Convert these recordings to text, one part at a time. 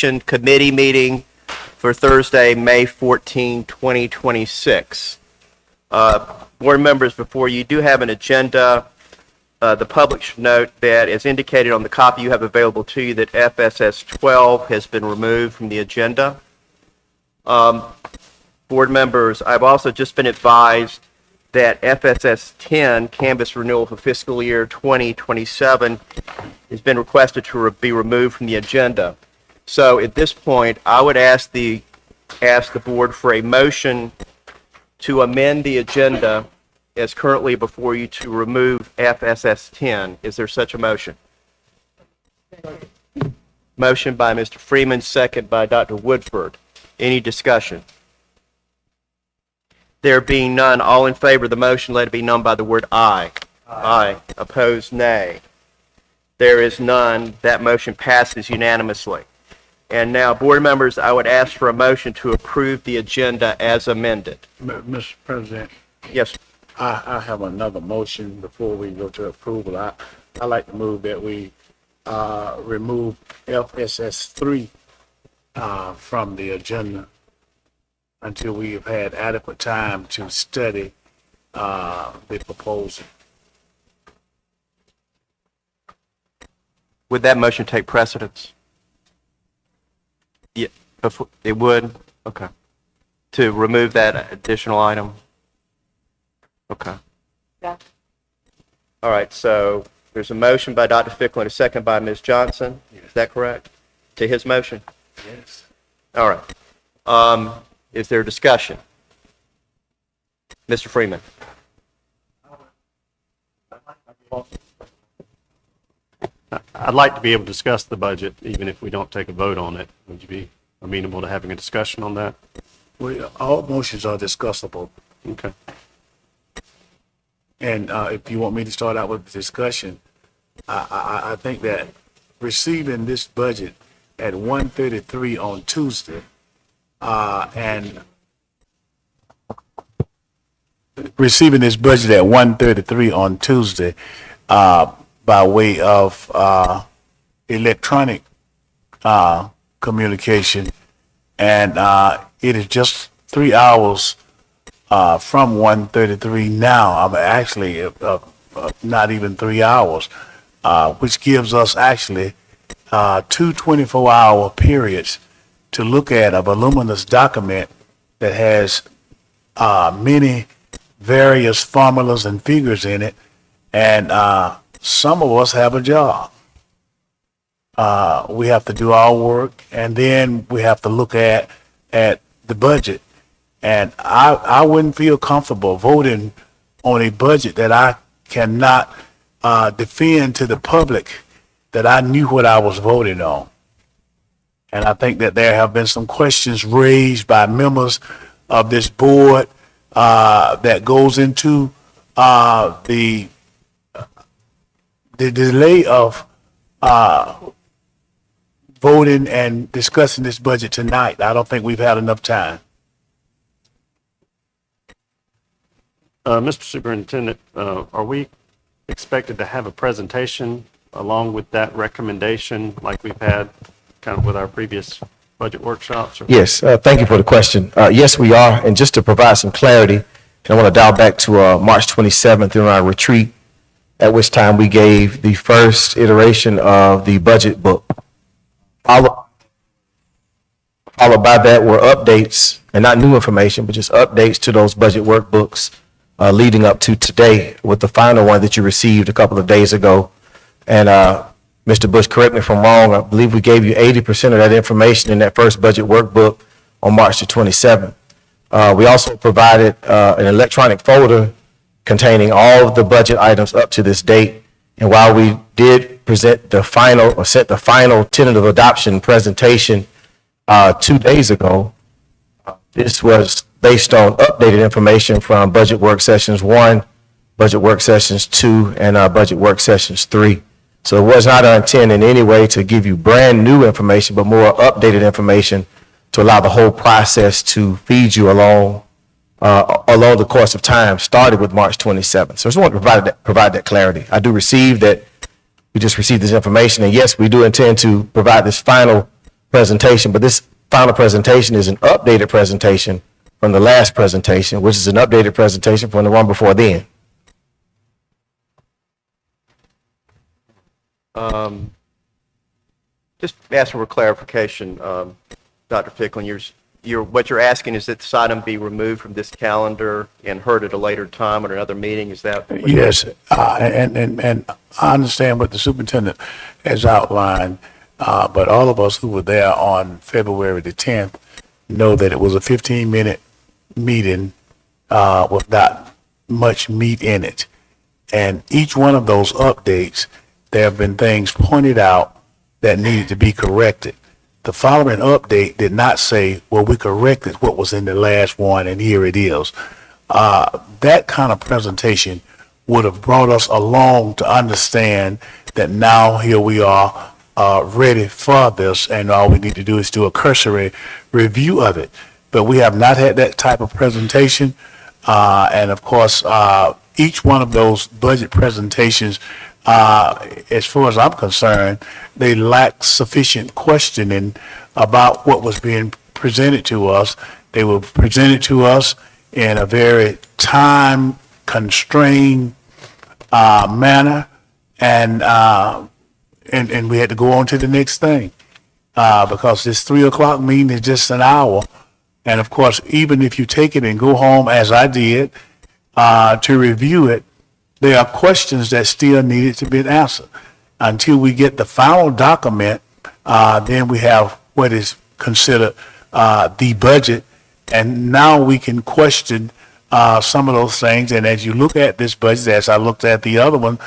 Education Committee meeting for Thursday, May 14, 2026. Board members, before you do have an agenda, the public should note that, as indicated on the copy you have available to you, that FSS 12 has been removed from the agenda. Board members, I've also just been advised that FSS 10, Canvas Renewal for Fiscal Year 2027, has been requested to be removed from the agenda. So at this point, I would ask the board for a motion to amend the agenda as currently before you to remove FSS 10. Is there such a motion? Motion by Mr. Freeman, second by Dr. Woodford. Any discussion? There being none, all in favor of the motion, let it be known by the word aye. Aye. Opposed, nay. There is none. That motion passes unanimously. And now, board members, I would ask for a motion to approve the agenda as amended. Mr. President, Yes. I have another motion before we go to approval. I like to move that we remove FSS 3 from the agenda until we have had adequate time to study the proposal. Would that motion take precedence? Yeah, it would? Okay. To remove that additional item? Okay. Yeah. All right, so there's a motion by Dr. Fickle and a second by Ms. Johnson. Yes. Is that correct? To his motion? Yes. All right. Is there discussion? Mr. Freeman? I'd like to be able to discuss the budget, even if we don't take a vote on it. Would you be amenable to having a discussion on that? All motions are discussable. Okay. And if you want me to start out with the discussion, I think that receiving this budget at 1:33 on Tuesday, and receiving this budget at 1:33 on Tuesday by way of electronic communication, and it is just 3 hours from 1:33 now. I'm actually not even 3 hours, which gives us actually 2 24-hour periods to look at a voluminous document that has many various formulas and figures in it, and some of us have a job. We have to do our work, and then we have to look at the budget. And I wouldn't feel comfortable voting on a budget that I cannot defend to the public that I knew what I was voting on. And I think that there have been some questions raised by members of this board that goes into the delay of voting and discussing this budget tonight. I don't think we've had enough time. Mr. Superintendent, are we expected to have a presentation along with that recommendation like we've had kind of with our previous budget workshops? Or? Yes, thank you for the question. Yes, we are. And just to provide some clarity, I want to dial back to March 27th during our retreat, at which time we gave the first iteration of the budget book. Followed by that were updates, and not new information, but just updates to those budget workbooks leading up to today with the final one that you received a couple of days ago. And Mr. Bush, correct me if I'm wrong, I believe we gave you 80% of that information in that first budget workbook on March the 27th. We also provided an electronic folder containing all of the budget items up to this date. And while we did present the final, or set the final tentative adoption presentation 2 days ago, this was based on updated information from Budget Work Sessions 1, Budget Work Sessions 2, and Budget Work Sessions 3. So it was not our intent in any way to give you brand new information, but more updated information to allow the whole process to feed you along the course of time, started with March 27th. So I just want to provide that clarity. I do receive that we just received this information, and yes, we do intend to provide this final presentation, but this final presentation is an updated presentation from the last presentation, which is an updated presentation from the one before then. Just asking for clarification, Dr. Ficklin, what you're asking is that this item be removed from this calendar and heard at a later time at another meeting, is that? Yes, and I understand what the superintendent has outlined, but all of us who were there on February the 10th know that it was a 15-minute meeting with not much meat in it. And each one of those updates, there have been things pointed out that needed to be corrected. The following update did not say, well, we corrected what was in the last one and here it is. That kind of presentation would have brought us along to understand that now here we are ready for this, and all we need to do is do a cursory review of it. But we have not had that type of presentation. And of course, each one of those budget presentations, as far as I'm concerned, they lack sufficient questioning about what was being presented to us. They were presented to us in a very time-constrained manner, and we had to go on to the next thing because this 3 o'clock meeting is just an hour. And of course, even if you take it and go home, as I did, to review it, there are questions that still needed to be answered. Until we get the final document, then we have what is considered the budget, and now we can question some of those things. And as you look at this budget, as I looked at the other one,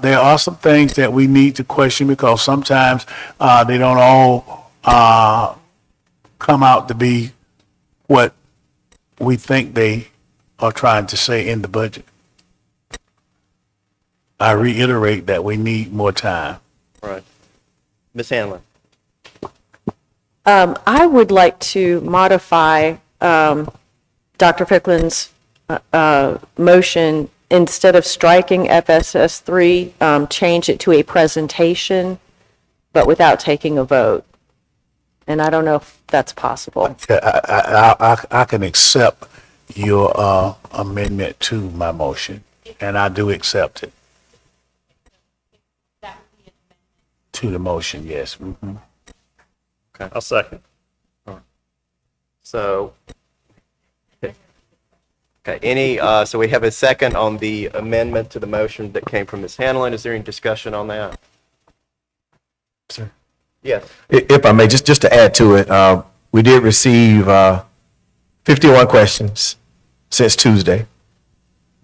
there are some things that we need to question because sometimes they don't all come out to be what we think they are trying to say in the budget. I reiterate that we need more time. Right. Ms. Hanlon? I would like to modify Dr. Ficklin's motion. Instead of striking FSS 3, change it to a presentation, but without taking a vote. And I don't know if that's possible. I can accept your amendment to my motion, and I do accept it. To the motion, yes. Mm-hmm. Okay. I'll second. So, okay, so we have a second on the amendment to the motion that came from Ms. Hanlon. Is there any discussion on that? Sir. Yes. If I may, just to add to it, we did receive 51 questions since Tuesday.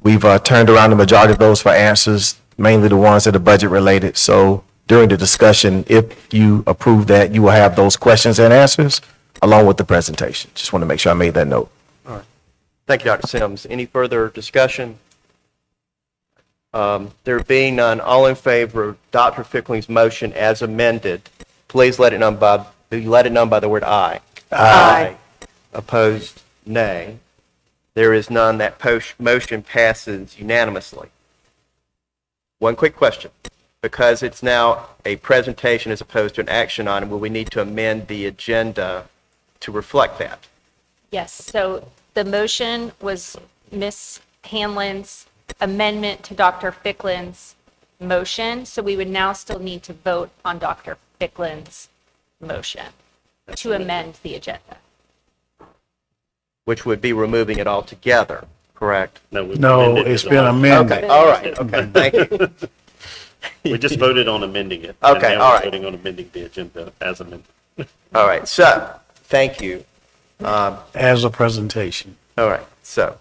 We've turned around the majority of those for answers, mainly the ones that are budget related. So during the discussion, if you approve that, you will have those questions and answers along with the presentation. Just want to make sure I made that note. All right. Thank you, Dr. Sims. Any further discussion? There being none, all in favor of Dr. Fickling's motion as amended, please let it known by the word aye. Aye. Opposed, nay. There is none. That motion passes unanimously. One quick question. Because it's now a presentation as opposed to an action item, will we need to amend the agenda to reflect that? Yes, so the motion was Ms. Hanlon's amendment to Dr. Ficklin's motion, so we would now still need to vote on Dr. Ficklin's motion to amend the agenda. Which would be removing it altogether, correct? No, it's been amended. Okay, all right, okay, thank you. We just voted on amending it. Okay, and now all we're right. voting on amending the agenda as amended. All right, so, thank you. As a presentation. All right, so,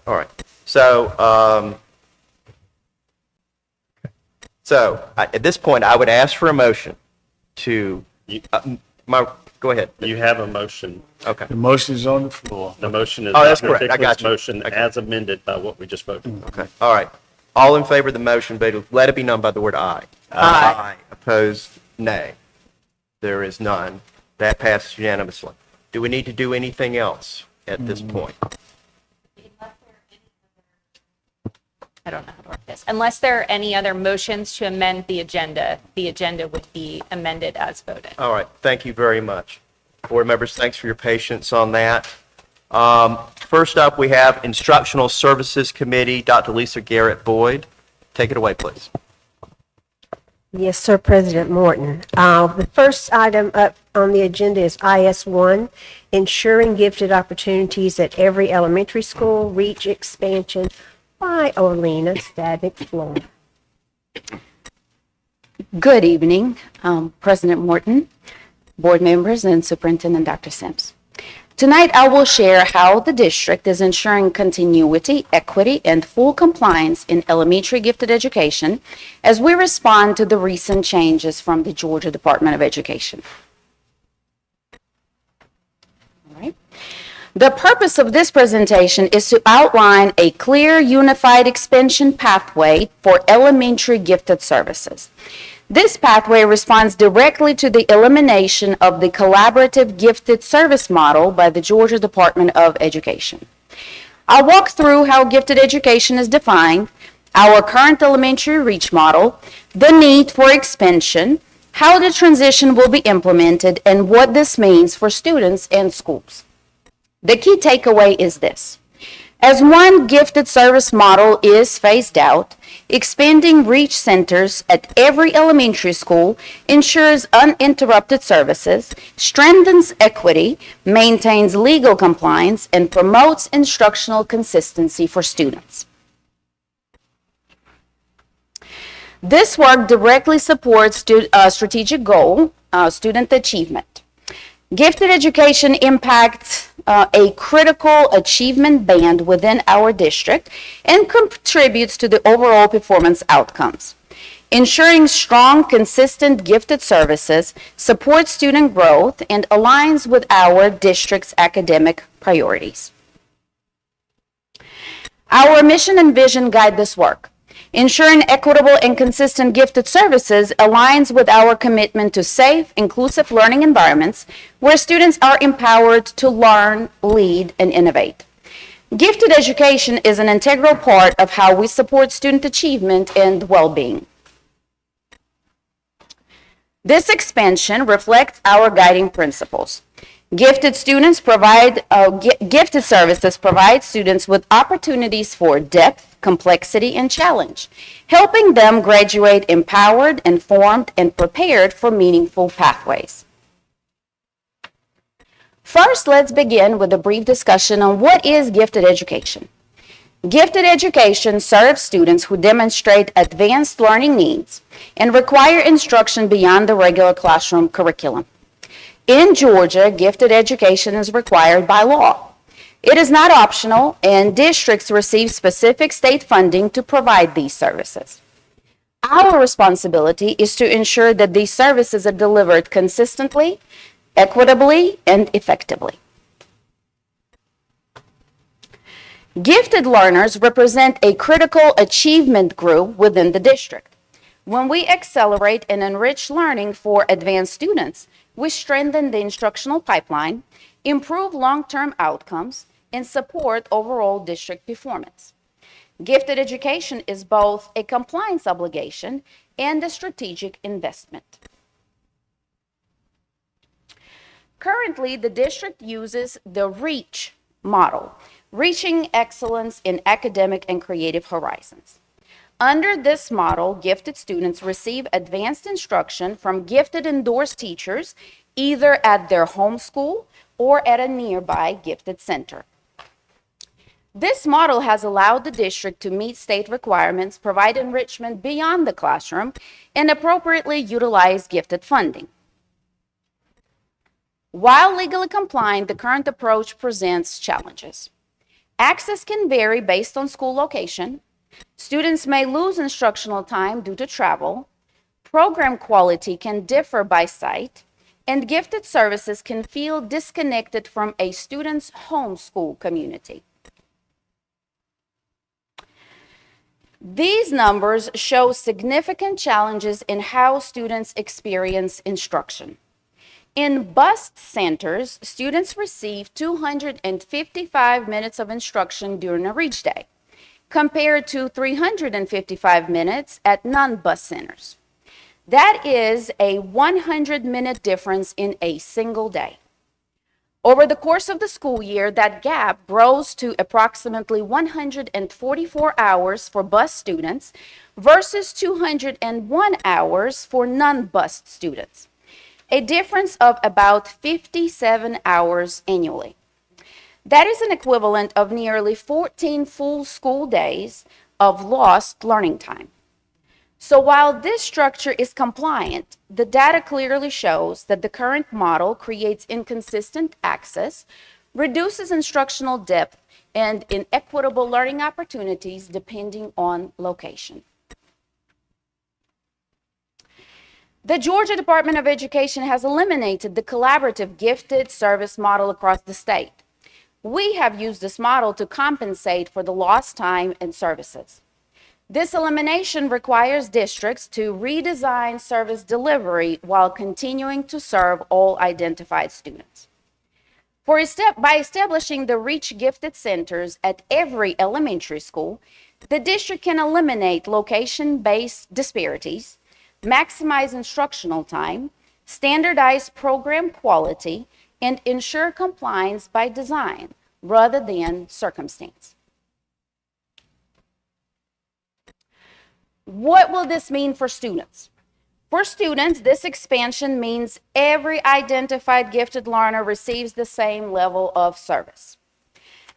at this point, I would ask for a motion to, go ahead. You have a motion. Okay, The motion is on the floor. The motion is Oh, that's Dr. correct. I got Ficklin's you. motion Okay. as amended by what we just voted. okay, all right. All in favor of the motion, let it be known by the word aye. Aye. Opposed, nay. There is none. That passes unanimously. Do we need to do anything else at this point? I don't know how to work this. Unless there are any other motions to amend the agenda would be amended as voted. All right, thank you very much. Board members, thanks for your patience on that. First up, we have Instructional Services Committee, Dr. Lisa Garrett Boyd. Take it away, please. Yes, sir, President Morton. The first item up on the agenda is IS1, ensuring gifted opportunities at every elementary school, reach expansion by Orlena Stadnick-Floor. Good evening, President Morton, board members, and Superintendent Dr. Sims. Tonight, I will share how the district is ensuring continuity, equity, and full compliance in elementary gifted education as we respond to the recent changes from the Georgia Department of Education. All right. The purpose of this presentation is to outline a clear, unified expansion pathway for elementary gifted services. This pathway responds directly to the elimination of the collaborative gifted service model by the Georgia Department of Education. I'll walk through how gifted education is defined, our current elementary reach model, the need for expansion, how the transition will be implemented, and what this means for students and schools. The key takeaway is this. As one gifted service model is phased out, expanding reach centers at every elementary school ensures uninterrupted services, strengthens equity, maintains legal compliance, and promotes instructional consistency for students. This work directly supports strategic goal, student achievement. Gifted education impacts a critical achievement band within our district and contributes to the overall performance outcomes. Ensuring strong, consistent gifted services supports student growth and aligns with our district's academic priorities. Our mission and vision guide this work. Ensuring equitable and consistent gifted services aligns with our commitment to safe, inclusive learning environments where students are empowered to learn, lead, and innovate. Gifted education is an integral part of how we support student achievement and well-being. This expansion reflects our guiding principles. Gifted services provide students with opportunities for depth, complexity, and challenge, helping them graduate empowered, informed, and prepared for meaningful pathways. First, let's begin with a brief discussion on what is gifted education. Gifted education serves students who demonstrate advanced learning needs and require instruction beyond the regular classroom curriculum. In Georgia, gifted education is required by law. It is not optional, and districts receive specific state funding to provide these services. Our responsibility is to ensure that these services are delivered consistently, equitably, and effectively. Gifted learners represent a critical achievement group within the district. When we accelerate and enrich learning for advanced students, we strengthen the instructional pipeline, improve long-term outcomes, and support overall district performance. Gifted education is both a compliance obligation and a strategic investment. Currently, the district uses the REACH model, reaching excellence in academic and creative horizons. Under this model, gifted students receive advanced instruction from gifted endorsed teachers, either at their home school or at a nearby gifted center. This model has allowed the district to meet state requirements, provide enrichment beyond the classroom, and appropriately utilize gifted funding. While legally compliant, the current approach presents challenges. Access can vary based on school location. Students may lose instructional time due to travel. Program quality can differ by site, and gifted services can feel disconnected from a student's home school community. These numbers show significant challenges in how students experience instruction. In bus centers, students receive 255 minutes of instruction during a reach day. compared to 355 minutes at non-bus centers. That is a 100-minute difference in a single day. Over the course of the school year, that gap grows to approximately 144 hours for bus students versus 201 hours for non-bus students, a difference of about 57 hours annually. That is an equivalent of nearly 14 full school days of lost learning time. So while this structure is compliant, the data clearly shows that the current model creates inconsistent access, reduces instructional depth, and inequitable learning opportunities depending on location. The Georgia Department of Education has eliminated the collaborative gifted service model across the state. We have used this model to compensate for the lost time and services. This elimination requires districts to redesign service delivery while continuing to serve all identified students. By establishing the Reach Gifted Centers at every elementary school, the district can eliminate location-based disparities, maximize instructional time, standardize program quality, and ensure compliance by design rather than circumstance. What will this mean for students? For students, this expansion means every identified gifted learner receives the same level of service.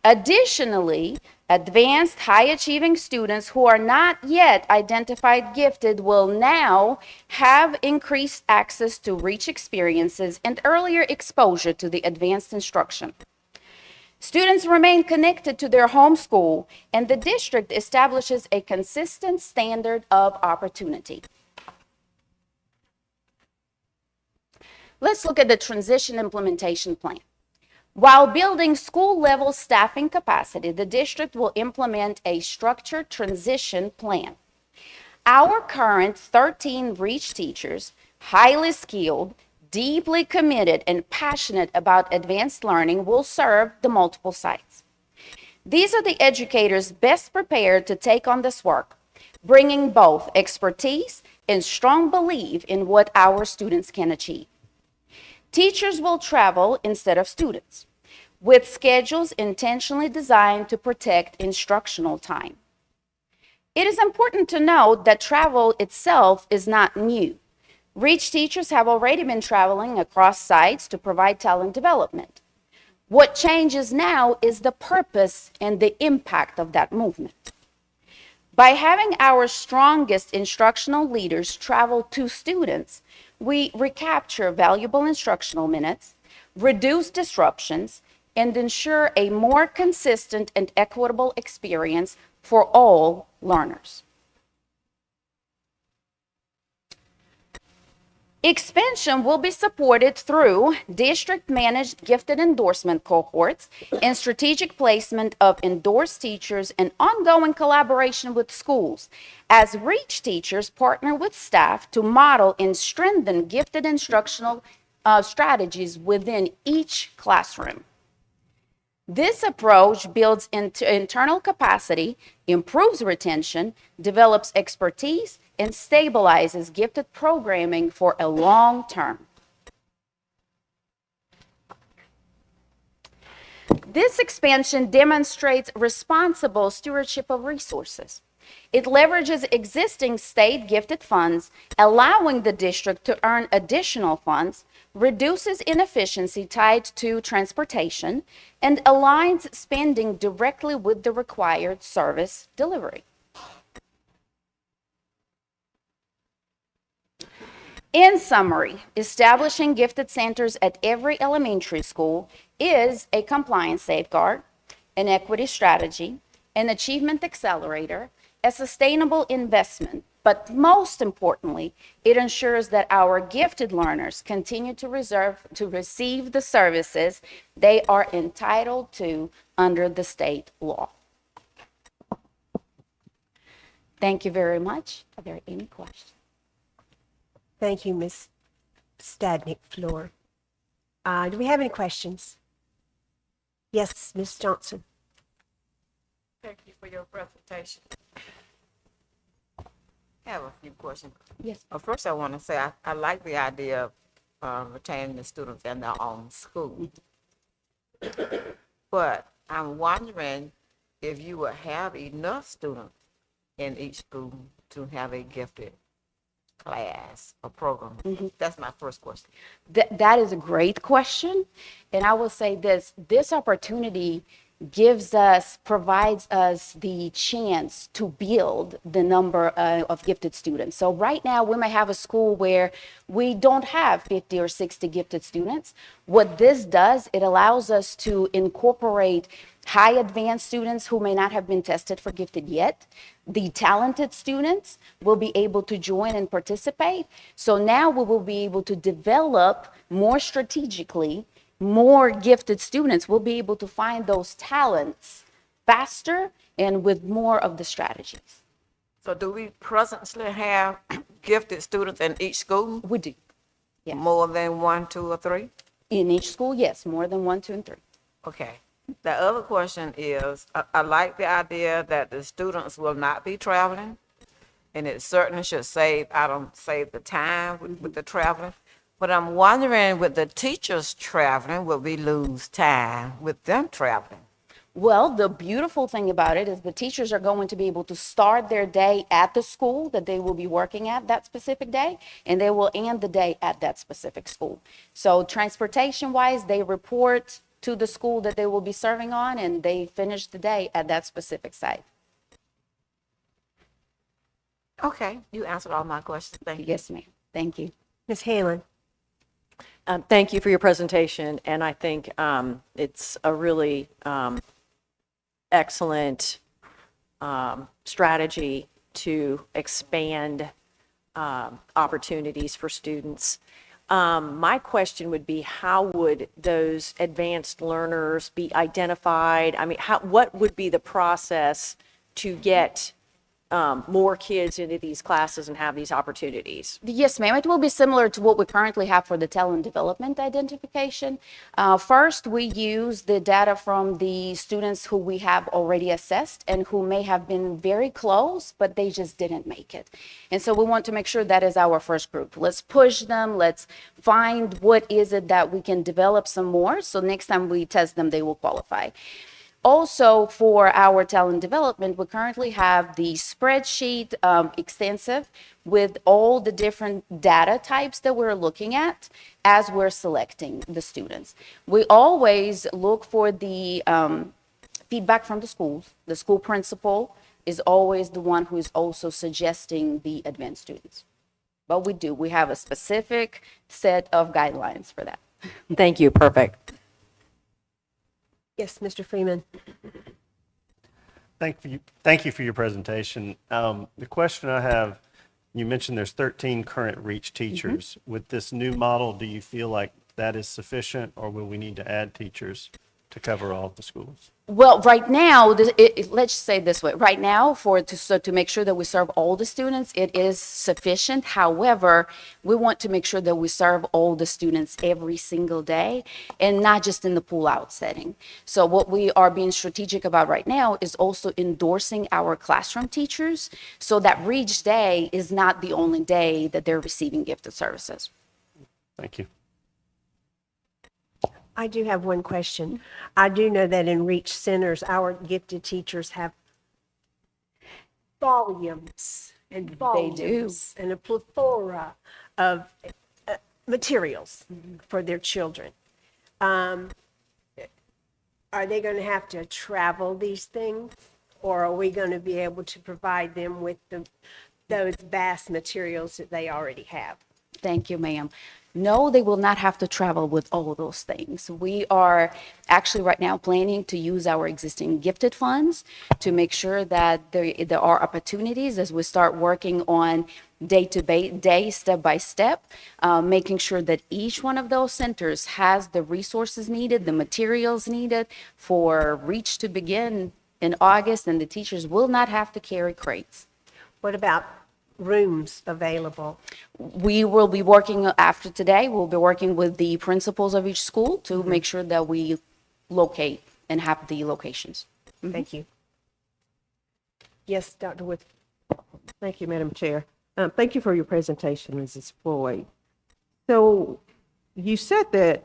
Additionally, advanced high-achieving students who are not yet identified gifted will now have increased access to Reach experiences and earlier exposure to the advanced instruction. Students remain connected to their home school, and the district establishes a consistent standard of opportunity. Let's look at the transition implementation plan. While building school-level staffing capacity, the district will implement a structured transition plan. Our current 13 Reach teachers, highly skilled, deeply committed and passionate about advanced learning, will serve the multiple sites. These are the educators best prepared to take on this work, bringing both expertise and strong belief in what our students can achieve. Teachers will travel instead of students, with schedules intentionally designed to protect instructional time. It is important to note that travel itself is not new. Reach teachers have already been traveling across sites to provide talent development. What changes now is the purpose and the impact of that movement. By having our strongest instructional leaders travel to students, we recapture valuable instructional minutes, reduce disruptions, and ensure a more consistent and equitable experience for all learners. Expansion will be supported through district-managed gifted endorsement cohorts and strategic placement of endorsed teachers and ongoing collaboration with schools as Reach teachers partner with staff to model and strengthen gifted instructional strategies within each classroom. This approach builds internal capacity, improves retention, develops expertise, and stabilizes gifted programming for a long term. This expansion demonstrates responsible stewardship of resources. It leverages existing state gifted funds, allowing the district to earn additional funds, reduces inefficiency tied to transportation, and aligns spending directly with the required service delivery. In summary, establishing gifted centers at every elementary school is a compliance safeguard, an equity strategy, an achievement accelerator, a sustainable investment, but most importantly, it ensures that our gifted learners continue to receive the services they are entitled to under the state law. Thank you very much. Are there any questions? Thank you, Ms. Stadnick-Fleur. Do we have any questions? Yes, Ms. Johnson. Thank you for your presentation. I have a few questions. Yes. First, I want to say I like the idea of retaining the students in their own school. But I'm wondering if you will have enough students in each school to have a gifted class or program. That's my first question. That is a great question. And I will say this opportunity provides us the chance to build the number of gifted students. So right now, we may have a school where we don't have 50 or 60 gifted students. What this does, it allows us to incorporate high advanced students who may not have been tested for gifted yet. The talented students will be able to join and participate. So now we will be able to develop more strategically more gifted students. We'll be able to find those talents faster and with more of the strategies. So do we presently have gifted students in each school? We do. Yes. More than 1, 2, or 3? In each school, yes, more than 1, 2, and 3. Okay. The other question is, I like the idea that the students will not be traveling, and it certainly should save the time with the traveling. But I'm wondering, with the teachers traveling, will we lose time with them traveling? Well, the beautiful thing about it is the teachers are going to be able to start their day at the school that they will be working at that specific day, and they will end the day at that specific school. So transportation-wise, they report to the school that they will be serving on, and they finish the day at that specific site. Okay, you answered all my questions. Thank you. Yes, ma'am. Thank you. Ms. Hanlon? Thank you for your presentation, and I think it's a really excellent strategy to expand opportunities for students. My question would be, how would those advanced learners be identified? I mean, what would be the process to get more kids into these classes and have these opportunities? Yes, ma'am. It will be similar to what we currently have for the talent development identification. First, we use the data from the students who we have already assessed and who may have been very close, but they just didn't make it. And so we want to make sure that is our first group. Let's push them. Let's find what is it that we can develop some more. So next time we test them, they will qualify. Also, for our talent development, we currently have the spreadsheet extensive with all the different data types that we're looking at as we're selecting the students. We always look for the feedback from the schools. The school principal is always the one who is also suggesting the advanced students. But we have a specific set of guidelines for that. Thank you. Perfect. Yes, Mr. Freeman? Thank you for your presentation. The question I have, you mentioned there's 13 current REACH teachers. With this new model, do you feel like that is sufficient, or will we need to add teachers to cover all of the schools? Well, right now, let's say it this way. Right now, to make sure that we serve all the students, it is sufficient. However, we want to make sure that we serve all the students every single day and not just in the pull-out setting. So what we are being strategic about right now is also endorsing our classroom teachers so that REACH Day is not the only day that they're receiving gifted services. Thank you. I do have one question. I do know that in REACH centers, our gifted teachers have volumes and volumes and a plethora of materials for their children. Are they going to have to travel these things, or are we going to be able to provide them with those vast materials that they already have? Thank you, ma'am. No, they will not have to travel with all those things. We are actually right now planning to use our existing gifted funds to make sure that there are opportunities as we start working on day, step by step, making sure that each one of those centers has the resources needed, the materials needed for REACH to begin in August, and the teachers will not have to carry crates. What about rooms available? We will be working after today. We'll be working with the principals of each school to make sure that we locate and have the locations. Thank you. Yes, Dr. Wood. Thank you, Madam Chair. Thank you for your presentation, Mrs. Floyd. So you said that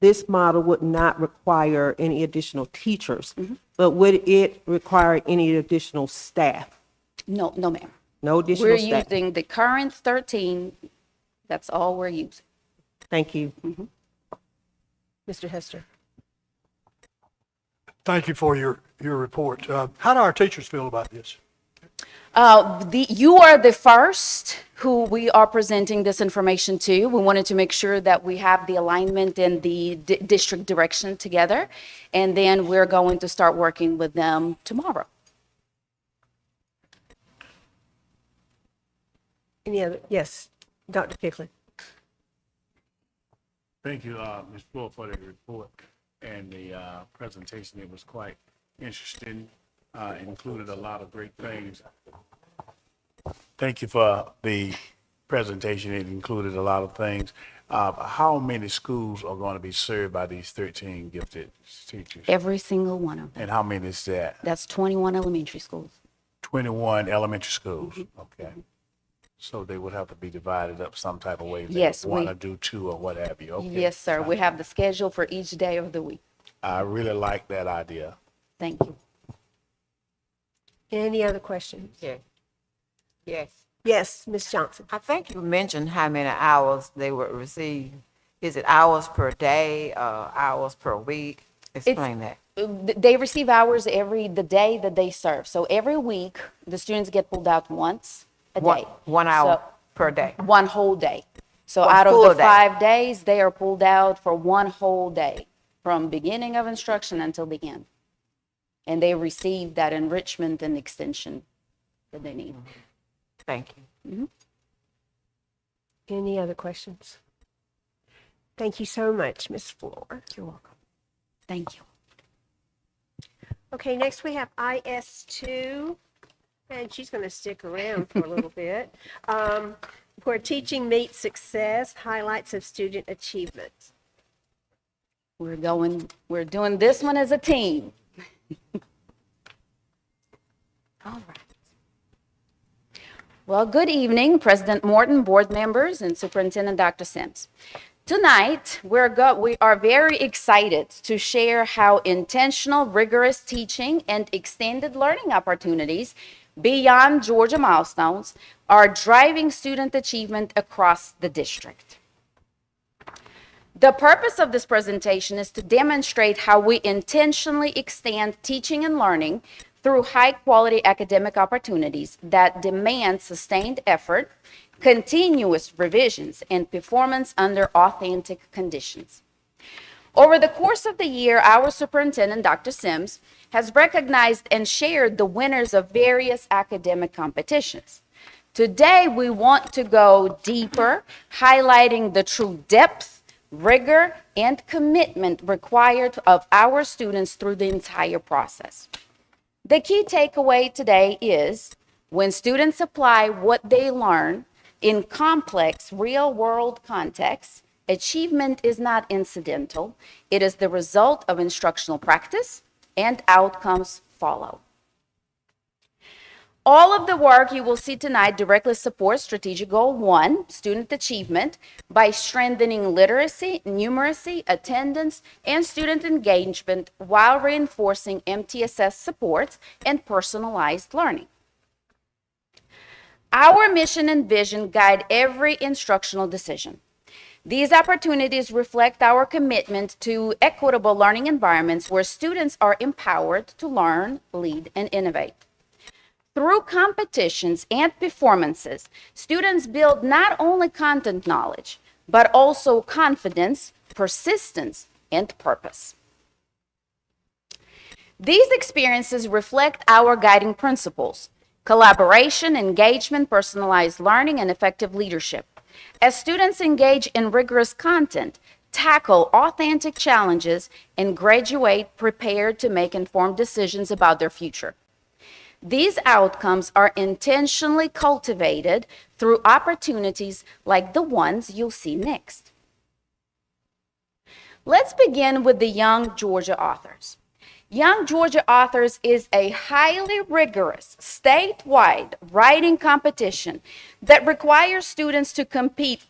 this model would not require any additional teachers, but would it require any additional staff? No, no, ma'am. No We're additional staff? using the current 13, that's all we're using. Thank you. Mr. Hester. Thank you for your report. How do our teachers feel about this? You are the first who we are presenting this information to. We wanted to make sure that we have the alignment and the district direction together, and then we're going to start working with them tomorrow. Any other? Yes, Dr. Ficklin. Thank you, Ms. Floyd, for the report and the presentation. It was quite interesting, included a lot of great things. Thank you for the presentation. It included a lot of things. How many schools are going to be served by these 13 gifted teachers? Every single one of them. And how many is that? That's 21 elementary schools. 21 elementary schools? Okay. So they would have to be divided up some type of way. If Yes, they want we- to do 2 or what have you. Okay. Yes, sir. We have the schedule for each day of the week. I really like that idea. Thank you. Any other questions? Yeah. Yes. Yes, Ms. Johnson. I think you mentioned how many hours they would receive. Is it hours per day, hours per week? Explain that. They receive hours the day that they serve. So every week, the students get pulled out once a day. One hour So- per day. One whole day. So One out of full the day. 5 days, they are pulled out for one whole day, from beginning of instruction until the end. And they receive that enrichment and extension that they need. Thank you. Any other questions? Thank you so much, Ms. Floor. You're welcome. Thank you. Okay, next we have IS2, and she's going to stick around for a little bit. Where teaching meets success, highlights of student achievement. We're doing this one as a team. All right. Well, good evening, President Morton, board members, and Superintendent Dr. Sims. Tonight, we are very excited to share how intentional, rigorous teaching and extended learning opportunities beyond Georgia milestones are driving student achievement across the district. The purpose of this presentation is to demonstrate how we intentionally extend teaching and learning through high-quality academic opportunities that demand sustained effort, continuous revisions, and performance under authentic conditions. Over the course of the year, our superintendent, Dr. Sims, has recognized and shared the winners of various academic competitions. Today, we want to go deeper, highlighting the true depth, rigor, and commitment required of our students through the entire process. The key takeaway today is when students apply what they learn in complex real-world contexts, achievement is not incidental. It is the result of instructional practice, and outcomes follow. All of the work you will see tonight directly supports Strategic Goal 1, student achievement, by strengthening literacy, numeracy, attendance, and student engagement while reinforcing MTSS support and personalized learning. Our mission and vision guide every instructional decision. These opportunities reflect our commitment to equitable learning environments where students are empowered to learn, lead, and innovate. Through competitions and performances, students build not only content knowledge, but also confidence, persistence, and purpose. These experiences reflect our guiding principles: collaboration, engagement, personalized learning, and effective leadership. As students engage in rigorous content, tackle authentic challenges, and graduate prepared to make informed decisions about their future. These outcomes are intentionally cultivated through opportunities like the ones you'll see next. Let's begin with the young Georgia authors. Young Georgia Authors is a highly rigorous statewide writing competition that requires students to complete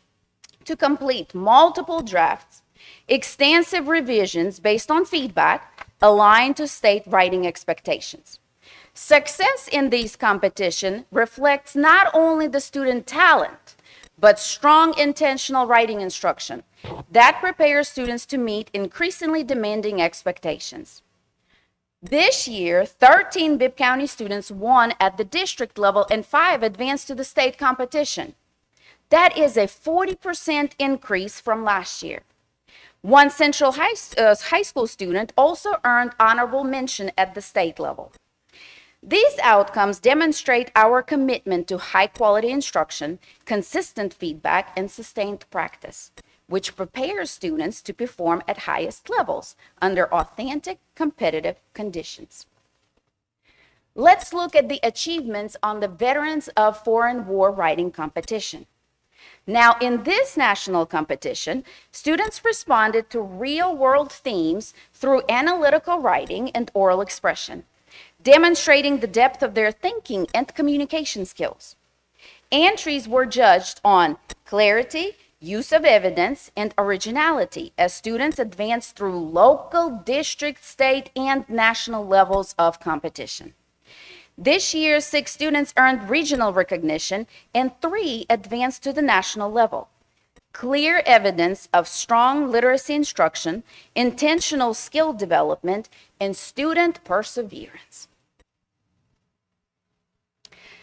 multiple drafts, extensive revisions based on feedback aligned to state writing expectations. Success in these competition reflects not only the student talent, but strong intentional writing instruction that prepares students to meet increasingly demanding expectations. This year, 13 Bibb County students won at the district level and 5 advanced to the state competition. That is a 40% increase from last year. One Central High School student also earned honorable mention at the state level. These outcomes demonstrate our commitment to high-quality instruction, consistent feedback, and sustained practice, which prepares students to perform at highest levels under authentic, competitive conditions. Let's look at the achievements on the Veterans of Foreign War Writing Competition. Now, in this national competition, students responded to real-world themes through analytical writing and oral expression, demonstrating the depth of their thinking and communication skills. Entries were judged on clarity, use of evidence, and originality as students advanced through local, district, state, and national levels of competition. This year, 6 students earned regional recognition and 3 advanced to the national level. Clear evidence of strong literacy instruction, intentional skill development, and student perseverance.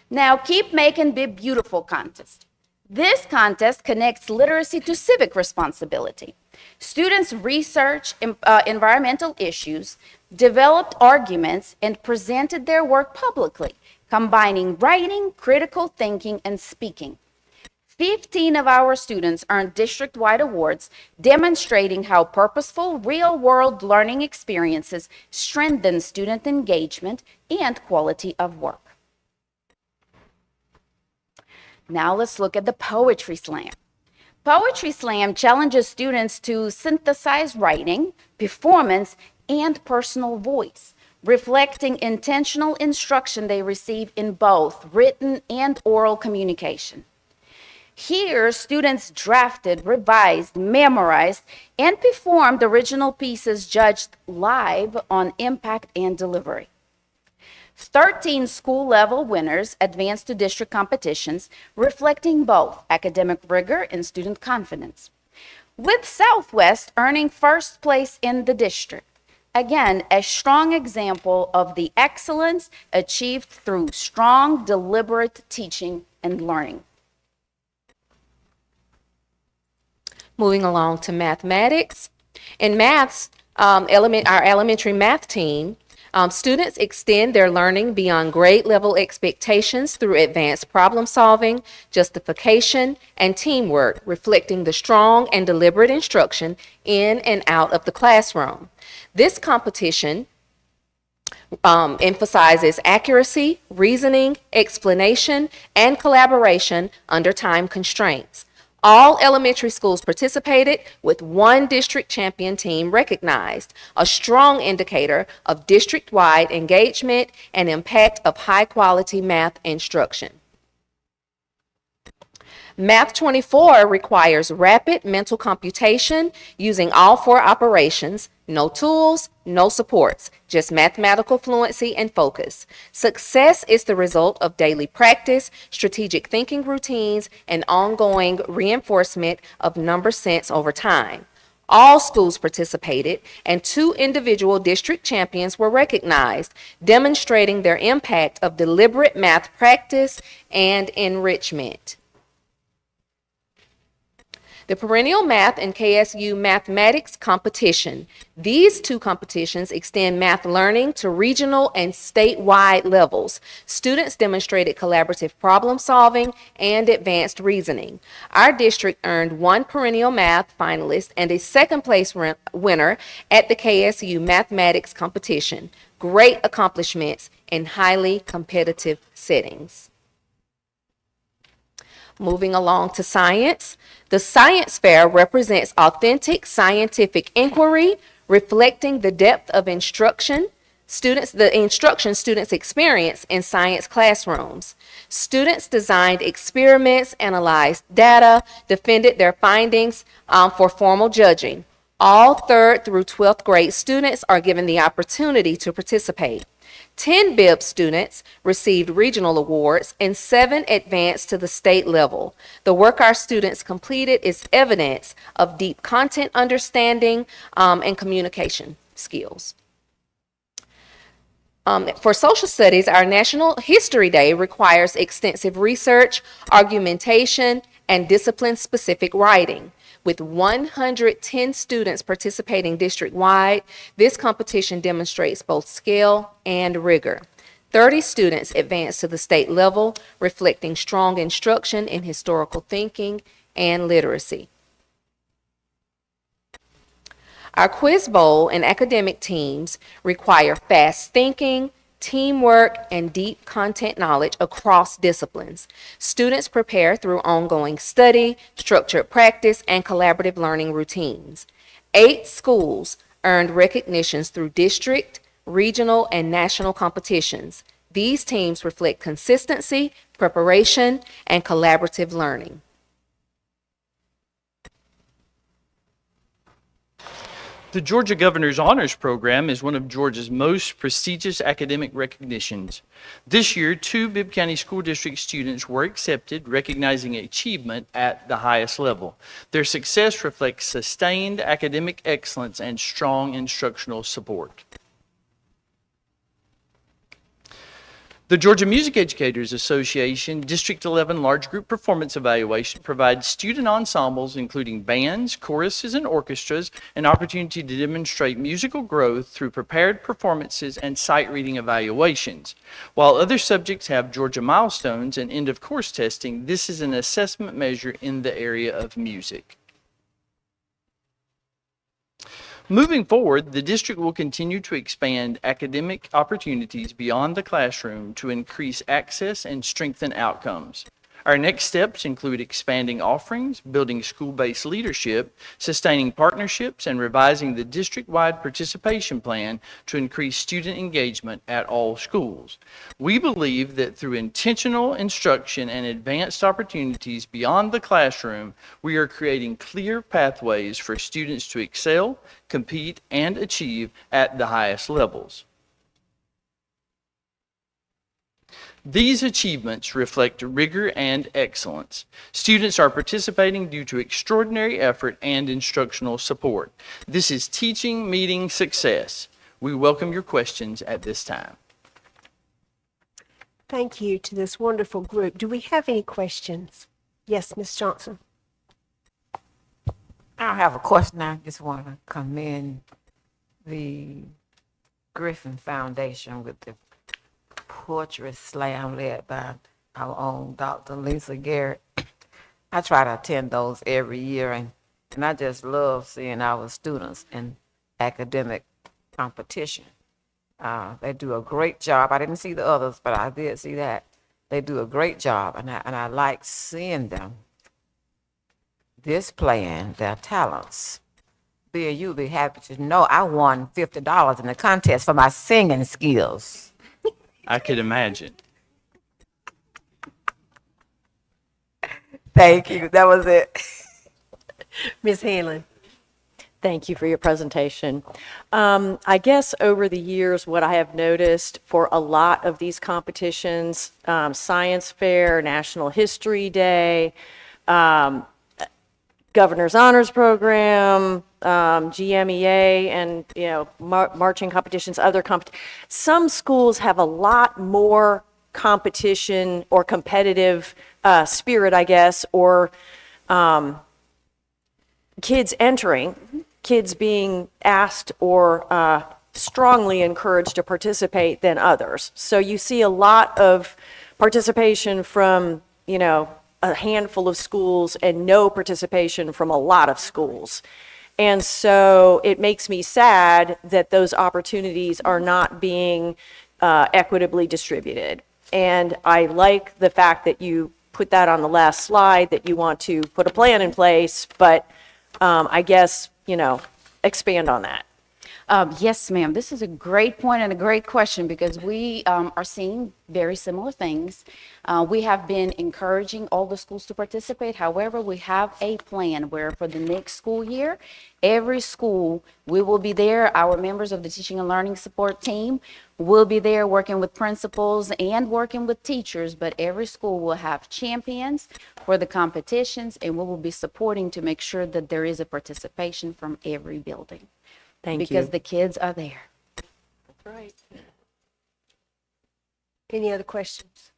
Now, Keep Making Bibb Beautiful contest. This contest connects literacy to civic responsibility. Students researched environmental issues, developed arguments, and presented their work publicly, combining writing, critical thinking, and speaking. 15 of our students earned district-wide awards, demonstrating how purposeful, real-world learning experiences strengthen student engagement and quality of work. Now let's look at the Poetry Slam. Poetry Slam challenges students to synthesize writing, performance, and personal voice, reflecting intentional instruction they receive in both written and oral communication. Here, students drafted, revised, memorized, and performed original pieces judged live on impact and delivery. 13 school-level winners advanced to district competitions, reflecting both academic rigor and student confidence, with Southwest earning first place in the district. Again, a strong example of the excellence achieved through strong, deliberate teaching and learning. Moving along to mathematics. In maths, our elementary math team, students extend their learning beyond grade level expectations through advanced problem solving, justification, and teamwork, reflecting the strong and deliberate instruction in and out of the classroom. This competition emphasizes accuracy, reasoning, explanation, and collaboration under time constraints. All elementary schools participated, with one district champion team recognized, a strong indicator of district-wide engagement and impact of high-quality math instruction. Math 24 requires rapid mental computation using all 4 operations, no tools, no supports, just mathematical fluency and focus. Success is the result of daily practice, strategic thinking routines, and ongoing reinforcement of number sense over time. All schools participated, and 2 individual district champions were recognized, demonstrating their impact of deliberate math practice and enrichment. The Perennial Math and KSU Mathematics Competition. These 2 competitions extend math learning to regional and statewide levels. Students demonstrated collaborative problem solving and advanced reasoning. Our district earned 1 Perennial Math finalist and a 2nd place winner at the KSU Mathematics Competition. Great accomplishments in highly competitive settings. Moving along to science. The science fair represents authentic scientific inquiry, reflecting the depth of instruction, The instruction students experience in science classrooms. Students designed experiments, analyzed data, defended their findings for formal judging. All 3rd through 12th grade students are given the opportunity to participate. 10 Bibb students received regional awards and 7 advanced to the state level. The work our students completed is evidence of deep content understanding and communication skills. For social studies, our National History Day requires extensive research, argumentation, and discipline-specific writing. With 110 students participating district-wide, this competition demonstrates both skill and rigor. 30 students advanced to the state level, reflecting strong instruction in historical thinking and literacy. Our quiz bowl and academic teams require fast thinking, teamwork, and deep content knowledge across disciplines. Students prepare through ongoing study, structured practice, and collaborative learning routines. 8 schools earned recognitions through district, regional, and national competitions. These teams reflect consistency, preparation, and collaborative learning. The Georgia Governor's Honors Program is one of Georgia's most prestigious academic recognitions. This year, 2 Bibb County School District students were accepted, recognizing achievement at the highest level. Their success reflects sustained academic excellence and strong instructional support. The Georgia Music Educators Association District 11 Large Group Performance Evaluation provides student ensembles, including bands, choruses, and orchestras, an opportunity to demonstrate musical growth through prepared performances and sight reading evaluations. While other subjects have Georgia milestones and end-of-course testing, this is an assessment measure in the area of music. Moving forward, the district will continue to expand academic opportunities beyond the classroom to increase access and strengthen outcomes. Our next steps include expanding offerings, building school-based leadership, sustaining partnerships, and revising the district-wide participation plan to increase student engagement at all schools. We believe that through intentional instruction and advanced opportunities beyond the classroom, we are creating clear pathways for students to excel, compete, and achieve at the highest levels. These achievements reflect rigor and excellence. Students are participating due to extraordinary effort and instructional support. This is teaching meeting success. We welcome your questions at this time. Thank you to this wonderful group. Do we have any questions? Yes, Ms. Johnson. I don't have a question. I just want to commend the Griffin Foundation with the poetry slam led by our own Dr. Lisa Garrett. I try to attend those every year, and I just love seeing our students in academic competition. They do a great job. I didn't see the others, but I did see that. They do a great job, and I like seeing them displaying their talents. Bill, you'll be happy to know I won $50 in the contest for my singing skills. I could imagine. Thank you. That was it. Ms. Hanlon. Thank you for your presentation. I guess over the years, what I have noticed for a lot of these competitions, Science Fair, National History Day, Governor's Honors Program, GMEA, and, marching competitions, some schools have a lot more competition or competitive spirit, I guess, or kids entering, kids being asked or strongly encouraged to participate than others. So you see a lot of participation from, a handful of schools and no participation from a lot of schools. And so it makes me sad that those opportunities are not being equitably distributed. And I like the fact that you put that on the last slide, that you want to put a plan in place, but I guess, expand on that. Yes, ma'am. This is a great point and a great question because we are seeing very similar things. We have been encouraging all the schools to participate. However, we have a plan where for the next school year, every school, we will be there. Our members of the teaching and learning support team will be there working with principals and working with teachers, but every school will have champions for the competitions, and we will be supporting to make sure that there is a participation from every building. Thank Because you. the kids are there. Right. Any other questions?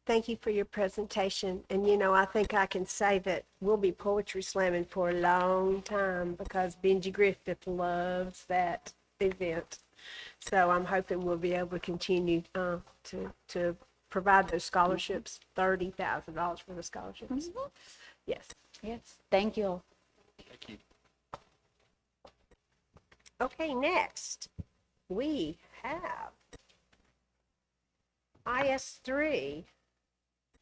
Thank you for your presentation. And I think I can say that we'll be poetry slamming for a long time because Benji Griffith loves that event. So I'm hoping we'll be able to continue to provide those scholarships, $30,000 for the scholarships. Yes. Yes, thank you all. Okay, next, we have IS3.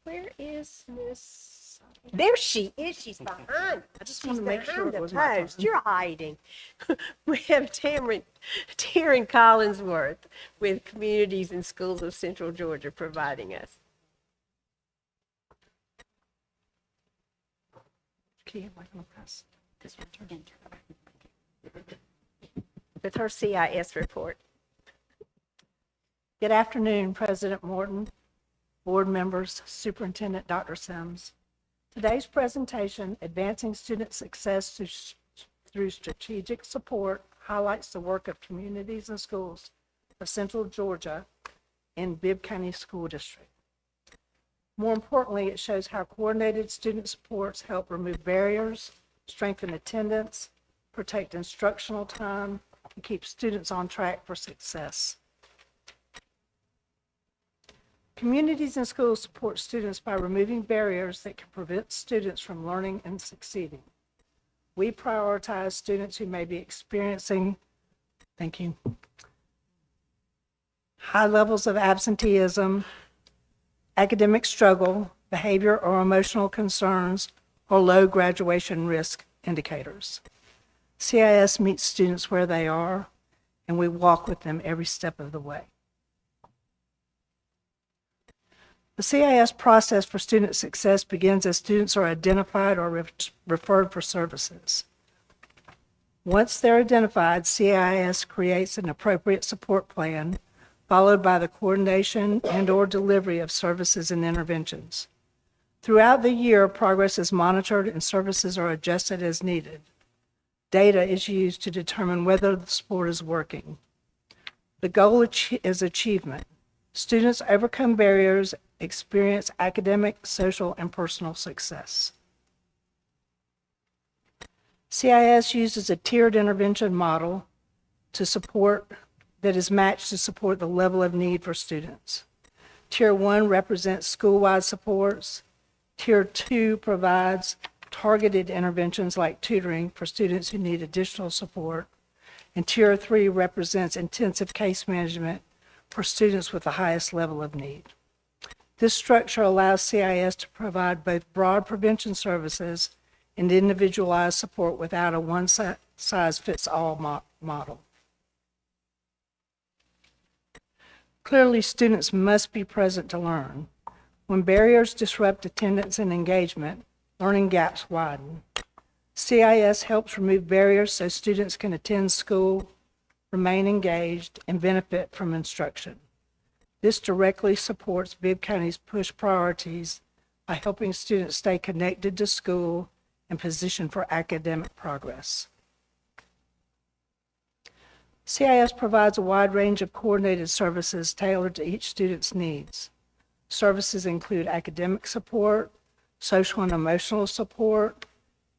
Where is Miss? There she is. She's behind. I just want to make sure it was my turn. post. You're hiding. We have Taryn Collinsworth with Communities and Schools of Central Georgia providing us. Key, am I going to press this one? With her CIS report. Good afternoon, President Morton, board members, Superintendent Dr. Sims. Today's presentation, Advancing Student Success Through Strategic Support, highlights the work of communities and schools of Central Georgia in Bibb County School District. More importantly, it shows how coordinated student supports help remove barriers, strengthen attendance, protect instructional time, and keep students on track for success. Communities and schools support students by removing barriers that can prevent students from learning and succeeding. We prioritize students who may be experiencing, high levels of absenteeism, academic struggle, behavior or emotional concerns, or low graduation risk indicators. CIS meets students where they are, and we walk with them every step of the way. The CIS process for student success begins as students are identified or referred for services. Once they're identified, CIS creates an appropriate support plan, followed by the coordination and/or delivery of services and interventions. Throughout the year, progress is monitored and services are adjusted as needed. Data is used to determine whether the support is working. The goal is achievement. Students overcome barriers, experience academic, social, and personal success. CIS uses a tiered intervention model that is matched to support the level of need for students. Tier 1 represents school-wide supports. Tier 2 provides targeted interventions like tutoring for students who need additional support. And Tier 3 represents intensive case management for students with the highest level of need. This structure allows CIS to provide both broad prevention services and individualized support without a one-size-fits-all model. Clearly, students must be present to learn. When barriers disrupt attendance and engagement, learning gaps widen. CIS helps remove barriers so students can attend school, remain engaged, and benefit from instruction. This directly supports Bibb County's push priorities by helping students stay connected to school and positioned for academic progress. CIS provides a wide range of coordinated services tailored to each student's needs. Services include academic support, social and emotional support,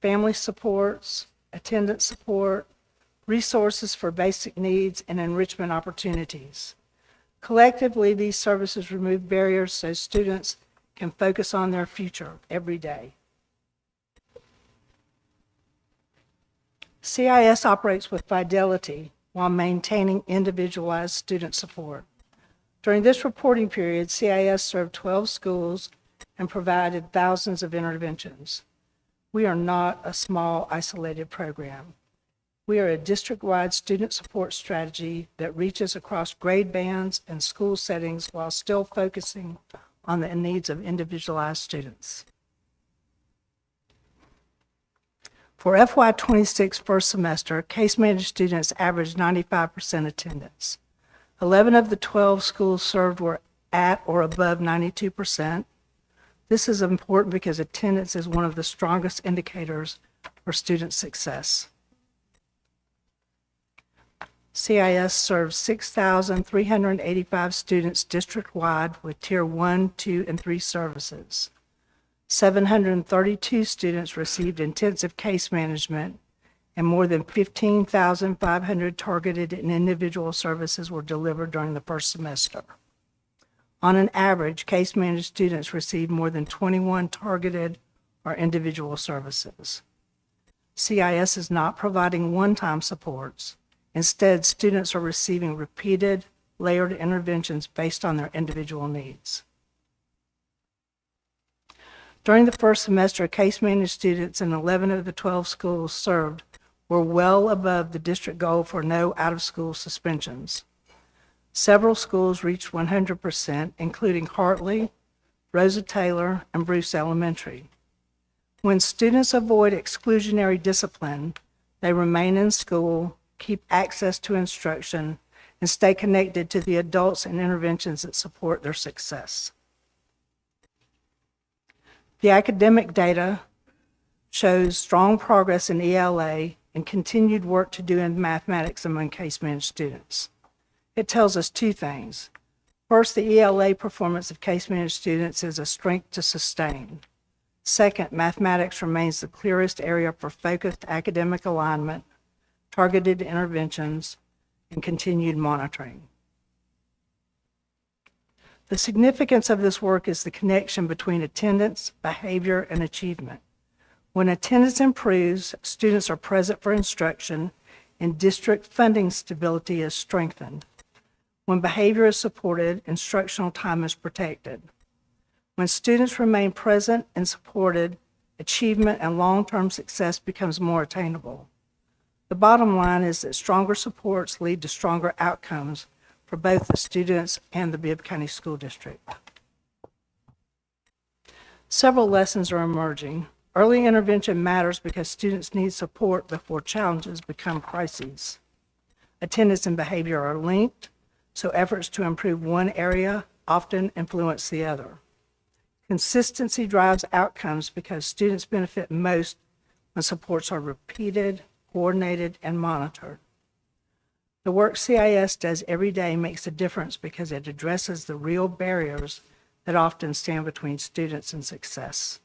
family supports, attendance support, resources for basic needs, and enrichment opportunities. Collectively, these services remove barriers so students can focus on their future every day. CIS operates with fidelity while maintaining individualized student support. During this reporting period, CIS served 12 schools and provided thousands of interventions. We are not a small, isolated program. We are a district-wide student support strategy that reaches across grade bands and school settings while still focusing on the needs of individualized students. For FY26 first semester, case-managed students averaged 95% attendance. 11 of the 12 schools served were at or above 92%. This is important because attendance is one of the strongest indicators for student success. CIS serves 6,385 students district-wide with Tier 1, 2, and 3 services. 732 students received intensive case management, and more than 15,500 targeted and individual services were delivered during the first semester. On an average, case-managed students received more than 21 targeted or individual services. CIS is not providing one-time supports. Instead, students are receiving repeated, layered interventions based on their individual needs. During the first semester, case-managed students in 11 of the 12 schools served were well above the district goal for no out-of-school suspensions. Several schools reached 100%, including Hartley, Rosa Taylor, and Bruce Elementary. When students avoid exclusionary discipline, they remain in school, keep access to instruction, and stay connected to the adults and interventions that support their success. The academic data shows strong progress in ELA and continued work to do in mathematics among case-managed students. It tells us two things. First, the ELA performance of case-managed students is a strength to sustain. Second, mathematics remains the clearest area for focused academic alignment, targeted interventions, and continued monitoring. The significance of this work is the connection between attendance, behavior, and achievement. When attendance improves, students are present for instruction, and district funding stability is strengthened. When behavior is supported, instructional time is protected. When students remain present and supported, achievement and long-term success becomes more attainable. The bottom line is that stronger supports lead to stronger outcomes for both the students and the Bibb County School District. Several lessons are emerging. Early intervention matters because students need support before challenges become crises. Attendance and behavior are linked, so efforts to improve one area often influence the other. Consistency drives outcomes because students benefit most when supports are repeated, coordinated, and monitored. The work CIS does every day makes a difference because it addresses the real barriers that often stand between students and success.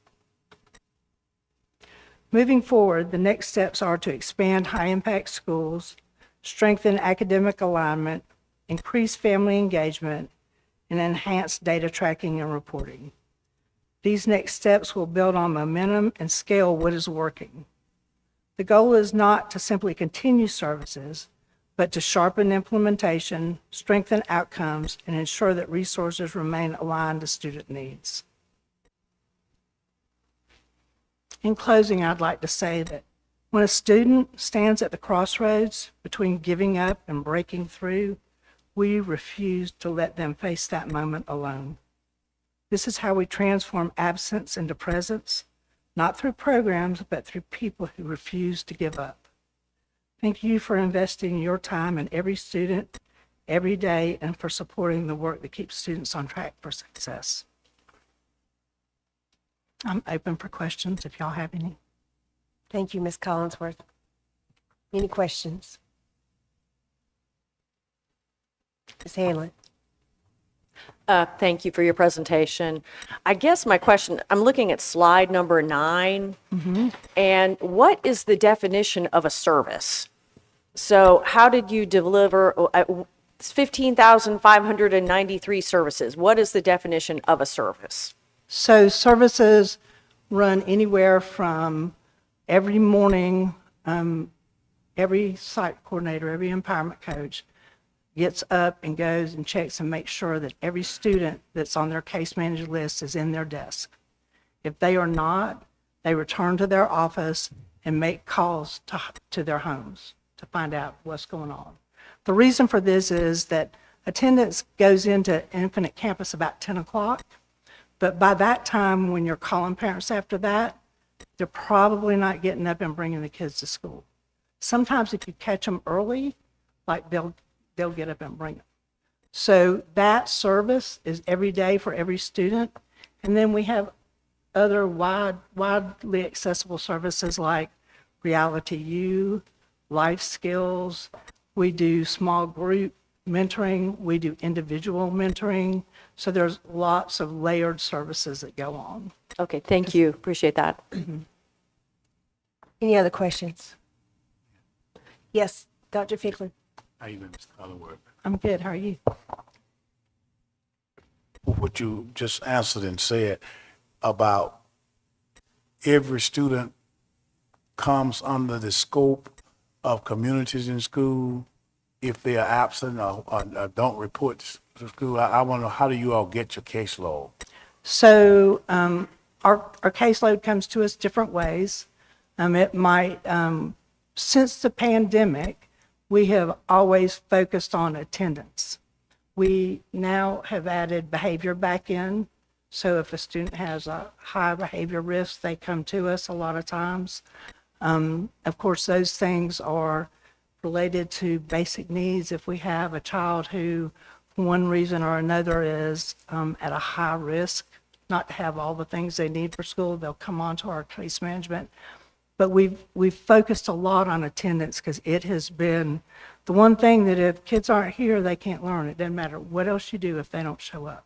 Moving forward, the next steps are to expand high-impact schools, strengthen academic alignment, increase family engagement, and enhance data tracking and reporting. These next steps will build on momentum and scale what is working. The goal is not to simply continue services, but to sharpen implementation, strengthen outcomes, and ensure that resources remain aligned to student needs. In closing, I'd like to say that when a student stands at the crossroads between giving up and breaking through, we refuse to let them face that moment alone. This is how we transform absence into presence, not through programs, but through people who refuse to give up. Thank you for investing your time in every student, every day, and for supporting the work that keeps students on track for success. I'm open for questions if y'all have any. Thank you, Ms. Collinsworth. Any questions? Ms. Hanlon? Thank you for your presentation. I guess my question, I'm looking at slide number 9, and what is the definition of a service? So how did you deliver 15,593 services? What is the definition of a service? So services run anywhere from every morning, every site coordinator, every empowerment coach gets up and goes and checks and makes sure that every student that's on their case manager list is in their desk. If they are not, they return to their office and make calls to their homes to find out what's going on. The reason for this is that attendance goes into Infinite Campus about 10 o'clock, but by that time, when you're calling parents after that, they're probably not getting up and bringing the kids to school. Sometimes if you catch them early, like they'll get up and bring them. So that service is every day for every student. And then we have other widely accessible services like Reality U, life skills. We do small group mentoring. We do individual mentoring. So there's lots of layered services that go on. Okay, thank you. Appreciate that. Any other questions? Yes, Dr. Ficklin. How you been, Mr. Collinworth? I'm good. How are you? What you just answered and said about every student comes under the scope of communities in school if they are absent or don't report to school. I want to know, how do you all get your caseload? So our caseload comes to us different ways. It might, since the pandemic, we have always focused on attendance. We now have added behavior back in. So if a student has a high behavior risk, they come to us a lot of times. Of course, those things are related to basic needs. If we have a child who, for one reason or another, is at a high risk, not to have all the things they need for school, they'll come on to our case management. But we've focused a lot on attendance because it has been the one thing that if kids aren't here, they can't learn. It doesn't matter what else you do if they don't show up.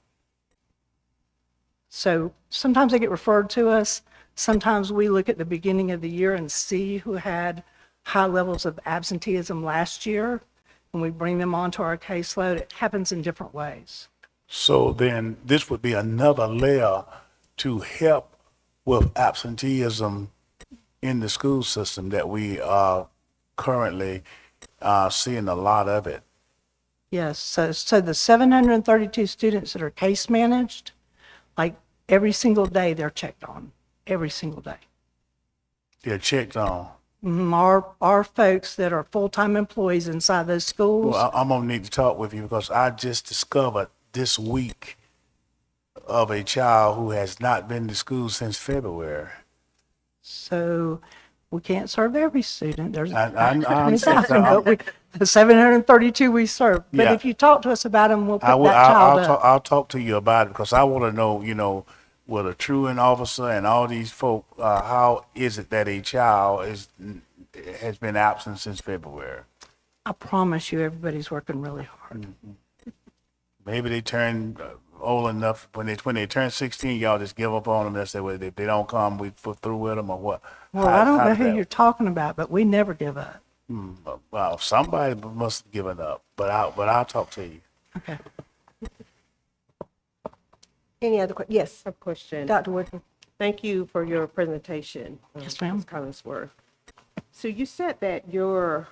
So sometimes they get referred to us. Sometimes we look at the beginning of the year and see who had high levels of absenteeism last year, and we bring them onto our caseload. It happens in different ways. So then this would be another layer to help with absenteeism in the school system that we are currently seeing a lot of it. Yes, so the 732 students that are case managed, like every single day they're checked on, every single day. They're checked on. Our folks that are full-time employees inside those schools. Well, I'm gonna need to talk with you because I just discovered this week of a child who has not been to school since February. So we can't serve every student. There's I 20,000, but the 732 we serve. But Yeah. if you talk to us about them, we'll pick I will, that child up. I'll talk to you about it because I want to know, with a truant officer and all these folk, how is it that a child has been absent since February? I promise you, everybody's working really hard. Maybe they turn old enough when they turn 16, y'all just give up on them and say, well, if they don't come, we put through with them or what? Well, I don't know who you're talking about, but we never give up. Well, somebody must have given up, but I'll talk to you. Okay. Any other questions? Yes, I have a question. Dr. Woodson. Thank you for your presentation. Yes, ma'am. Ms. Collinsworth. So you said that your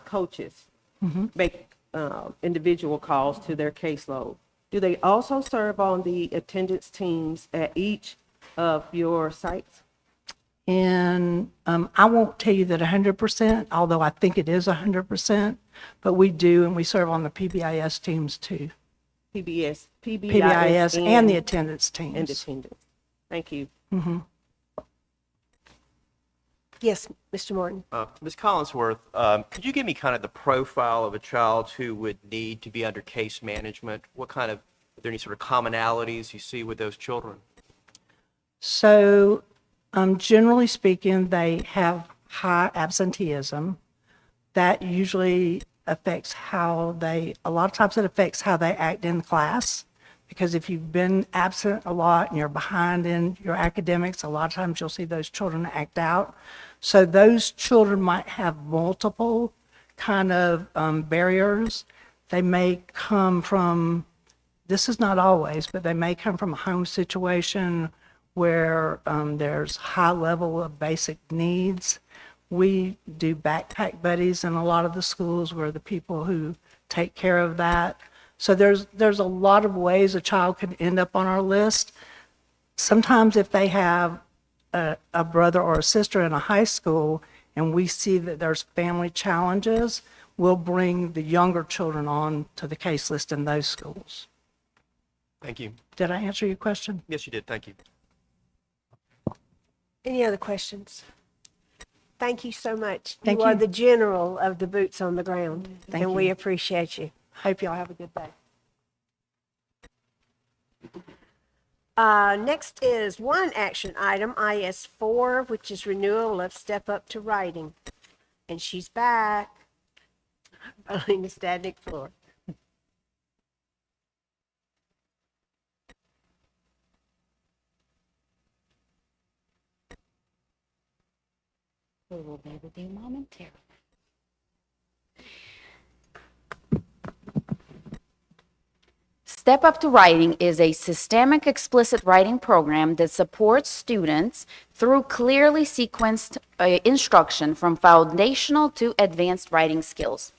coaches make individual calls to their caseload. Do they also serve on the attendance teams at each of your sites? And I won't tell you that 100%, although I think it is 100%, but we do, and we serve on the PBIS teams too. PBIS and the attendance teams. And attendance. Thank you. Yes, Mr. Morton. Ms. Collinsworth, could you give me kind of the profile of a child who would need to be under case management? Are there any sort of commonalities you see with those children? So generally speaking, they have high absenteeism. That usually affects a lot of times it affects how they act in class. Because if you've been absent a lot and you're behind in your academics, a lot of times you'll see those children act out. So those children might have multiple kind of barriers. They may come from, this is not always, but they may come from a home situation where there's high level of basic needs. We do backpack buddies in a lot of the schools where the people who take care of that. So there's a lot of ways a child could end up on our list. Sometimes if they have a brother or a sister in a high school and we see that there's family challenges, we'll bring the younger children on to the case list in those schools. Thank you. Did I answer your question? Yes, you did. Thank you. Any other questions? Thank you so much. Thank You are you. the general of the boots on the ground, Thank and we you. appreciate you. Hope y'all have a good day. Next is one action item, IS4, which is renewal of Step Up to Writing. And she's back. On the static floor. We will be with you momentarily. Step Up to Writing is a systemic explicit writing program that supports students through clearly sequenced instruction from foundational to advanced writing skills.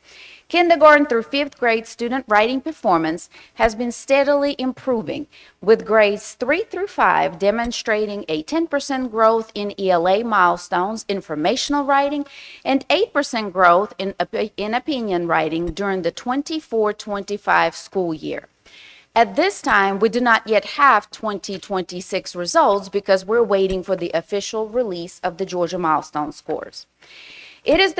Kindergarten through fifth grade student writing performance has been steadily improving, with grades 3 through 5 demonstrating a 10% growth in ELA milestones, informational writing, and 8% growth in opinion writing during the 24-25 school year. At this time, we do not yet have 2026 results because we're waiting for the official release of the Georgia milestone scores. It is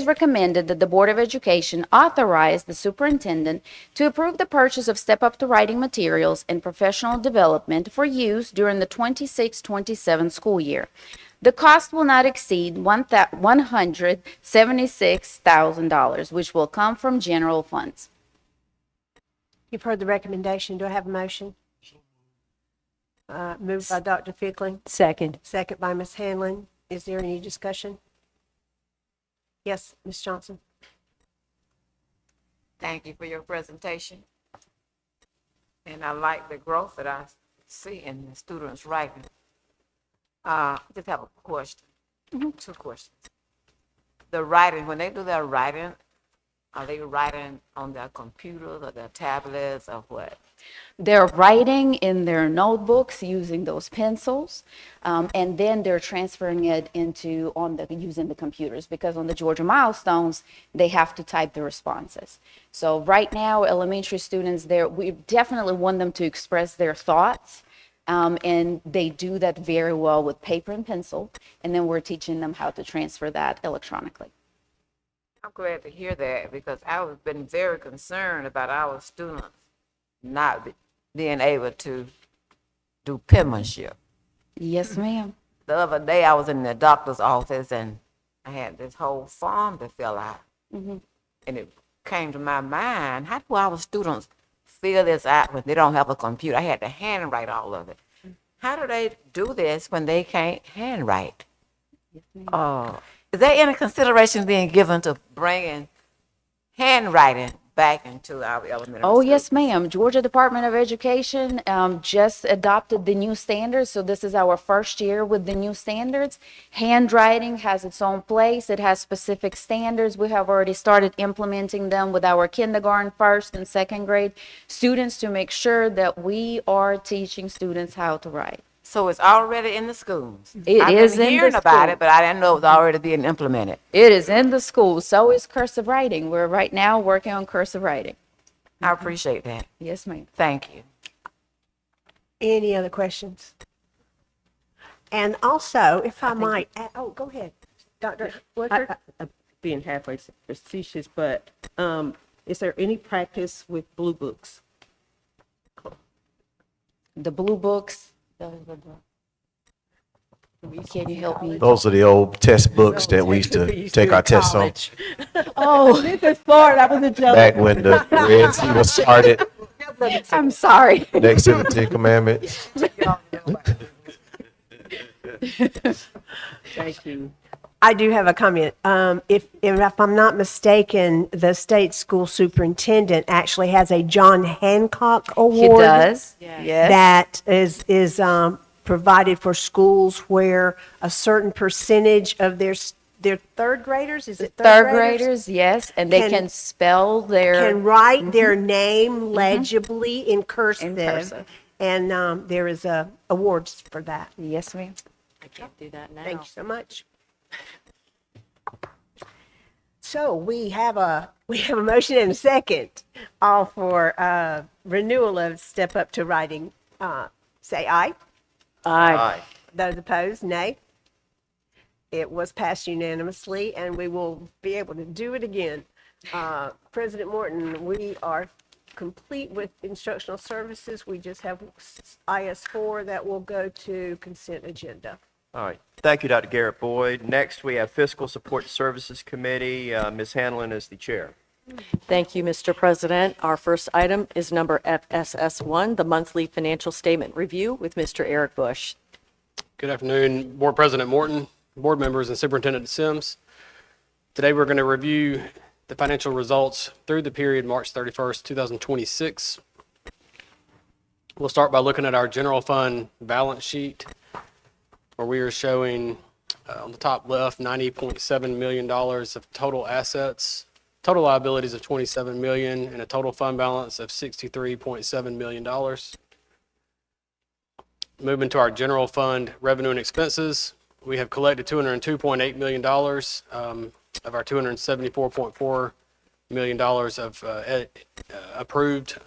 recommended that the Board of Education authorize the superintendent to approve the purchase of Step Up to Writing materials and professional development for use during the 26-27 school year. The cost will not exceed $176,000, which will come from general funds. You've heard the recommendation. Do I have a motion? Moved by Dr. Fickling. Second. Second by Ms. Hanlon. Is there any discussion? Yes, Ms. Johnson. Thank you for your presentation. And I like the growth that I see in the students' writing. Just have a question, 2 questions. The writing, when they do their writing, are they writing on their computers or their tablets or what? They're writing in their notebooks using those pencils, and then they're transferring it into using the computers, because on the Georgia milestones, they have to type the responses. So right now, elementary students, we definitely want them to express their thoughts, and they do that very well with paper and pencil, and then we're teaching them how to transfer that electronically. I'm glad to hear that, because I've been very concerned about our students not being able to do penmanship. Yes, ma'am. The other day, I was in the doctor's office and I had this whole form to fill out. And it came to my mind, how do our students fill this out when they don't have a computer? I had to handwrite all of it. How do they do this when they can't handwrite? Is there any consideration being given to bringing handwriting back into our elementary Oh, schools? yes, ma'am. Georgia Department of Education just adopted the new standards, so this is our first year with the new standards. Handwriting has its own place. It has specific standards. We have already started implementing them with our kindergarten, first and second grade students to make sure that we are teaching students how to write. So it's already in the schools. It is in I've been the hearing about school. it, but I didn't know it was already being implemented. It is in the school. So is cursive writing. We're right now working on cursive writing. I appreciate that. Yes, ma'am. Thank you. Any other questions? And also, if I might, go ahead, Dr. Woodford. Being halfway facetious, but is there any practice with blue books? The blue books. Can you help me? Those are the old test books that we used to take our tests on Oh, This is Florida, that was a joke. back when the Red Sea was started, I'm sorry. next to the Ten Commandments. Thank you. I do have a comment. If I'm not mistaken, the state school superintendent actually has a John Hancock He Award. does. Yes. That is provided for schools where a certain percentage of their third graders, is it Third graders, yes, and they Can- can spell their. can write their name legibly in cursive. cursive. And there is awards for that. Yes, ma'am. I can't do that now. Thank you so much. So we have a motion and a second, all for renewal of step up to writing. Say aye. Aye. Those opposed, nay. It was passed unanimously, and we will be able to do it again. President Morton, we are complete with instructional services. We just have IS4 that will go to consent agenda. All right. Thank you, Dr. Garrett Boyd. Next, we have Fiscal Support Services Committee. Ms. Hanlon is the chair. Thank you, Mr. President. Our first item is number FSS1, the monthly financial statement review with Mr. Eric Bush. Good afternoon, Board President Morton, board members, and Superintendent Sims. Today, we're going to review the financial results through the period March 31st, 2026. We'll start by looking at our general fund balance sheet, where we are showing on the top left $90.7 million of total assets, total liabilities of $27 million, and a total fund balance of $63.7 million. Moving to our general fund revenue and expenses, we have collected $202.8 million of our $274.4 million of approved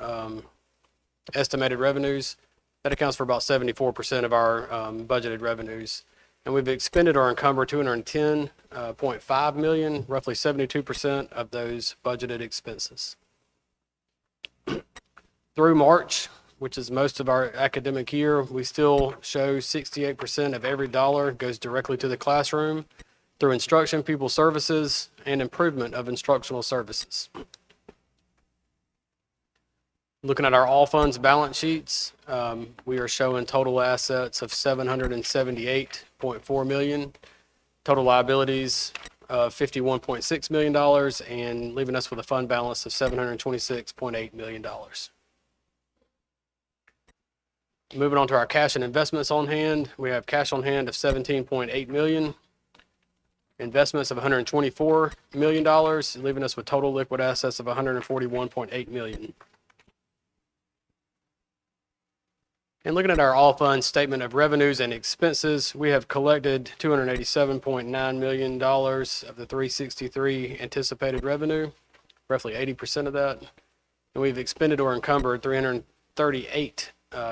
estimated revenues. That accounts for about 74% of our budgeted revenues. And we've expended or encumbered $210.5 million, roughly 72% of those budgeted expenses. Through March, which is most of our academic year, we still show 68% of every dollar goes directly to the classroom through instruction, pupil services, and improvement of instructional services. Looking at our all funds balance sheets, we are showing total assets of $778.4 million, total liabilities of $51.6 million, and leaving us with a fund balance of $726.8 million. Moving on to our cash and investments on hand, we have cash on hand of $17.8 million, investments of $124 million, leaving us with total liquid assets of $141.8 million. And looking at our all funds statement of revenues and expenses, we have collected $287.9 million of the $363 anticipated revenue, roughly 80% of that. And we've expended or encumbered $338,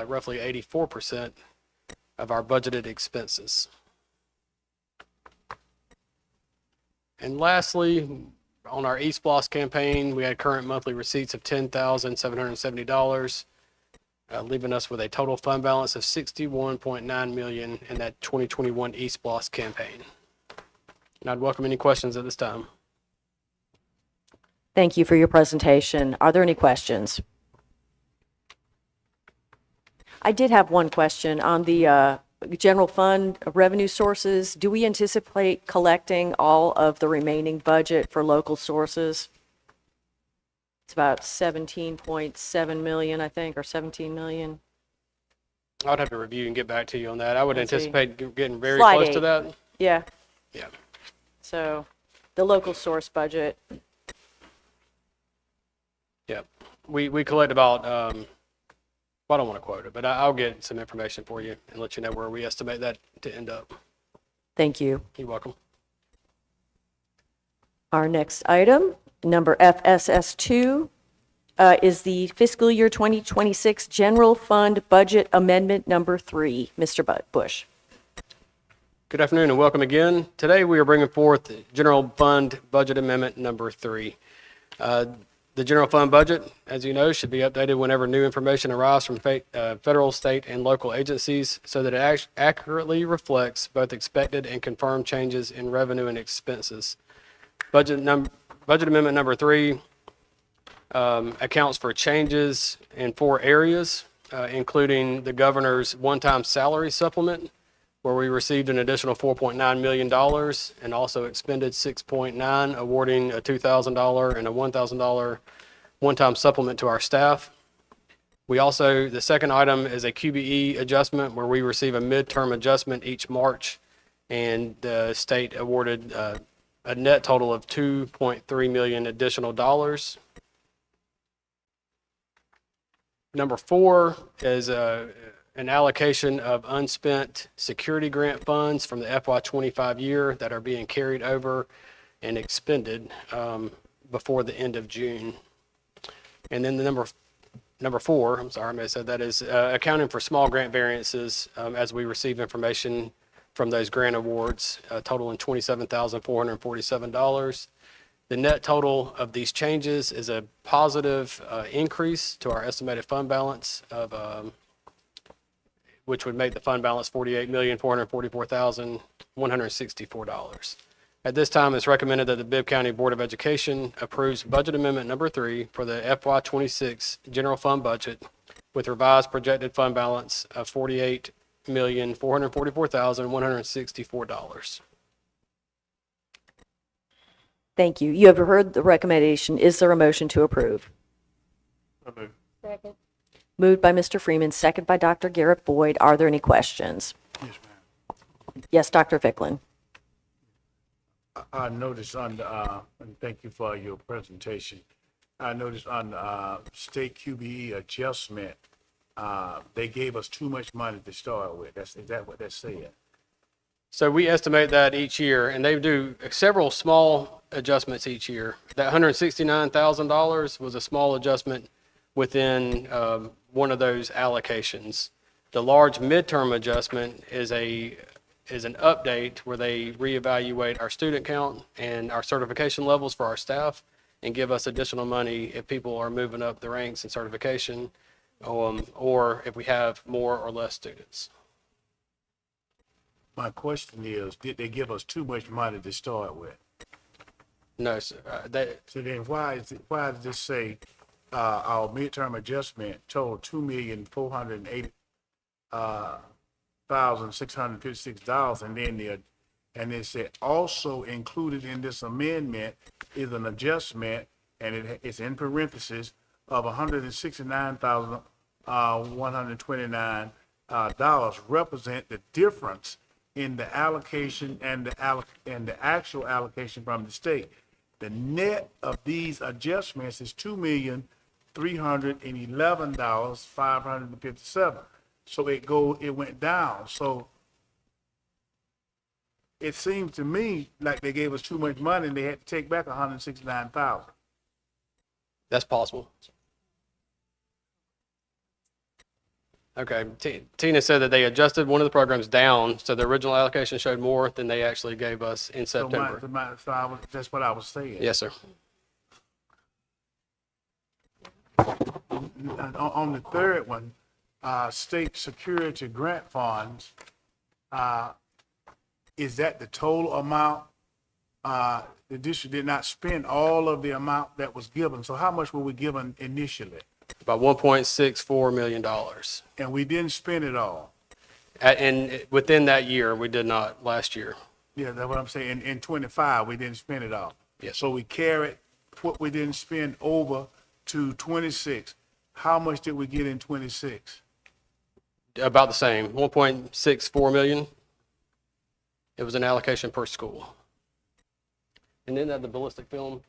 roughly 84% of our budgeted expenses. And lastly, on our eSPLOS campaign, we had current monthly receipts of $10,770. Leaving us with a total fund balance of $61.9 million in that 2021 eSPLOS campaign. And I'd welcome any questions at this time. Thank you for your presentation. Are there any questions? I did have one question on the general fund revenue sources. Do we anticipate collecting all of the remaining budget for local sources? It's about 17.7 million, I think, or 17 million. I'd have to review and get back to you on that. I would Let's see. anticipate getting very Slide close 8. to that. Yeah. Yeah. So the local source budget. Yeah. We collect about, well, I don't want to quote it, but I'll get some information for you and let you know where we estimate that to end up. Thank you. You're welcome. Our next item, number FSS2, is the fiscal year 2026 general fund budget amendment number 3. Mr. Bush. Good afternoon and welcome again. Today we are bringing forth the general fund budget amendment number 3. The general fund budget, as you know, should be updated whenever new information arrives from federal, state, and local agencies so that it accurately reflects both expected and confirmed changes in revenue and expenses. Budget amendment number 3 accounts for changes in 4 areas, including the governor's one-time salary supplement, where we received an additional $4.9 million and also expended $6.9 million, awarding a $2,000 and a $1,000 one-time supplement to our staff. We also, the second item is a QBE adjustment, where we receive a midterm adjustment each March, and the state awarded a net total of $2.3 million additional dollars. Number 4 is an allocation of unspent security grant funds from the FY25 year that are being carried over and expended before the end of June. And then the number four, I'm sorry, I may have said that, is accounting for small grant variances as we receive information from those grant awards, totaling $27,447. The net total of these changes is a positive increase to our estimated fund balance of, which would make the fund balance $48,444,164. At this time, it's recommended that the Bibb County Board of Education approves budget amendment number 3 for the FY26 general fund budget with revised projected fund balance of $48,444,164. Thank you. You have heard the recommendation. Is there a motion to approve? Second. Moved by Mr. Freeman, second by Dr. Garrett Boyd. Are there any questions? Yes, ma'am. Yes, Dr. Ficklin. I noticed on the, and thank you for your presentation. I noticed on the state QBE adjustment, they gave us too much money to start with. Is that what they're saying? So we estimate that each year, and they do several small adjustments each year. That $169,000 was a small adjustment within one of those allocations. The large midterm adjustment is an update where they reevaluate our student count and our certification levels for our staff and give us additional money if people are moving up the ranks in certification, or if we have more or less students. My question is, did they give us too much money to start with? No, sir. So then why does this say our midterm adjustment total $2,480,656, and it said also included in this amendment is an adjustment, and it's in parentheses of $169,129 represent the difference in the allocation and the actual allocation from the state. The net of these adjustments is $2,311,557. So it went down. So it seems to me like they gave us too much money and they had to take back $169,000. That's possible. Okay, Tina said that they adjusted one of the programs down, so the original allocation showed more than they actually gave us in September. That's what I was saying. Yes, sir. On the third one, state security grant funds, is that the total amount? The district did not spend all of the amount that was given. So how much were we given initially? About $1.64 million. And we didn't spend it all. And within that year, we did not last year. Yeah, that's what I'm saying. In 25, we didn't spend it all. Yes. So we carried what we didn't spend over to 26. How much did we get in 26? About the same, 1.64 million. It was an allocation per school. And then the ballistic film.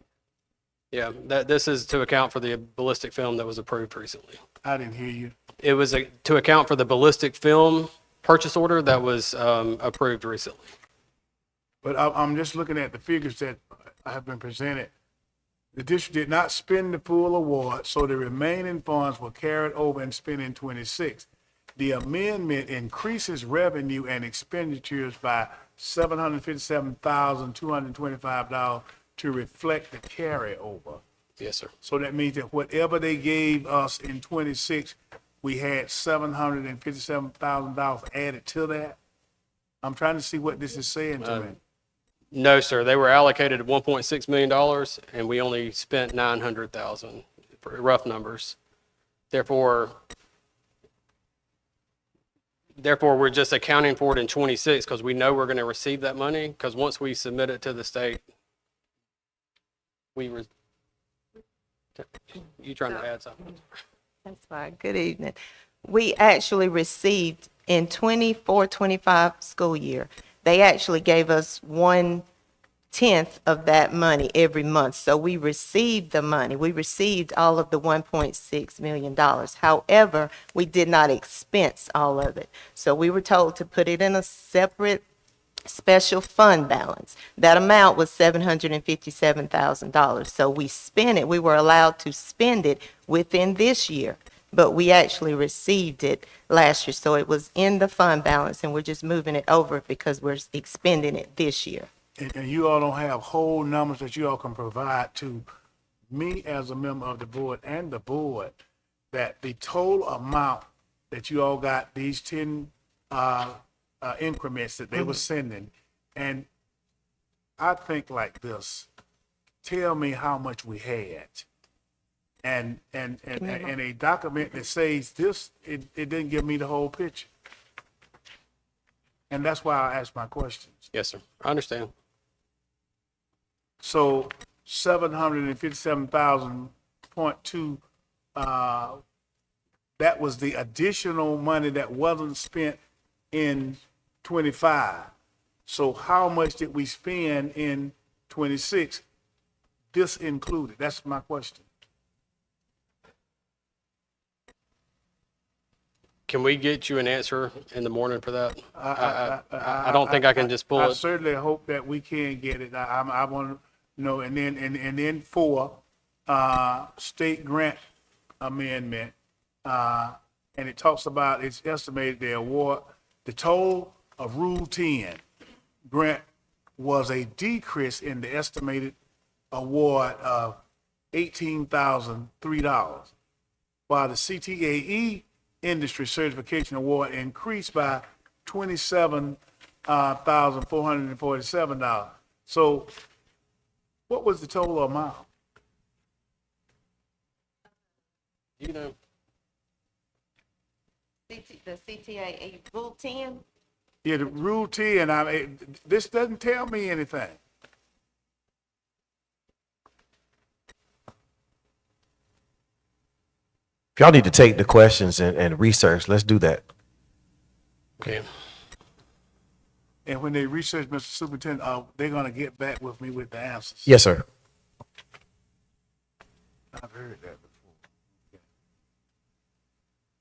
Yeah, this is to account for the ballistic film that was approved recently. I didn't hear you. It was to account for the ballistic film purchase order that was approved recently. But I'm just looking at the figures that have been presented. The district did not spend the full award, so the remaining funds were carried over and spent in 26. The amendment increases revenue and expenditures by $757,225 to reflect the carryover. Yes, sir. So that means that whatever they gave us in 26, we had $757,000 added to that. I'm trying to see what this is saying to me. No, sir. They were allocated $1.6 million, and we only spent $900,000 for rough numbers. Therefore, we're just accounting for it in 26 because we know we're going to receive that money. Because once we submit it to the state, you trying to add something? That's fine. Good evening. We actually received in 24-25 school year, they actually gave us 1/10 of that money every month. So we received the money. We received all of the $1.6 million. However, we did not expense all of it. So we were told to put it in a separate special fund balance. That amount was $757,000. So we spent it, we were allowed to spend it within this year, but we actually received it last year. So it was in the fund balance, and we're just moving it over because we're expending it this year. And you all don't have whole numbers that you all can provide to me as a member of the board and the board, that the total amount that you all got, these 10 increments that they were sending, and I think like this, tell me how much we had. And a document that says this, it didn't give me the whole picture. And that's why I asked my questions. Yes, sir. I understand. So 757,000.2, that was the additional money that wasn't spent in 25. So how much did we spend in 26? This included. That's my question. Can we get you an answer in the morning for that? I don't think I can just pull I it. certainly hope that we can get it. I want to know, and then for state grant amendment, and it talks about, it's estimated the award, the total of Rule 10 grant was a decrease in the estimated award of $18,003, while the CTAE Industry Certification Award increased by $27,447. So what was the total amount? You know, The CTAE Rule 10? Yeah, the Rule 10, this doesn't tell me anything. If y'all need to take the questions and research, let's do that. okay. And when they research, Mr. Superintendent, they're gonna get back with me with the answers. Yes, sir. I've heard that before. Okay.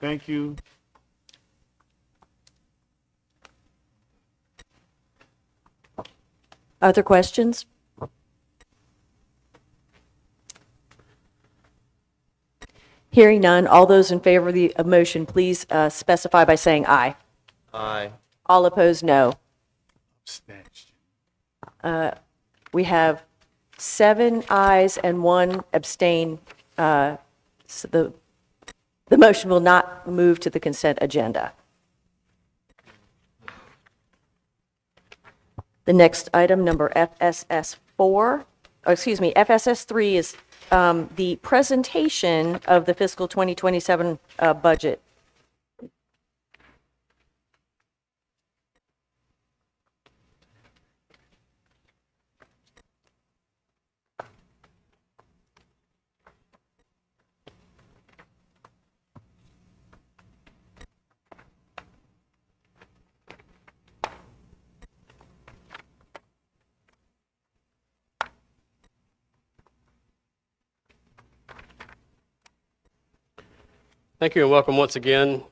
Thank you. Other questions? Hearing none, all those in favor of the motion, please specify by saying aye. Aye. All opposed, no. Snatched. We have 7 ayes and 1 abstain. So the motion will not move to the consent agenda. The next item, number FSS 3 is the presentation of the fiscal 2027 budget. Thank you and welcome once again.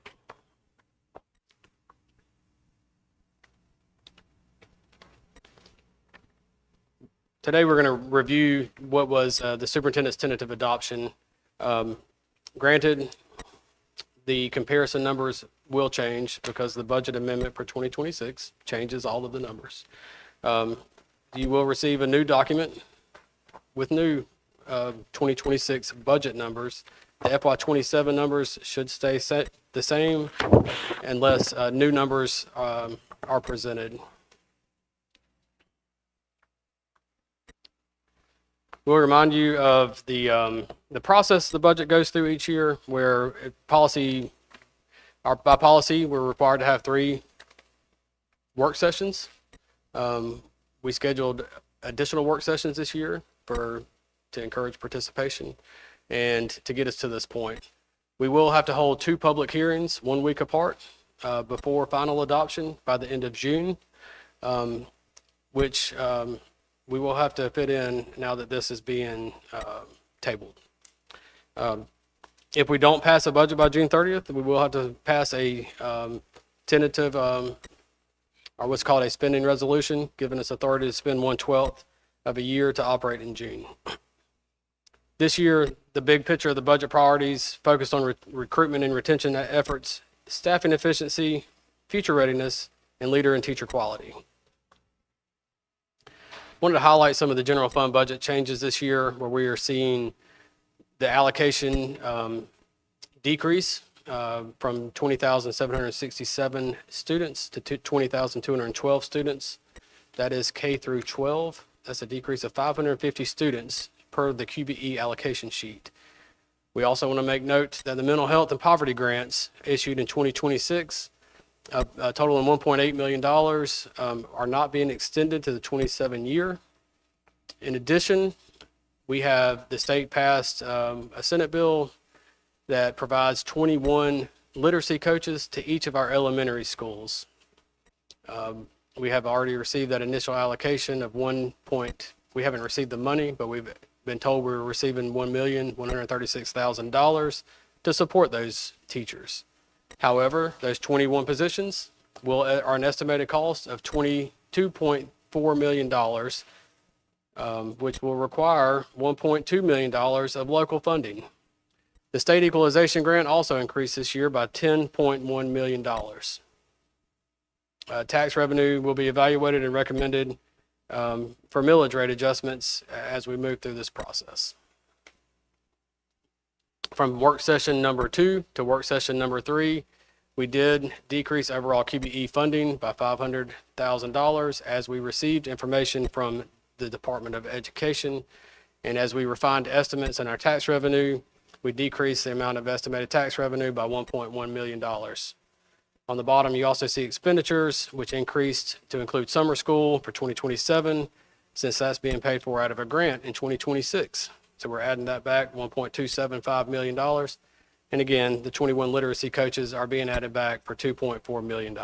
Today we're going to review what was the superintendent's tentative adoption. Granted, the comparison numbers will change because the budget amendment for 2026 changes all of the numbers. You will receive a new document with new 2026 budget numbers. The FY27 numbers should stay the same unless new numbers are presented. We'll remind you of the process the budget goes through each year, where by policy, we're required to have 3 work sessions. We scheduled additional work sessions this year to encourage participation and to get us to this point. We will have to hold 2 public hearings 1 week apart before final adoption by the end of June, which we will have to fit in now that this is being tabled. If we don't pass a budget by June 30th, we will have to pass a tentative or what's called a spending resolution, giving us authority to spend 1/12 of a year to operate in June. This year, the big picture of the budget priorities focused on recruitment and retention efforts, staffing efficiency, future readiness, and leader and teacher quality. Wanted to highlight some of the general fund budget changes this year where we are seeing the allocation decrease from 20,767 students to 20,212 students. That is K through 12. That's a decrease of 550 students per the QBE allocation sheet. We also want to make note that the mental health and poverty grants issued in 2026, a total of $1.8 million, are not being extended to the 27 year. In addition, we have the state passed a Senate bill that provides 21 literacy coaches to each of our elementary schools. We have already received that initial allocation of we haven't received the money, but we've been told we're receiving $1,136,000 to support those teachers. However, those 21 positions are an estimated cost of $22.4 million, which will require $1.2 million of local funding. The state equalization grant also increased this year by $10.1 million. Tax revenue will be evaluated and recommended for millage rate adjustments as we move through this process. From work session number 2 to work session number 3, we did decrease overall QBE funding by $500,000 as we received information from the Department of Education. And as we refined estimates in our tax revenue, we decreased the amount of estimated tax revenue by $1.1 million. On the bottom, you also see expenditures, which increased to include summer school for 2027, since that's being paid for out of a grant in 2026. So we're adding that back, $1.275 million. And again, the 21 literacy coaches are being added back for $2.4 million.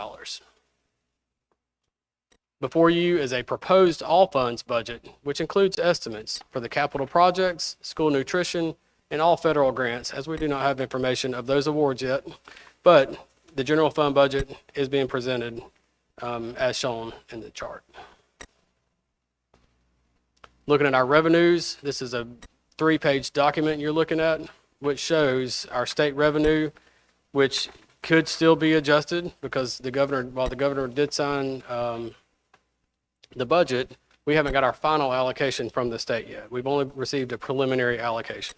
Before you is a proposed all funds budget, which includes estimates for the capital projects, school nutrition, and all federal grants, as we do not have information of those awards yet. But the general fund budget is being presented as shown in the chart. Looking at our revenues, this is a 3-page document you're looking at, which shows our state revenue, which could still be adjusted because while the governor did sign the budget, we haven't got our final allocation from the state yet. We've only received a preliminary allocation.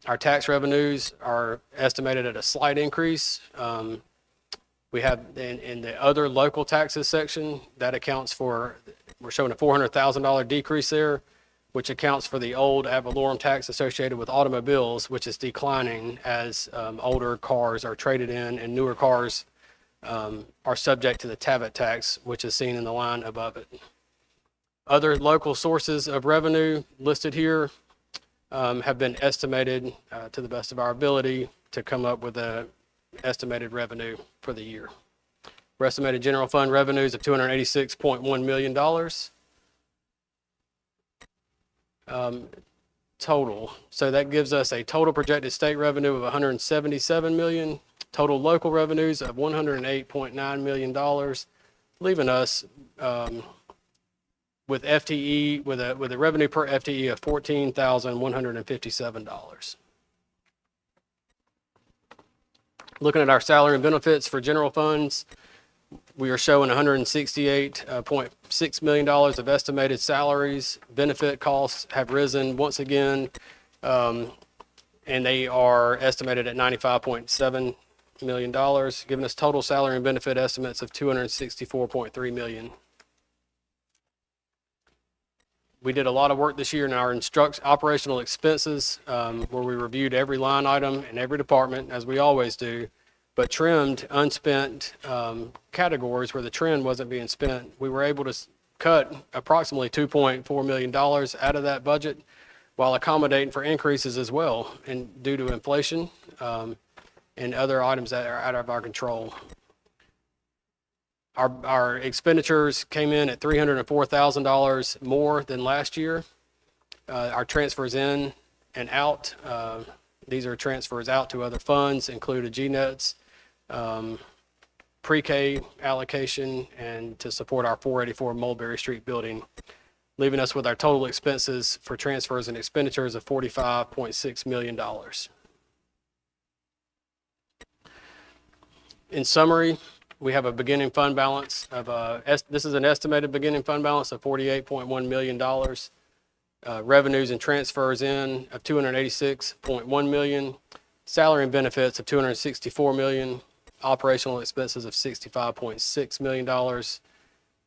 Our tax revenues are estimated at a slight increase. We have in the other local taxes section, that accounts for, we're showing a $400,000 decrease there, which accounts for the old ad valorem tax associated with automobiles, which is declining as older cars are traded in and newer cars are subject to the TABIT tax, which is seen in the line above it. Other local sources of revenue listed here have been estimated to the best of our ability to come up with an estimated revenue for the year. We're estimated general fund revenues of $286.1 million total. So that gives us a total projected state revenue of $177 million, total local revenues of $108.9 million, leaving us with FTE, with a revenue per FTE of $14,157. Looking at our salary and benefits for general funds, we are showing $168.6 million of estimated salaries. Benefit costs have risen once again, and they are estimated at $95.7 million, giving us total salary and benefit estimates of $264.3 million. We did a lot of work this year in our operational expenses, where we reviewed every line item in every department, as we always do, but trimmed unspent categories where the trend wasn't being spent. We were able to cut approximately $2.4 million out of that budget while accommodating for increases as well, and due to inflation and other items that are out of our control. Our expenditures came in at $304,000 more than last year. Our transfers in and out, these are transfers out to other funds, included GNETs, pre-K allocation and to support our 484 Mulberry Street building, leaving us with our total expenses for transfers and expenditures of $45.6 million. In summary, we have a beginning fund balance of, this is an estimated beginning fund balance of $48.1 million. Revenues and transfers in of $286.1 million. Salary and benefits of $264 million. Operational expenses of $65.6 million,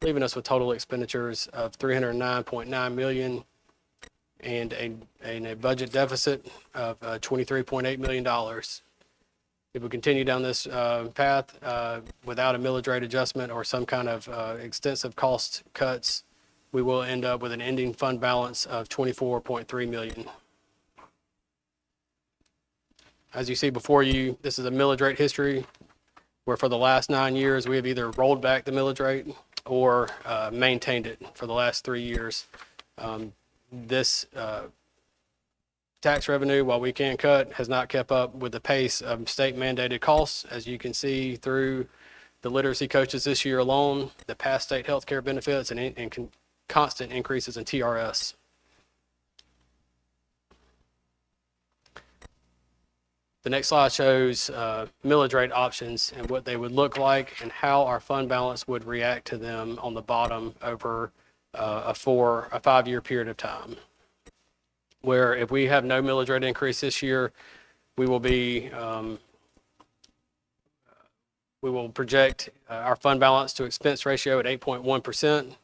leaving us with total expenditures of $309.9 million and a budget deficit of $23.8 million. If we continue down this path without a millage rate adjustment or some kind of extensive cost cuts, we will end up with an ending fund balance of $24.3 million. As you see before you, this is a millage rate history where for the last 9 years, we have either rolled back the millage rate or maintained it for the last 3 years. This tax revenue, while we can cut, has not kept up with the pace of state mandated costs. As you can see through the literacy coaches this year alone, the past state healthcare benefits and constant increases in TRS. The next slide shows millage rate options and what they would look like and how our fund balance would react to them on the bottom over a 5-year period of time. Where if we have no millage rate increase this year, we will project our fund balance to expense ratio at 8.1%.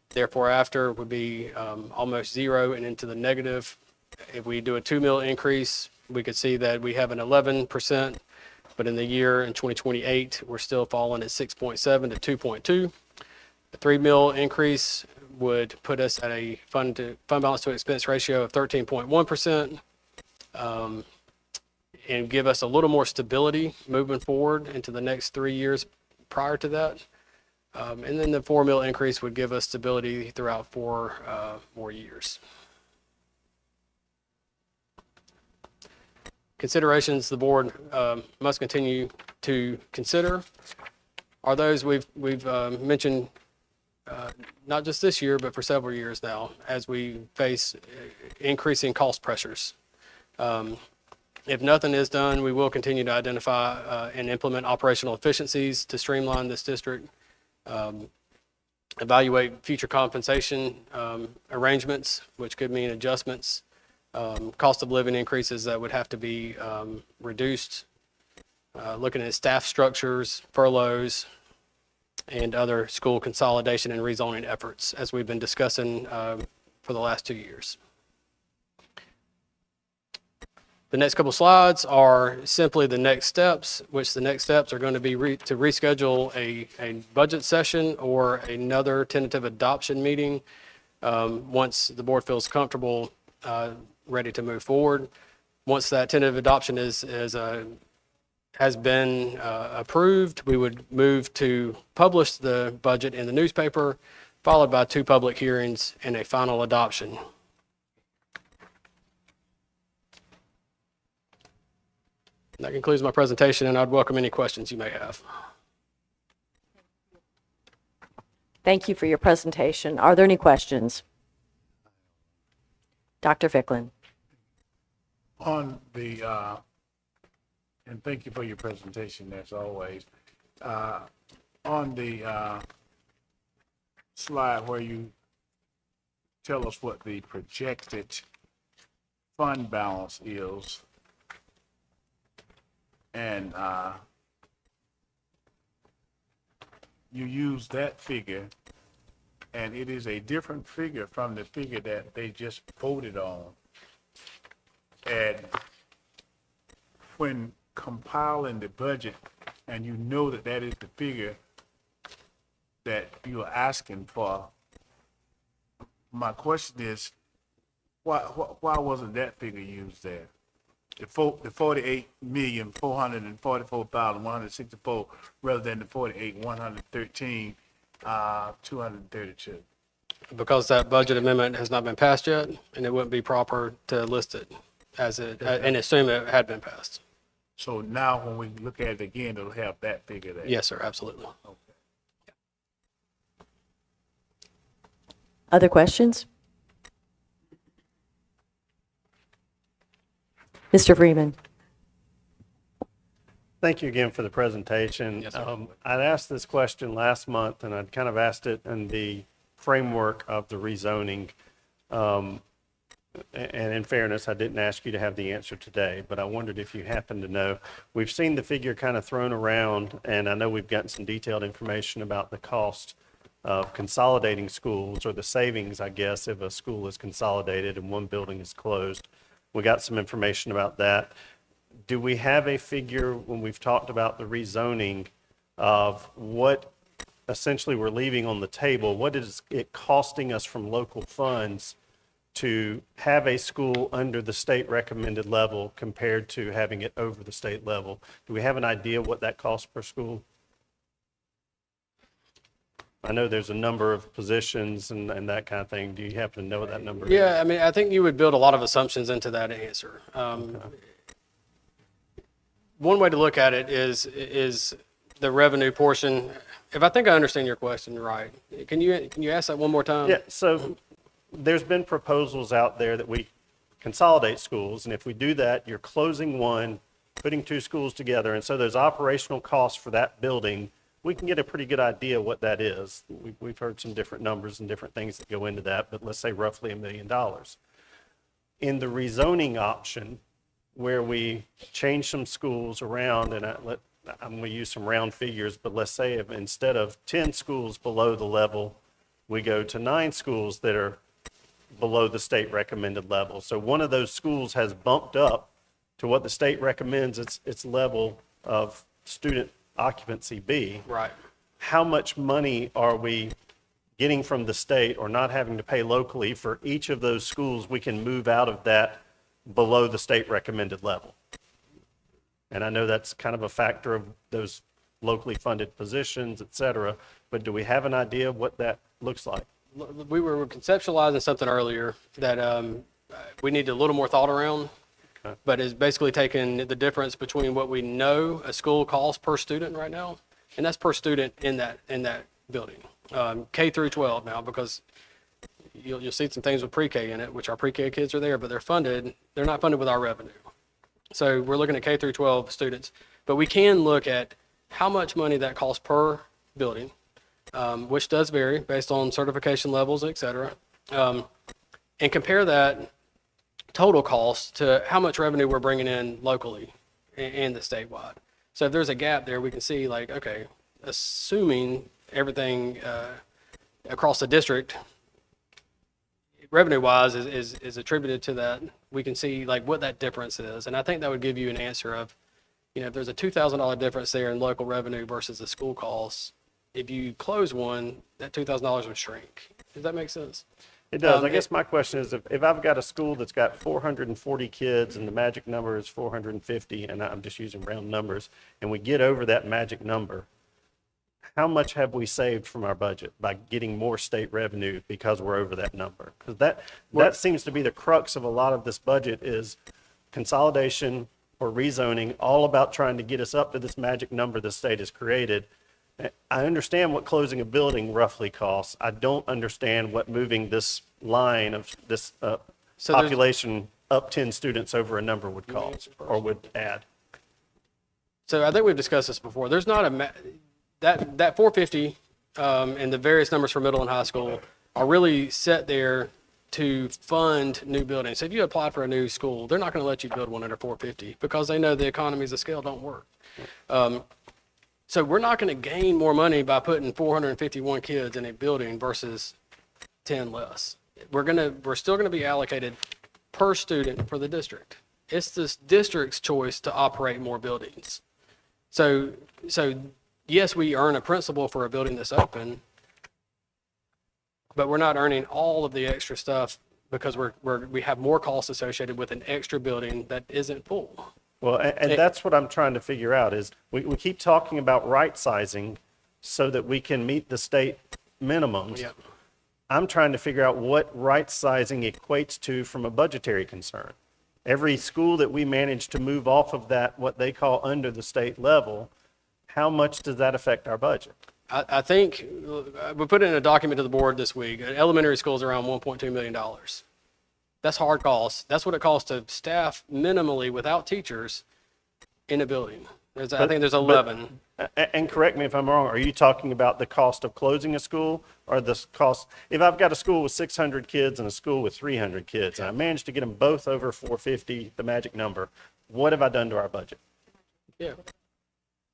Therefore, after would be almost zero and into the negative. If we do a 2 mil increase, we could see that we have an 11%, but in the year in 2028, we're still falling at 6.7 to 2.2. A 3 mil increase would put us at a fund balance to expense ratio of 13.1%, and give us a little more stability moving forward into the next 3 years prior to that. And then the 4 mil increase would give us stability throughout 4 more years. Considerations the board must continue to consider are those we've mentioned not just this year, but for several years now, as we face increasing cost pressures. If nothing is done, we will continue to identify and implement operational efficiencies to streamline this district, evaluate future compensation arrangements, which could mean adjustments, cost of living increases that would have to be reduced, looking at staff structures, furloughs, and other school consolidation and rezoning efforts, as we've been discussing for the last 2 years. The next couple slides are simply the next steps, which the next steps are going to be to reschedule a budget session or another tentative adoption meeting once the board feels comfortable, ready to move forward. Once that tentative adoption has been approved, we would move to publish the budget in the newspaper, followed by 2 public hearings and a final adoption. That concludes my presentation, and I'd welcome any questions you may have. Thank you for your presentation. Are there any questions? Dr. Ficklin. On the, and thank you for your presentation as always. On the slide where you tell us what the projected fund balance is, and you use that figure, and it is a different figure from the figure that they just voted on. And when compiling the budget, and you know that that is the figure that you're asking for, my question is, why wasn't that figure used there? The 48,444,164 rather than the 48,113,232. Because that budget amendment has not been passed yet, and it wouldn't be proper to list it as it and assume it had been passed. So now when we look at it again, it'll have that figure there. Yes, sir, absolutely. Other questions? Mr. Freeman? Thank you again for the presentation. Yes, sir. I'd asked this question last month, and I'd kind of asked it in the framework of the rezoning. And in fairness, I didn't ask you to have the answer today, but I wondered if you happen to know. We've seen the figure kind of thrown around, and I know we've gotten some detailed information about the cost of consolidating schools, or the savings, I guess, if a school is consolidated and one building is closed. We got some information about that. Do we have a figure when we've talked about the rezoning of what essentially we're leaving on the table? What is it costing us from local funds to have a school under the state recommended level compared to having it over the state level? Do we have an idea what that costs per school? I know there's a number of positions and that kind of thing. Do you happen to know what that number is? Yeah, I mean, I think you would build a lot of assumptions into that answer. One way to look at it is the revenue portion. If I think I understand your question right, can you ask that one more time? Yeah, so there's been proposals out there that we consolidate schools, and if we do that, you're closing one, putting two schools together, and so those operational costs for that building, we can get a pretty good idea what that is. We've heard some different numbers and different things that go into that, but let's say roughly $1 million. In the rezoning option, where we change some schools around, and I'm going to use some round figures, but let's say if instead of 10 schools below the level, we go to 9 schools that are below the state recommended level. So one of those schools has bumped up to what the state recommends its level of student occupancy be. Right. How much money are we getting from the state or not having to pay locally for each of those schools we can move out of that below the state recommended level? And I know that's kind of a factor of those locally funded positions, et cetera, but do we have an idea of what that looks like? We were conceptualizing something earlier that we need a little more thought around, but it's basically taking the difference between what we know a school costs per student right now, and that's per student in that building, K through 12 now, because you'll see some things with pre-K in it, which our pre-K kids are there, but they're not funded with our revenue. So we're looking at K through 12 students, but we can look at how much money that costs per building, which does vary based on certification levels, et cetera, and compare that total cost to how much revenue we're bringing in locally and the statewide. So if there's a gap there, we can see like, okay, assuming everything across the district revenue-wise is attributed to that, we can see like what that difference is. And I think that would give you an answer of, if there's a $2,000 difference there in local revenue versus the school costs, if you close one, that $2,000 would shrink. Does that make sense? It does. I guess my question is, if I've got a school that's got 440 kids and the magic number is 450, and I'm just using round numbers, and we get over that magic number, how much have we saved from our budget by getting more state revenue because we're over that number? Because that seems to be the crux of a lot of this budget is consolidation or rezoning, all about trying to get us up to this magic number the state has created. I understand what closing a building roughly costs. I don't understand what moving this line of this population up 10 students over a number would cost or would add. So I think we've discussed this before. There's not that 450 and the various numbers for middle and high school are really set there to fund new buildings. So if you apply for a new school, they're not going to let you build one under 450 because they know the economies of scale don't work. So we're not going to gain more money by putting 451 kids in a building versus 10 less. We're still going to be allocated per student for the district. It's this district's choice to operate more buildings. So yes, we earn a principal for a building that's open, but we're not earning all of the extra stuff because we have more costs associated with an extra building that isn't full. Well, and that's what I'm trying to figure out is we keep talking about right sizing so that we can meet the state minimums. Yep. I'm trying to figure out what right sizing equates to from a budgetary concern. every school that we manage to move off of that, what they call under the state level, how much does that affect our budget? I think we put it in a document to the board this week. Elementary schools around $1.2 million. That's hard costs. That's what it costs to staff minimally without teachers in a building. I think there's 11. And correct me if I'm wrong, are you talking about the cost of closing a school or the cost? If I've got a school with 600 kids and a school with 300 kids, and I managed to get them both over 450, the magic number, what have I done to our budget? Yeah.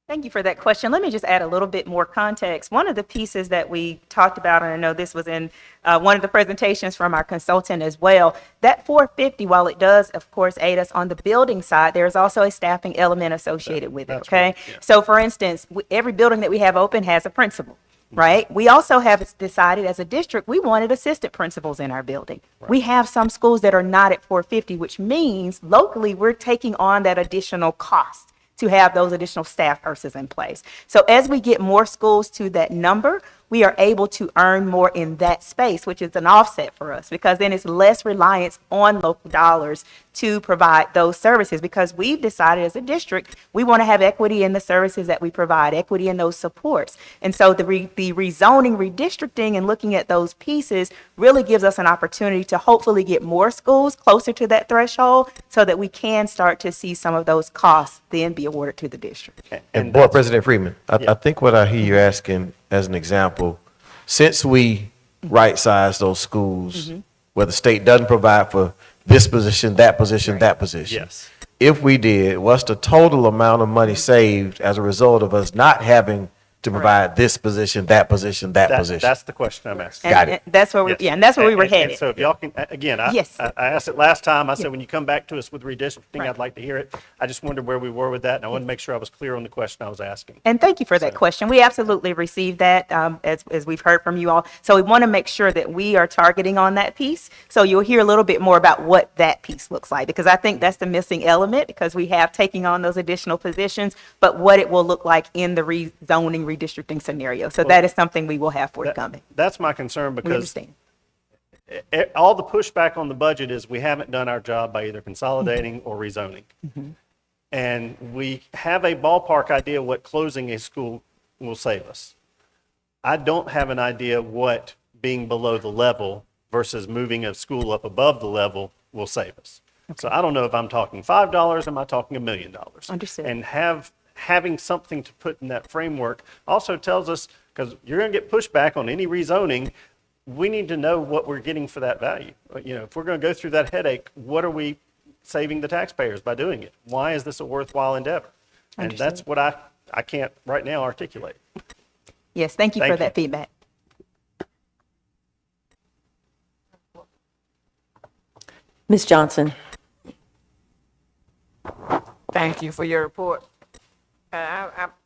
Thank you for that question. Let me just add a little bit more context. One of the pieces that we talked about, and I know this was in one of the presentations from our consultant as well, that 450, while it does, of course, aid us on the building side, there is also a staffing element associated with it, okay? Right, yeah. So for instance, every building that we have open has a principal. Right? We also have decided as a district, we wanted assistant principals in our building. Right. We have some schools that are not at 450, which means locally we're taking on that additional cost to have those additional staff nurses in place. So as we get more schools to that number, we are able to earn more in that space, which is an offset for us because then it's less reliance on local dollars to provide those services because we've decided as a district, we want to have equity in the services that we provide, equity in those supports. And so the rezoning, redistricting, and looking at those pieces really gives us an opportunity to hopefully get more schools closer to that threshold so that we can start to see some of those costs then be awarded to the district. And Board President Freeman, I think what I hear you asking as an example, since we right-size those schools where the state doesn't provide for this position, that position, that position. Yes. If we did, what's the total amount of money saved as a result of us not having to provide this position, that position, that position? That's the question I'm asking. Got it. And that's where we, Yes. and that's where we were And headed. so if y'all can, again, Yes. I asked it last time. I said, when you come back to us with redistricting, I'd like to hear it. I just wondered where we were with that, and I wanted to make sure I was clear on the question I was asking. And thank you for that question. We absolutely received that, as we've heard from you all. So we want to make sure that we are targeting on that piece. So you'll hear a little bit more about what that piece looks like, because I think that's the missing element, because we have taking on those additional positions, but what it will look like in the rezoning, redistricting scenario. So that is something we will have forthcoming. That's my concern We because understand. all the pushback on the budget is we haven't done our job by either consolidating or rezoning. And we have a ballpark idea what closing a school will save us. I don't have an idea what being below the level versus moving a school up above the level will save us. So I don't know if I'm talking $5, am I talking $1 million? Understood. And having something to put in that framework also tells us, because you're going to get pushback on any rezoning, we need to know what we're getting for that value. You know, if we're going to go through that headache, what are we saving the taxpayers by doing it? Why is this a worthwhile endeavor? And that's what I can't right now articulate. Yes, thank you for that feedback. Ms. Johnson. Thank you for your report.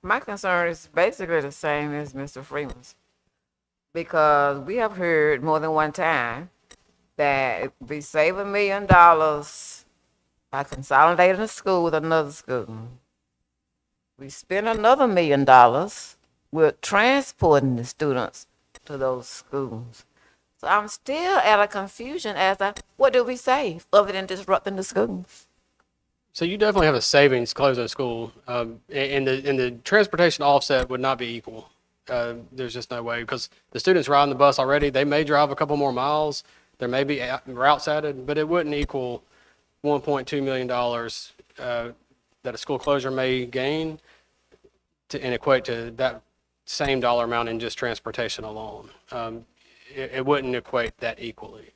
My concern is basically the same as Mr. Freeman's, because we have heard more than one time that we save $1 million by consolidating a school with another school. We spend another $1 million with transporting the students to those schools. So I'm still at a confusion as to what do we save other than disrupting the schools? So you definitely have a savings closing a school, and the transportation offset would not be equal. There's just no way, because the students riding the bus already, they may drive a couple more miles. There may be routes added, but it wouldn't equal $1.2 million that a school closure may gain and equate to that same dollar amount in just transportation alone. It wouldn't equate that equally.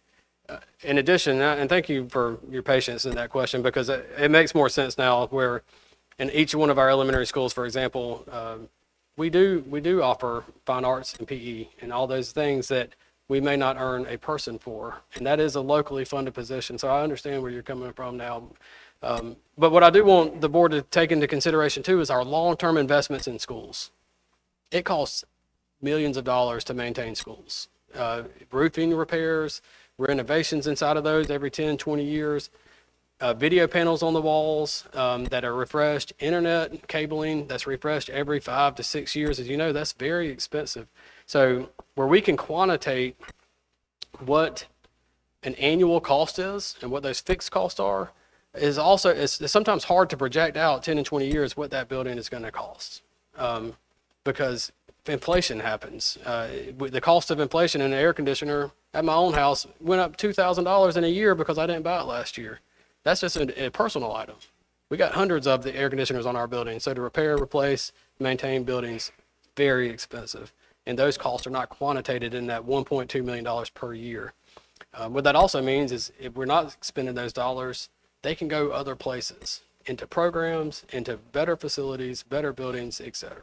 In addition, and thank you for your patience in that question, because it makes more sense now where in each one of our elementary schools, for example, we do offer fine arts and PE and all those things that we may not earn a person for, and that is a locally funded position. So I understand where you're coming from now. But what I do want the board to take into consideration too is our long-term investments in schools. It costs millions of dollars to maintain schools. Roofing repairs, renovations inside of those every 10, 20 years, video panels on the walls that are refreshed, internet cabling that's refreshed every 5 to 6 years. As you know, that's very expensive. So where we can quantitate what an annual cost is and what those fixed costs are, is also, it's sometimes hard to project out 10 and 20 years what that building is going to cost. Because inflation happens. The cost of inflation in an air conditioner at my own house went up $2,000 in a year because I didn't buy it last year. That's just a personal item. We got hundreds of the air conditioners on our building. So to repair, replace, maintain buildings, very expensive. And those costs are not quantitated in that $1.2 million per year. What that also means is if we're not spending those dollars, they can go other places, into programs, into better facilities, better buildings, et cetera.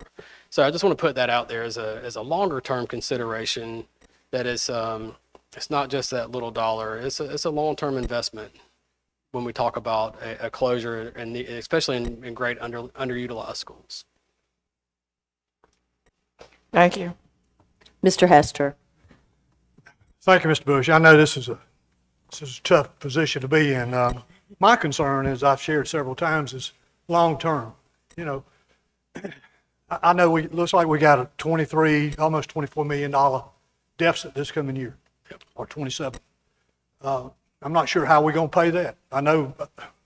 So I just want to put that out there as a longer term consideration that is, it's not just that little dollar, it's a long-term investment when we talk about a closure, and especially in great underutilized schools. Thank you. Mr. Hester. Thank you, Mr. Bush. I know this is a tough position to be in. My concern, as I've shared several times, is long-term. You know, I know looks like we got a almost $24 million deficit this coming year, or 27. I'm not sure how we're going to pay that. I know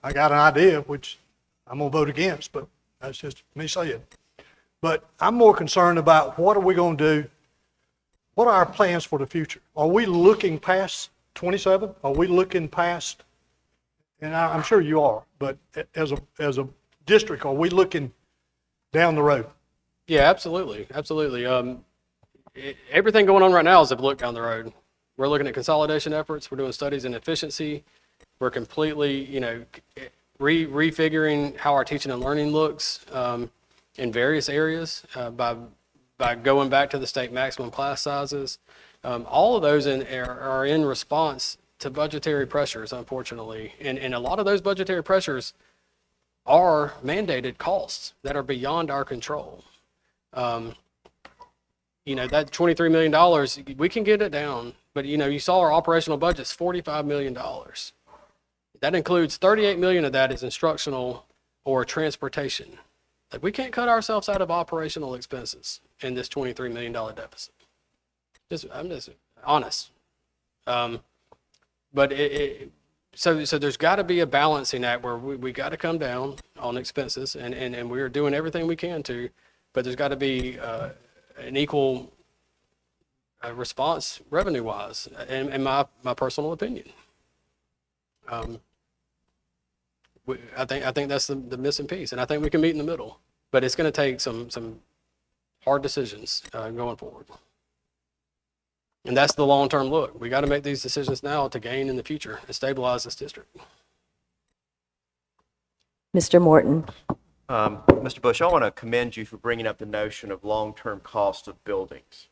I got an idea, which I'm going to vote against, but that's just me saying. But I'm more concerned about what are we going to do? What are our plans for the future? Are we looking past 27? Are we looking past, and I'm sure you are, but as a district, are we looking down the road? Yeah, absolutely. Absolutely. Everything going on right now is a look down the road. We're looking at consolidation efforts. We're doing studies in efficiency. We're completely, refiguring how our teaching and learning looks in various areas by going back to the state maximum class sizes. All of those are in response to budgetary pressures, unfortunately. And a lot of those budgetary pressures are mandated costs that are beyond our control. That $23 million, we can get it down. But, you saw our operational budget's $45 million. That includes $38 million of that is instructional or transportation. Like, we can't cut ourselves out of operational expenses in this $23 million deficit. I'm just honest. But so there's got to be a balancing act where we got to come down on expenses, and we're doing everything we can to, but there's got to be an equal response revenue-wise, in my personal opinion. I think that's the missing piece, and I think we can meet in the middle. But it's going to take some hard decisions going forward, and that's the long-term look. We got to make these decisions now to gain in the future and stabilize this district. Mr. Morton. Mr. Bush, I want to commend you for bringing up the notion of long-term cost of buildings.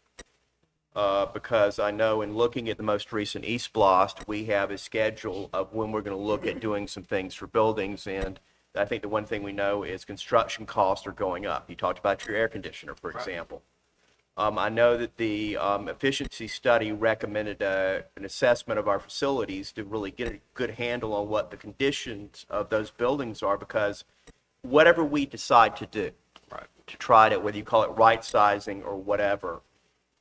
Because I know in looking at the most recent East Blast, we have a schedule of when we're going to look at doing some things for buildings. And I think the one thing we know is construction costs are going up. You talked about your air conditioner, for example. I know that the efficiency study recommended an assessment of our facilities to really get a good handle on what the conditions of those buildings are, because whatever we decide to do, to try to, whether you call it right sizing or whatever,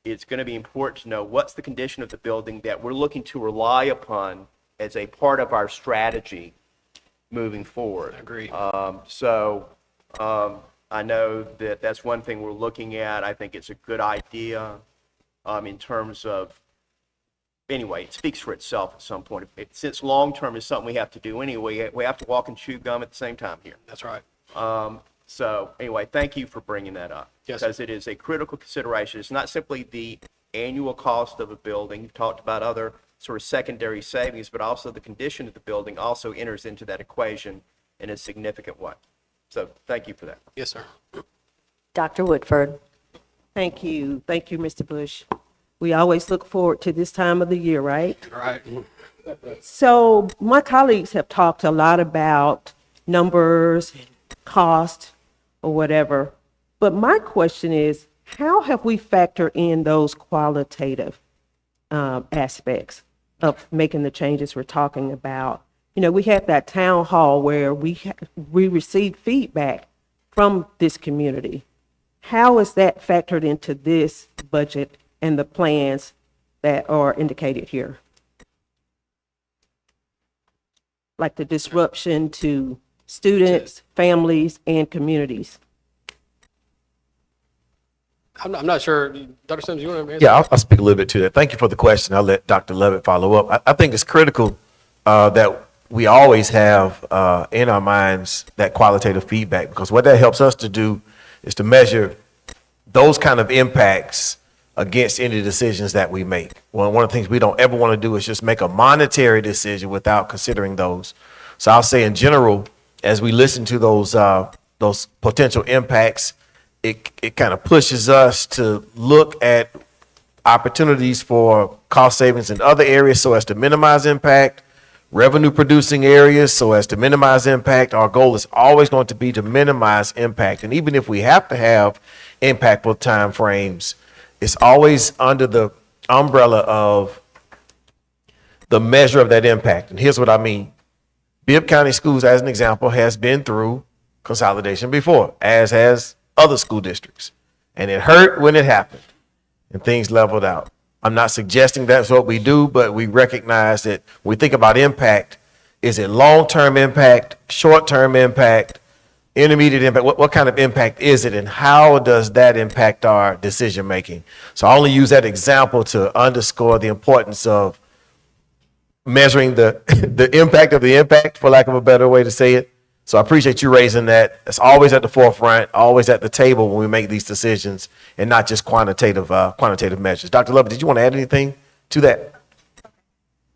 it's going to be important to know what's the condition of the building that we're looking to rely upon as a part of our strategy moving forward. I agree. I know that that's one thing we're looking at. I think it's a good idea in terms of, anyway, it speaks for itself at some point. Since long-term is something we have to do anyway, we have to walk and chew gum at the same time here. That's right. So anyway, thank you for bringing that up. Yes, because it is a critical consideration. It's not simply the annual cost of a building. You've talked about other sort of secondary savings, but also the condition of the building also enters into that equation in a significant way. So thank you for that. Yes, sir. Dr. Woodford. Thank you. Thank you, Mr. Bush. We always look forward to this time of the year, right? Right. So my colleagues have talked a lot about numbers, cost, or whatever. But my question is, how have we factored in those qualitative aspects of making the changes we're talking about? We had that town hall where we received feedback from this community. How is that factored into this budget and the plans that are indicated here? like the disruption to students, families, and communities? I'm not sure. Dr. Sims, you want to answer? Yeah, I'll speak a little bit to that. Thank you for the question. I'll let Dr. Levitt follow up. I think it's critical that we always have in our minds that qualitative feedback, because what that helps us to do is to measure those kind of impacts against any decisions that we make. One of the things we don't ever want to do is just make a monetary decision without considering those. So I'll say in general, as we listen to those potential impacts, it kind of pushes us to look at opportunities for cost savings in other areas so as to minimize impact, revenue producing areas so as to minimize impact. Our goal is always going to be to minimize impact. And even if we have to have impactful timeframes, it's always under the umbrella of the measure of that impact. And here's what I mean. Bibb County Schools, as an example, has been through consolidation before, as has other school districts. And it hurt when it happened and things leveled out. I'm not suggesting that's what we do, but we recognize that when we think about impact, is it long-term impact, short-term impact, intermediate impact? What kind of impact is it, and how does that impact our decision-making? So I only use that example to underscore the importance of measuring the impact of the impact, for lack of a better way to say it. So I appreciate you raising that. It's always at the forefront, always at the table when we make these decisions, and not just quantitative measures. Dr. Lovett, did you want to add anything to that?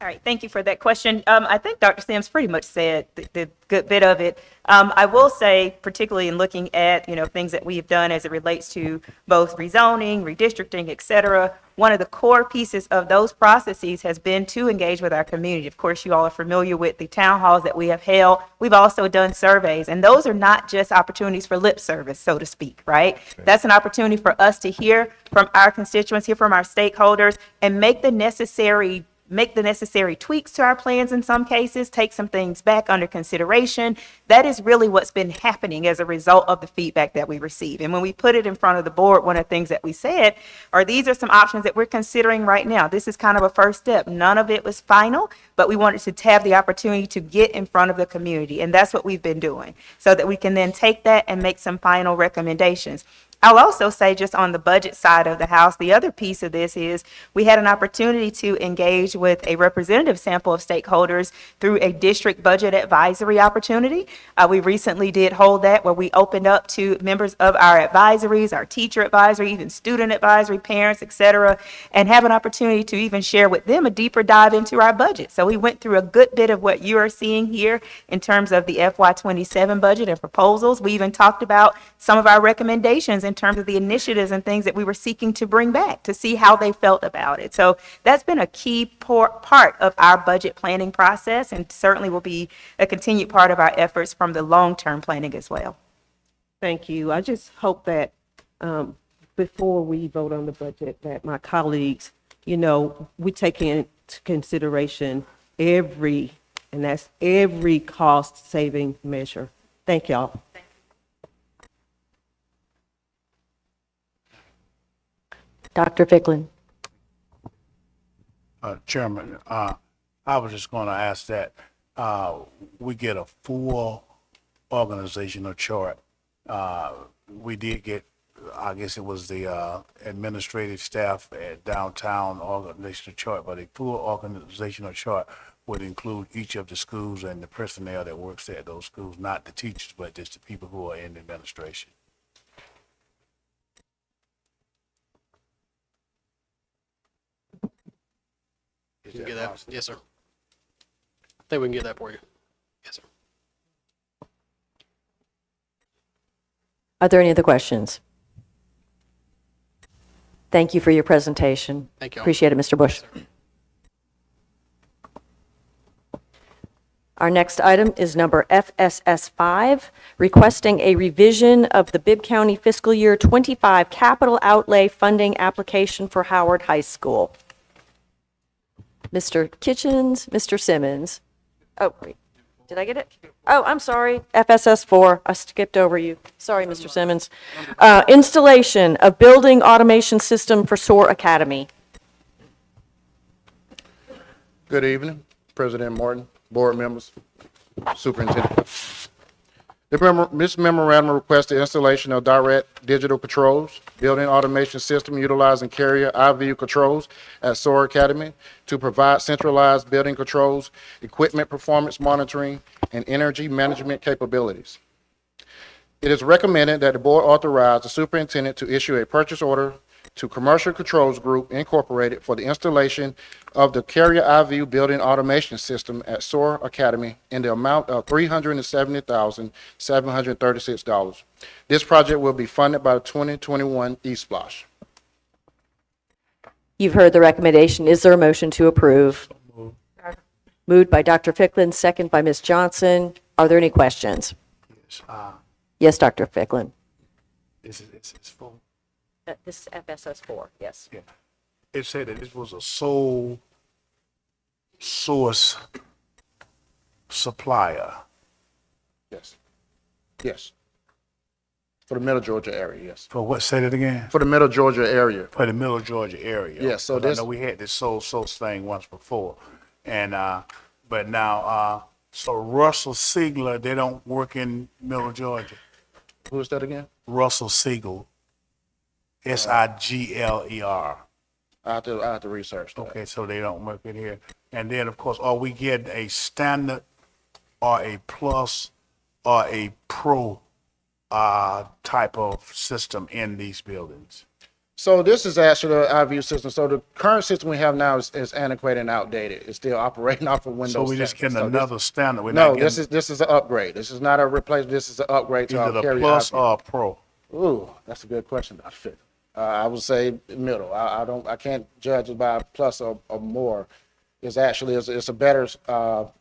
All right, thank you for that question. I think Dr. Sims pretty much said the good bit of it. I will say, particularly in looking at, things that we've done as it relates to both rezoning, redistricting, et cetera, one of the core pieces of those processes has been to engage with our community. Of course, you all are familiar with the town halls that we have held. We've also done surveys, and those are not just opportunities for lip service, so to speak, right? That's an opportunity for us to hear from our constituents, hear from our stakeholders, and make the necessary tweaks to our plans in some cases, take some things back under consideration. That is really what's been happening as a result of the feedback that we receive. And when we put it in front of the board, one of the things that we said are these are some options that we're considering right now. This is kind of a first step. None of it was final, but we wanted to have the opportunity to get in front of the community. And that's what we've been doing so that we can then take that and make some final recommendations. I'll also say, just on the budget side of the house, the other piece of this is we had an opportunity to engage with a representative sample of stakeholders through a district budget advisory opportunity. We recently did hold that, where we opened up to members of our advisories, our teacher advisory, even student advisory, parents, et cetera, and have an opportunity to even share with them a deeper dive into our budget. So we went through a good bit of what you are seeing here in terms of the FY27 budget and proposals. We even talked about some of our recommendations in terms of the initiatives and things that we were seeking to bring back to see how they felt about it. So that's been a key part of our budget planning process, and certainly will be a continued part of our efforts from the long-term planning as well. Thank you. I just hope that before we vote on the budget, that my colleagues, we take into consideration every cost-saving measure. Thank y'all. Dr. Ficklin. Chairman, I was just going to ask that we get a full organizational chart. We did get, I guess it was the administrative staff at downtown organizational chart, but a full organizational chart would include each of the schools and the personnel that works at those schools, not the teachers, but just the people who are in the administration. You can get that? Yes, sir. I think we can get that for you. Yes, sir. Are there any other questions? Thank you for your presentation. Thank you all. Appreciate it, Mr. Bush. Yes, Our next item is number FSS 5, requesting a revision of the Bibb County fiscal year 25 capital outlay funding application for Howard High School. Mr. Kitchens, Mr. Simmons. Oh, wait, did I get it? Oh, I'm sorry, FSS 4, I skipped over you. Sorry, Mr. Simmons. Installation of building automation system for SOAR Academy. Good evening, President Martin, board members. Superintendent. This memorandum requests the installation of direct digital controls, building automation system utilizing carrier iView controls at SOAR Academy to provide centralized building controls, equipment performance monitoring, and energy management capabilities. It is recommended that the board authorize the superintendent to issue a purchase order to Commercial Controls Group Incorporated for the installation of the Carrier iView building automation system at SOAR Academy in the amount of $370,736. This project will be funded by the 2021 eSplosh. You've heard the recommendation. Is there a motion to approve? Moved by Dr. Ficklin, second by Ms. Johnson. Are there any questions? Yes, Dr. Ficklin. It's full. This is FSS 4, yes. Yeah. It said that this was a sole source supplier. Yes. Yes. For the Middle Georgia area, yes. For what? Say that again. For the Middle Georgia area. For the Middle Georgia area. Yes, so 'Cause this. I know we had this sole source thing once before, and but now so Russell Siegler, they don't work in Middle Georgia. Who is that again? Russell Siegel. Sigler. I have to research that. Okay, so they don't work in here. And then, of course, are we getting a standard or a plus or a pro type of system in these buildings? So this is actually the iView system. So the current system we have now is antiquated and outdated. It's still operating off of Windows. So we're just 10. getting another standard. We're No, not getting, this is an upgrade. This is not a replacement. This is an upgrade to is our it a Carrier plus iView. or a pro? Ooh, that's a good question, Dr. Fick. I would say middle. I can't judge it by plus or more. It's a better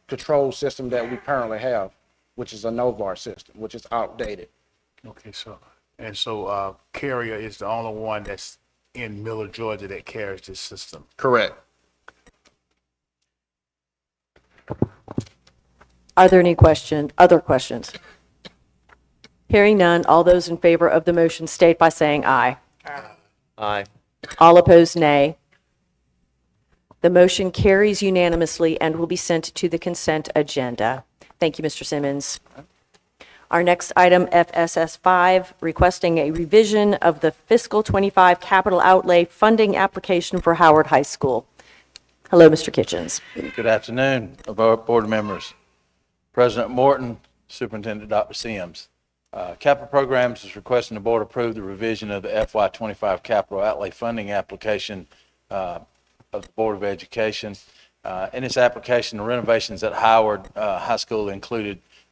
control system that we currently have, which is a Novar system, which is outdated. Okay, so Carrier is the only one that's in Miller, Georgia that carries this system. Correct. Are there any other questions? Hearing none, all those in favor of the motion state by saying aye. Aye. All opposed, nay. The motion carries unanimously and will be sent to the consent agenda. Thank you, Mr. Simmons. Our next item, FSS 5, requesting a revision of the fiscal 25 capital outlay funding application for Howard High School. Hello, Mr. Kitchens. Good afternoon, board members. President Morton, Superintendent Dr. Sims. Capital Programs is requesting the board approve the revision of the FY25 capital outlay funding application of the Board of Education. In this application, the renovations at Howard High School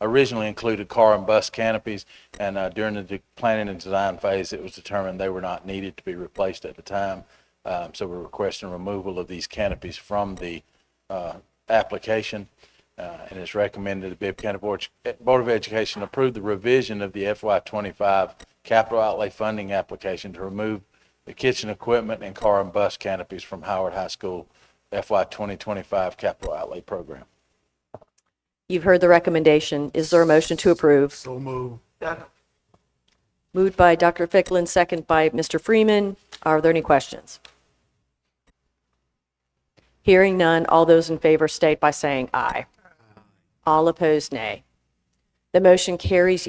originally included car and bus canopies, and during the planning and design phase, it was determined they were not needed to be replaced at the time. So we're requesting removal of these canopies from the application. And it's recommended the Bibb County Board of Education approve the revision of the FY25 capital outlay funding application to remove the kitchen equipment and car and bus canopies from Howard High School FY 2025 capital outlay program. You've heard the recommendation. Is there a motion to approve? So moved. Moved by Dr. Ficklin, second by Mr. Freeman. Are there any questions? Hearing none, all those in favor state by saying aye. All opposed, nay. The motion carries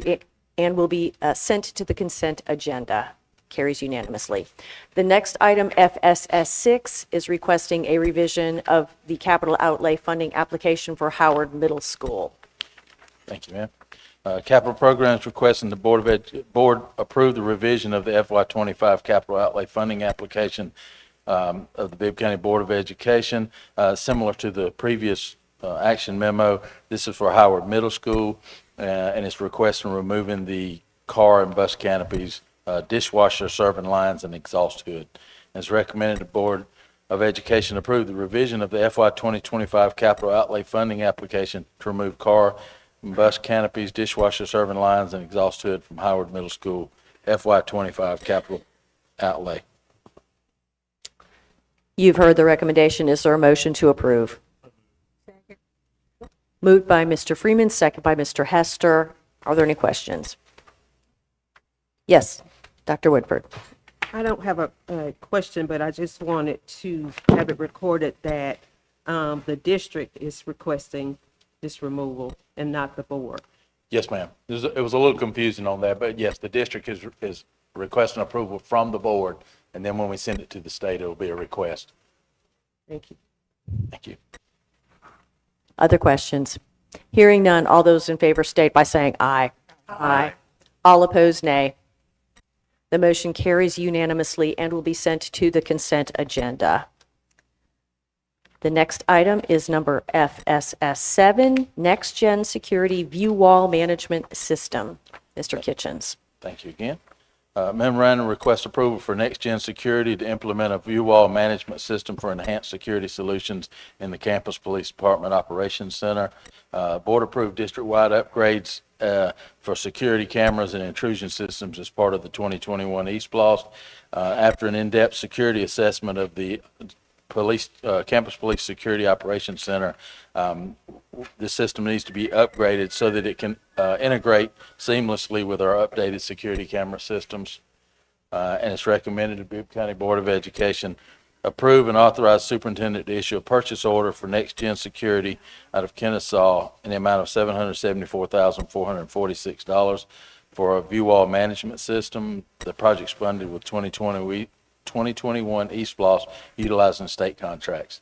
and will be sent to the consent agenda. Carries unanimously. The next item, FSS 6, is requesting a revision of the capital outlay funding application for Howard Middle School. Thank you, ma'am. Capital Programs requesting the board approve the revision of the FY25 capital outlay funding application of the Bibb County Board of Education, similar to the previous action memo. This is for Howard Middle School, and it's requesting removing the car and bus canopies, dishwasher serving lines, and exhaust hood. It's recommended the Board of Education approve the revision of the FY 2025 capital outlay funding application to remove car and bus canopies, dishwasher serving lines, and exhaust hood from Howard Middle School FY 25 capital outlay. You've heard the recommendation. Is there a motion to approve? Moved by Mr. Freeman, second by Mr. Hester. Are there any questions? Yes, Dr. Woodford. I don't have a question, but I just wanted to have it recorded that the district is requesting this removal and not the board? Yes, ma'am. It was a little confusing on that, but yes, the district is requesting approval from the board, and then when we send it to the state, it'll be a request. Thank you. Thank you. Other questions? Hearing none, all those in favor state by saying aye. Aye. All opposed, nay. The motion carries unanimously and will be sent to the consent agenda. The next item is number FSS 7, Next Gen Security View Wall Management System. Mr. Kitchens. Thank you again. Memorandum requests approval for Next Gen Security to implement a view wall management system for enhanced security solutions in the Campus Police Department Operations Center. Board approved district-wide upgrades for security cameras and intrusion systems as part of the 2021 ESPLOST. After an in-depth security assessment of the Campus Police Security Operations Center, the system needs to be upgraded so that it can integrate seamlessly with our updated security camera systems. And it's recommended the Bibb County Board of Education approve and authorize superintendent to issue a purchase order for Next Gen Security out of Kennesaw in the amount of $774,446 for a view wall management system. The project's funded with 2021 ESPLOST utilizing state contracts.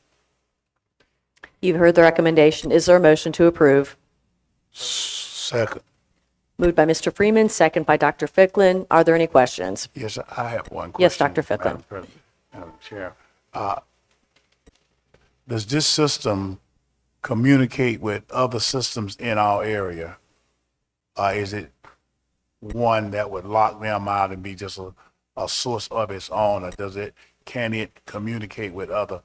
You've heard the recommendation. Is there a motion to approve? Second. Moved by Mr. Freeman, second by Dr. Ficklin. Are there any questions? Yes, I have one question. Yes, Dr. Ficklin. Madam President, Madam Chair. Does this system communicate with other systems in our area? Is it one that would lock them out and be just a source of its own, or can it communicate with other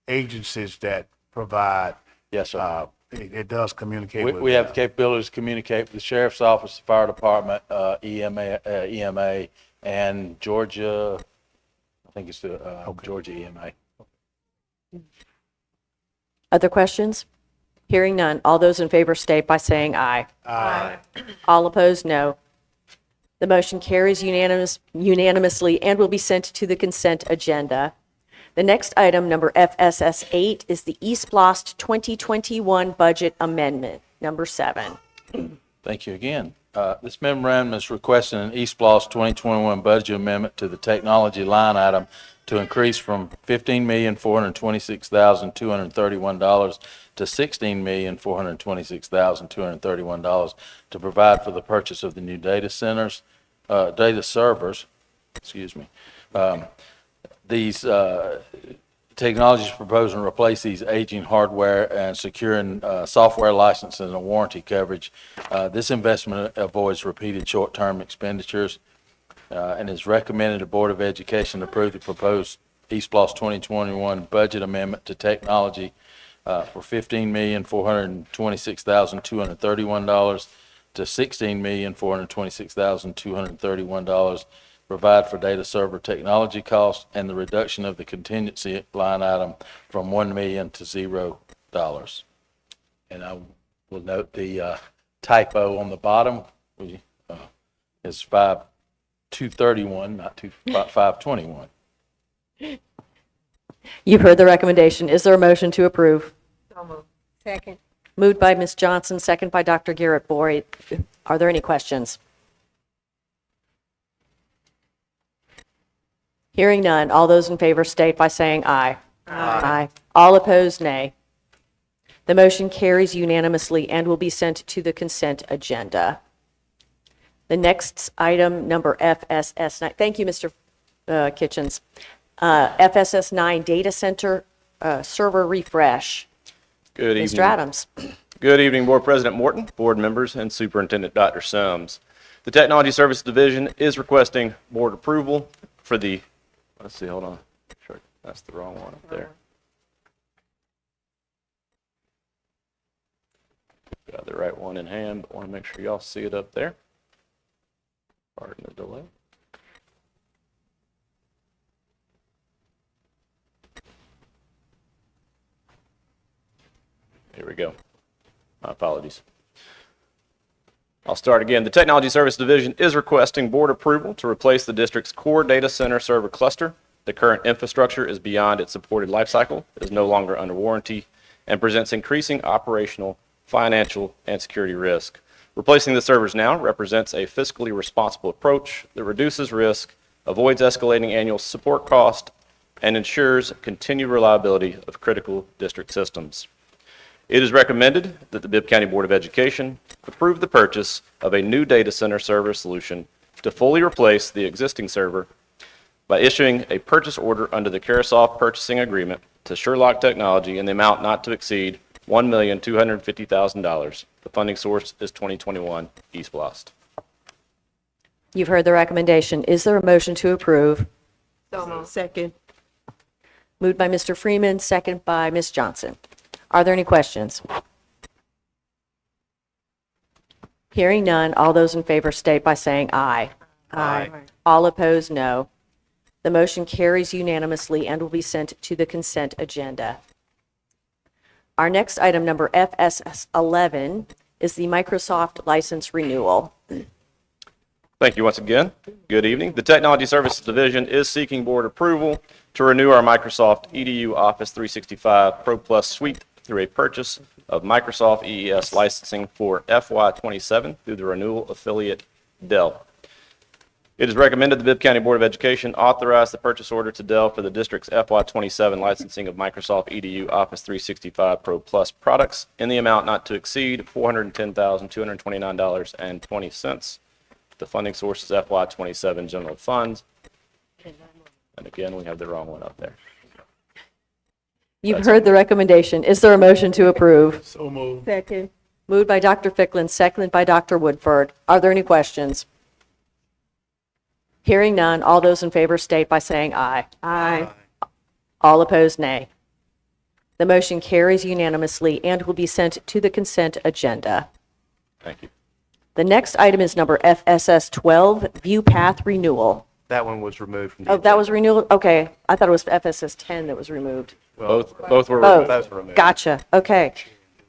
agencies that provide? Yes, sir. It does communicate with. We have the capabilities to communicate with the sheriff's office, the fire department, EMA, and Georgia. I think it's the Georgia EMA. Other questions? Hearing none. All those in favor state by saying aye. Aye. All opposed, no. The motion carries unanimously and will be sent to the consent agenda. The next item, number FSS 8, is the ESPLOST 2021 budget amendment, number 7. Thank you again. This memorandum is requesting an ESPLOST 2021 budget amendment to the technology line item to increase from $15,426,231 to $16,426,231 to provide for the purchase of the new data servers. These technologies proposing to replace these aging hardware and securing software licenses and warranty coverage. This investment avoids repeated short-term expenditures and is recommended the Board of Education approve the proposed ESPLOST 2021 budget amendment to technology for $15,426,231 to $16,426,231. Provide for data server technology costs and the reduction of the contingency line item from $1 million to $0. And I will note the typo on the bottom is 5231, not 521. You've heard the recommendation. Is there a motion to approve? So moved. Second. Moved by Ms. Johnson, second by Dr. Garrett Boyd. Are there any questions? Hearing none. All those in favor state by saying aye. Aye. All opposed, nay. The motion carries unanimously and will be sent to the consent agenda. The next item, number FSS 9. Thank you, Mr. Kitchens. FSS 9, Data Center Server Refresh. Good evening. Mr. Adams. Good evening, Board President Morton, board members, and Superintendent Dr. Sims. The Technology Service Division is requesting board approval for the, let's see, hold on. Sure, that's the wrong one up there. Got the right one in hand, but want to make sure y'all see it up there. Pardon the delay. Here we go. My apologies. I'll start again. The Technology Service Division is requesting board approval to replace the district's core data center server cluster. The current infrastructure is beyond its supported life cycle, is no longer under warranty, and presents increasing operational, financial, and security risk. Replacing the servers now represents a fiscally responsible approach that reduces risk, avoids escalating annual support cost, and ensures continued reliability of critical district systems. It is recommended that the Bibb County Board of Education approve the purchase of a new data center server solution to fully replace the existing server by issuing a purchase order under the Carasoft purchasing agreement to Sherlock Technology in the amount not to exceed $1,250,000. The funding source is 2021 East Blast. You've heard the recommendation. Is there a motion to approve? Second. Moved by Mr. Freeman, second by Ms. Johnson. Are there any questions? Hearing none, all those in favor state by saying aye. Aye. All opposed, no. The motion carries unanimously and will be sent to the consent agenda. Our next item, number FSS 11, is the Microsoft license renewal. Thank you once again. Good evening. The Technology Services Division is seeking board approval to renew our Microsoft EDU Office 365 Pro Plus suite through a purchase of Microsoft EES licensing for FY27 through the renewal affiliate Dell. It is recommended the Bibb County Board of Education authorize the purchase order to Dell for the district's FY27 licensing of Microsoft EDU Office 365 Pro Plus products in the amount not to exceed $410,229.20. The funding source is FY27 general funds. And again, we have the wrong one up there. You've heard the recommendation. Is there a motion to approve? So moved. Second. Moved by Dr. Ficklin, seconded by Dr. Woodford. Are there any questions? Hearing none, all those in favor state by saying aye. Aye. All opposed, nay. The motion carries unanimously and will be sent to the consent agenda. Thank you. The next item is number FSS 12, View Path Renewal. That one was removed from the. Oh, that was renewal? Okay. I thought it was FSS 10 that was removed. Both were Both. removed. Both were removed. Gotcha. Okay.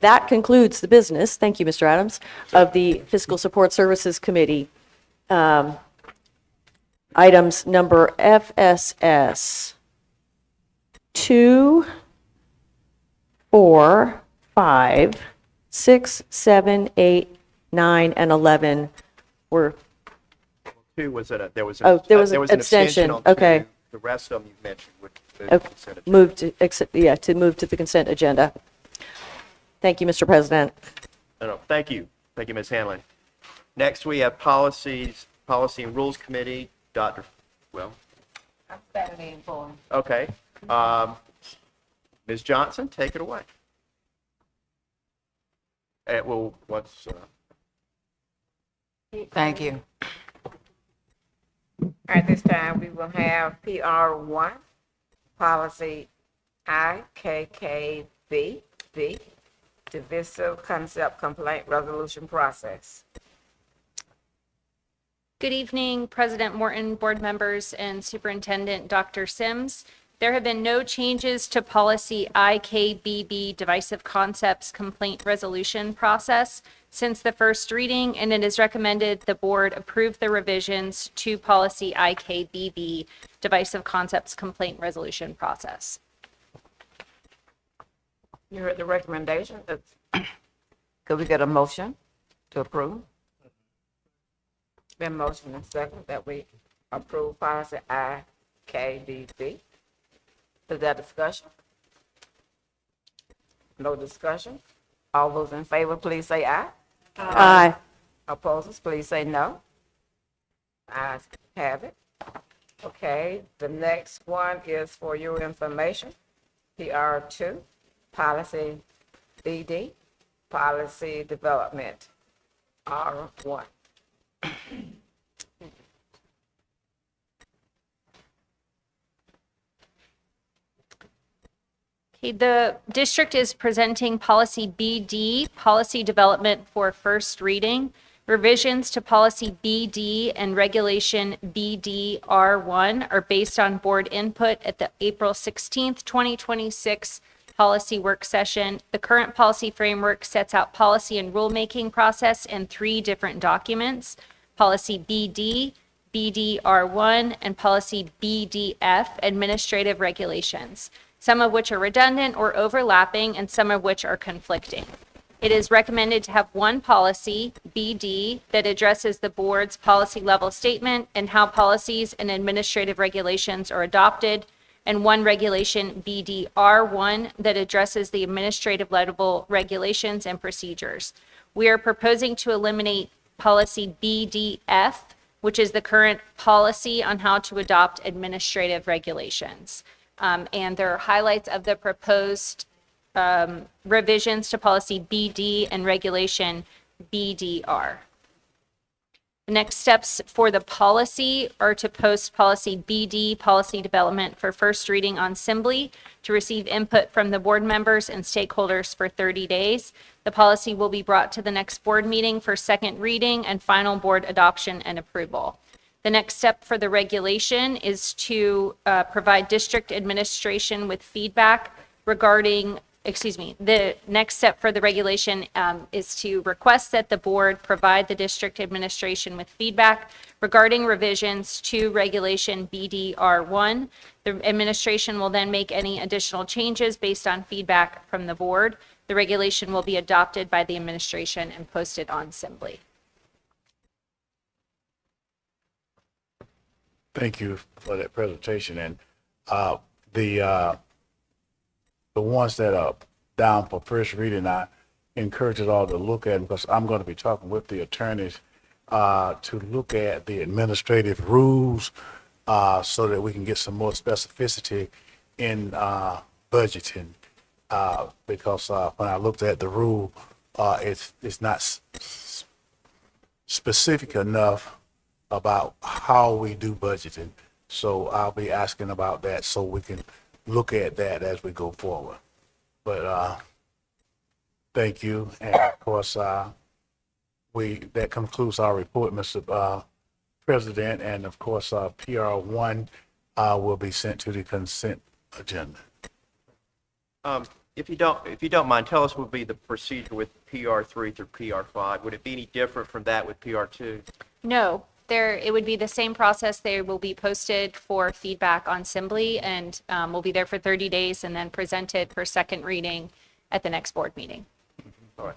That concludes the business, thank you, Mr. Adams, of the Fiscal Support Services Committee. Items number FSS 2, 4, 5, 6, 7, 8, 9, and 11 were, Two was that there was an abstention. on Okay. two. The rest of them you mentioned would move to okay, consent agenda. to move to the consent agenda. Thank you, Mr. President. No, thank you. Thank you, Ms. Hanlon. Next, we have Policy and Rules Committee, Dr. Well, I'm Saturday informed. okay. Ms. Johnson, take it away. Well, what's, Thank you. At this time, we will have PR1, Policy IKKB, Divisive Concept Complaint Resolution Process. Good evening, President Morton, board members, and Superintendent Dr. Sims. There have been no changes to policy IKBB Divisive Concepts Complaint Resolution Process since the first reading, and it is recommended the board approve the revisions to policy IKBB Divisive Concepts Complaint Resolution Process. You heard the recommendation. Could we get a motion to approve? Been motion and second that we approve policy IKBB. Is there discussion? No discussion? All those in favor, please say aye. Aye. Opposers, please say no. Ayes have it. Okay, the next one is for your information. PR2, Policy BD, Policy Development, R1. Okay, the district is presenting policy BD, policy development for first reading. Revisions to policy BD and regulation BDR1 are based on board input at the April 16th, 2026 policy work session. The current policy framework sets out policy and rulemaking process in 3 different documents: policy BD, BDR1, and policy BDF, administrative regulations. some of which are redundant or overlapping, and some of which are conflicting. It is recommended to have one policy, BD, that addresses the board's policy level statement and how policies and administrative regulations are adopted, and one regulation, BDR1, that addresses the administrative level regulations and procedures. We are proposing to eliminate policy BDF, which is the current policy on how to adopt administrative regulations. And there are highlights of the proposed revisions to policy BD and regulation BDR. The next steps for the policy are to post policy BD, policy development, for first reading on Assembly, to receive input from the board members and stakeholders for 30 days. The policy will be brought to the next board meeting for second reading and final board adoption and approval. The next step for the regulation is to provide district administration with feedback regarding, the next step for the regulation is to request that the board provide the district administration with feedback regarding revisions to regulation BDR1. The administration will then make any additional changes based on feedback from the board. The regulation will be adopted by the administration and posted on Assembly. Thank you for that presentation. And the ones that are down for first reading, I encourage us all to look at them, because I'm going to be talking with the attorneys to look at the administrative rules so that we can get some more specificity in budgeting. Because when I looked at the rule, it's not specific enough about how we do budgeting. So I'll be asking about that so we can look at that as we go forward. But thank you. And of course, that concludes our report, Mr. President. And of course, PR1 will be sent to the consent agenda. If you don't mind, tell us what would be the procedure with PR3 through PR5. Would it be any different from that with PR2? No, it would be the same process. They will be posted for feedback on Assembly and will be there for 30 days and then presented for second reading at the next board meeting. All right.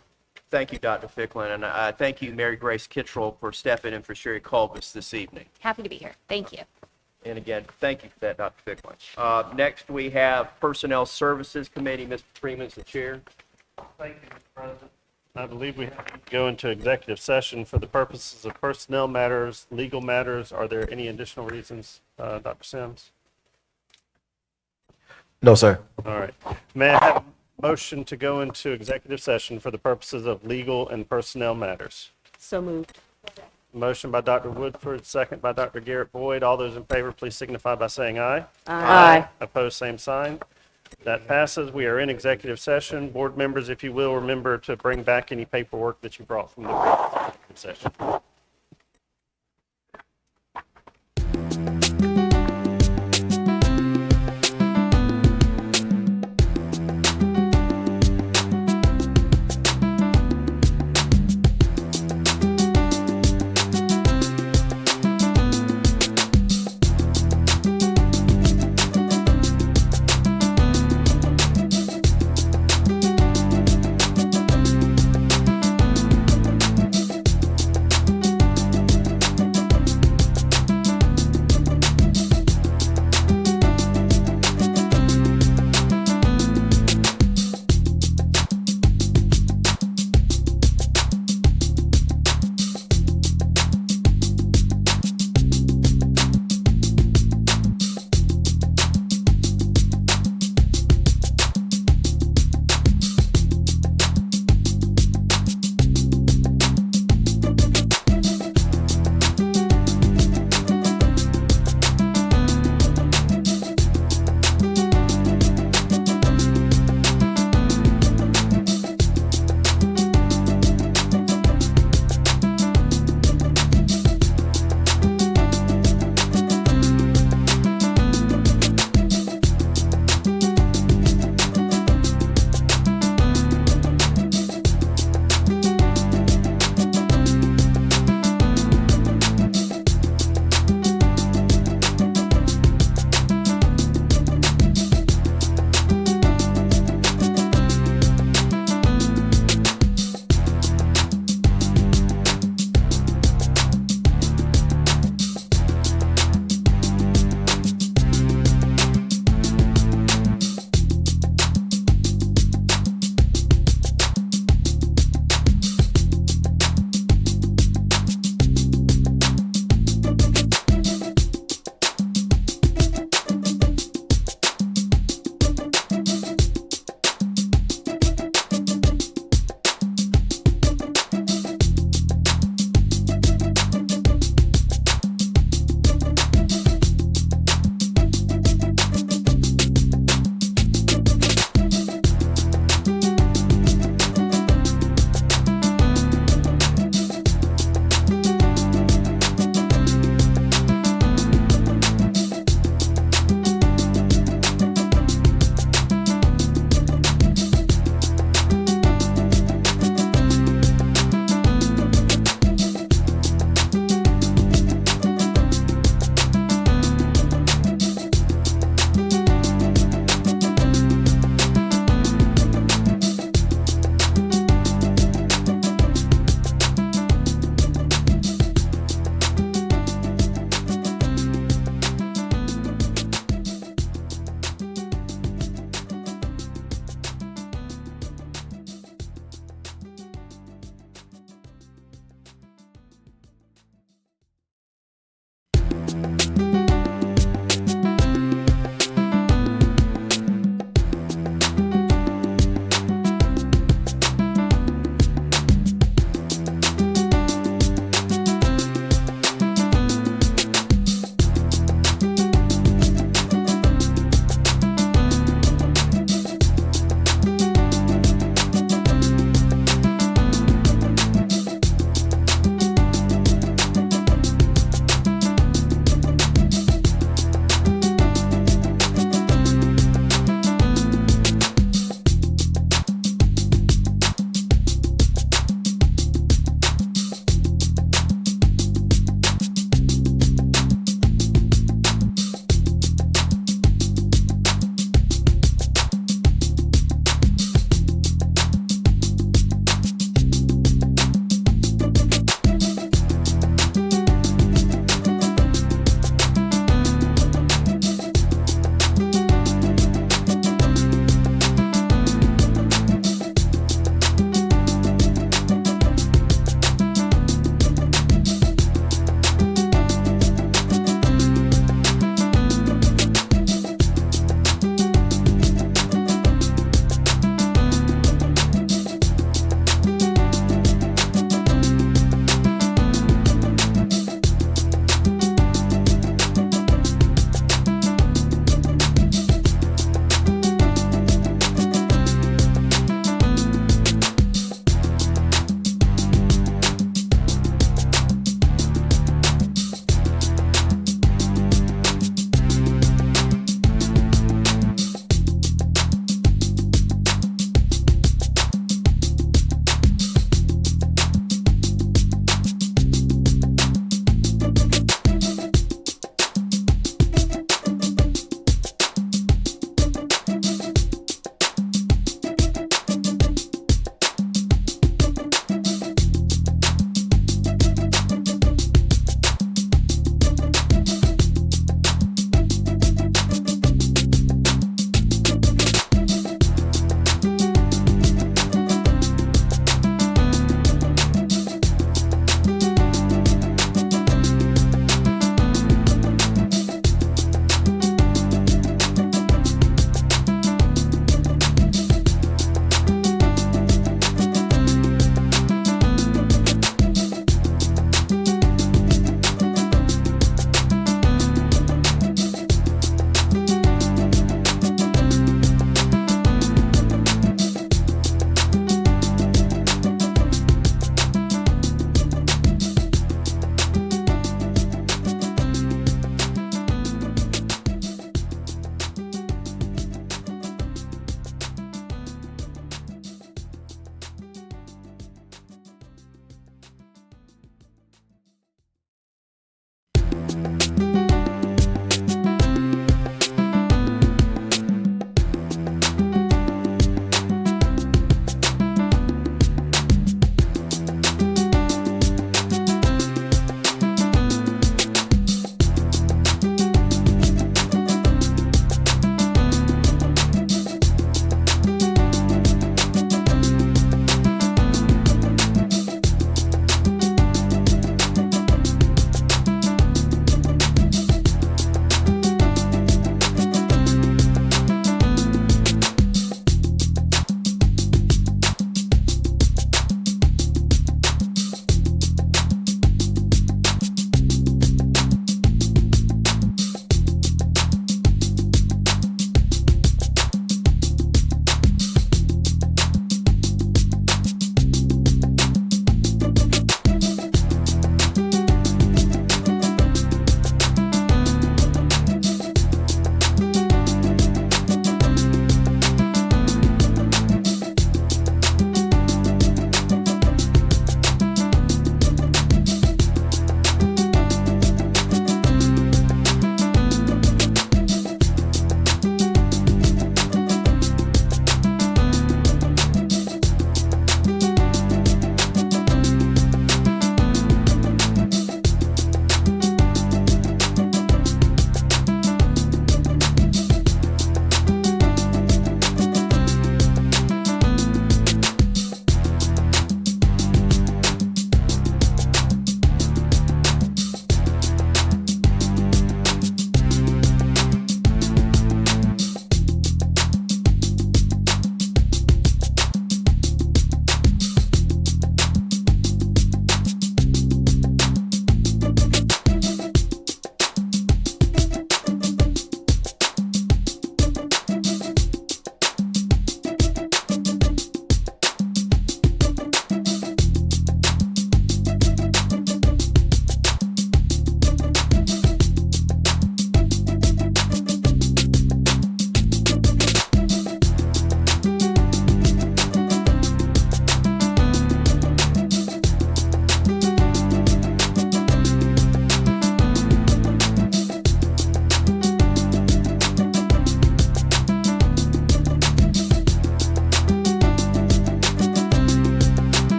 Thank you, Dr. Ficklin, and thank you, Mary Grace Kittrell, for stepping in for Sherry Colbus this evening. Happy to be here. Thank you. And again, thank you for that, Dr. Ficklin. Next, we have Personnel Services Committee. Mr. Freeman is the chair. Thank you, Mr. President. I believe we have to go into executive session for the purposes of personnel matters, legal matters. Are there any additional reasons, Dr. Sims? No, sir. All right. May I have a motion to go into executive session for the purposes of legal and personnel matters? So moved. Motion by Dr. Woodford, second by Dr. Garrett Boyd. All those in favor, please signify by saying aye. Aye. Opposed, same sign. That passes. We are in executive session. Board members, if you will, remember to bring back any paperwork that you brought from the executive session.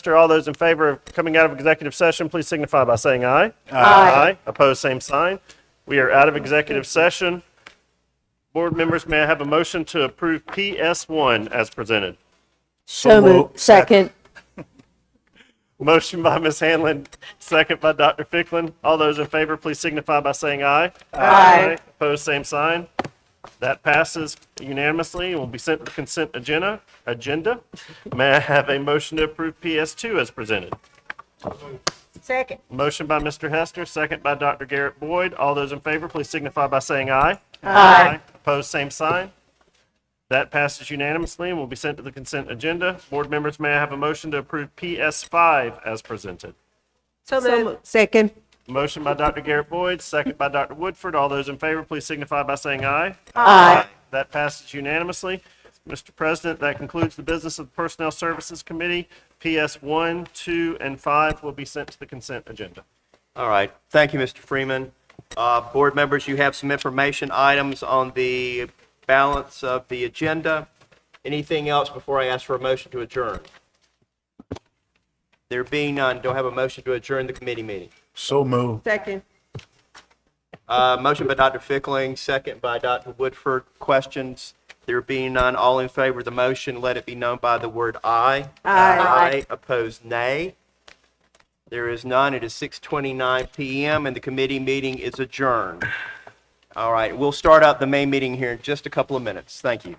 Hester. All those in favor of coming out of executive session, please signify by saying aye. Aye. Opposed, same sign. We are out of executive session. Board members, may I have a motion to approve PS1 as presented? So moved. Second. Motion by Ms. Hanlon, second by Dr. Ficklin. All those in favor, please signify by saying aye. Aye. Opposed, same sign. That passes unanimously and will be sent to the consent agenda. May I have a motion to approve PS2 as presented? Second. Motion by Mr. Hester, second by Dr. Garrett Boyd. All those in favor, please signify by saying aye. Aye. Opposed, same sign. That passes unanimously and will be sent to the consent agenda. Board members, may I have a motion to approve PS5 as presented? So moved. Second. Motion by Dr. Garrett Boyd, second by Dr. Woodford. All those in favor, please signify by saying aye. Aye. That passes unanimously. Mr. President, that concludes the business of the Personnel Services Committee. PS 1, 2, and 5 will be sent to the consent agenda. All right. Thank you, Mr. Freeman. Board members, you have some information items on the balance of the agenda. Anything else before I ask for a motion to adjourn? There being none, do I have a motion to adjourn the committee meeting? So moved. Second. Motion by Dr. Fickling, second by Dr. Woodford. Questions? There being none, all in favor of the motion, let it be known by the word aye. Aye. Opposed, nay. There is none. It is 6:29 PM and the committee meeting is adjourned. All right, we'll start out the main meeting here in just a couple of minutes. Thank you.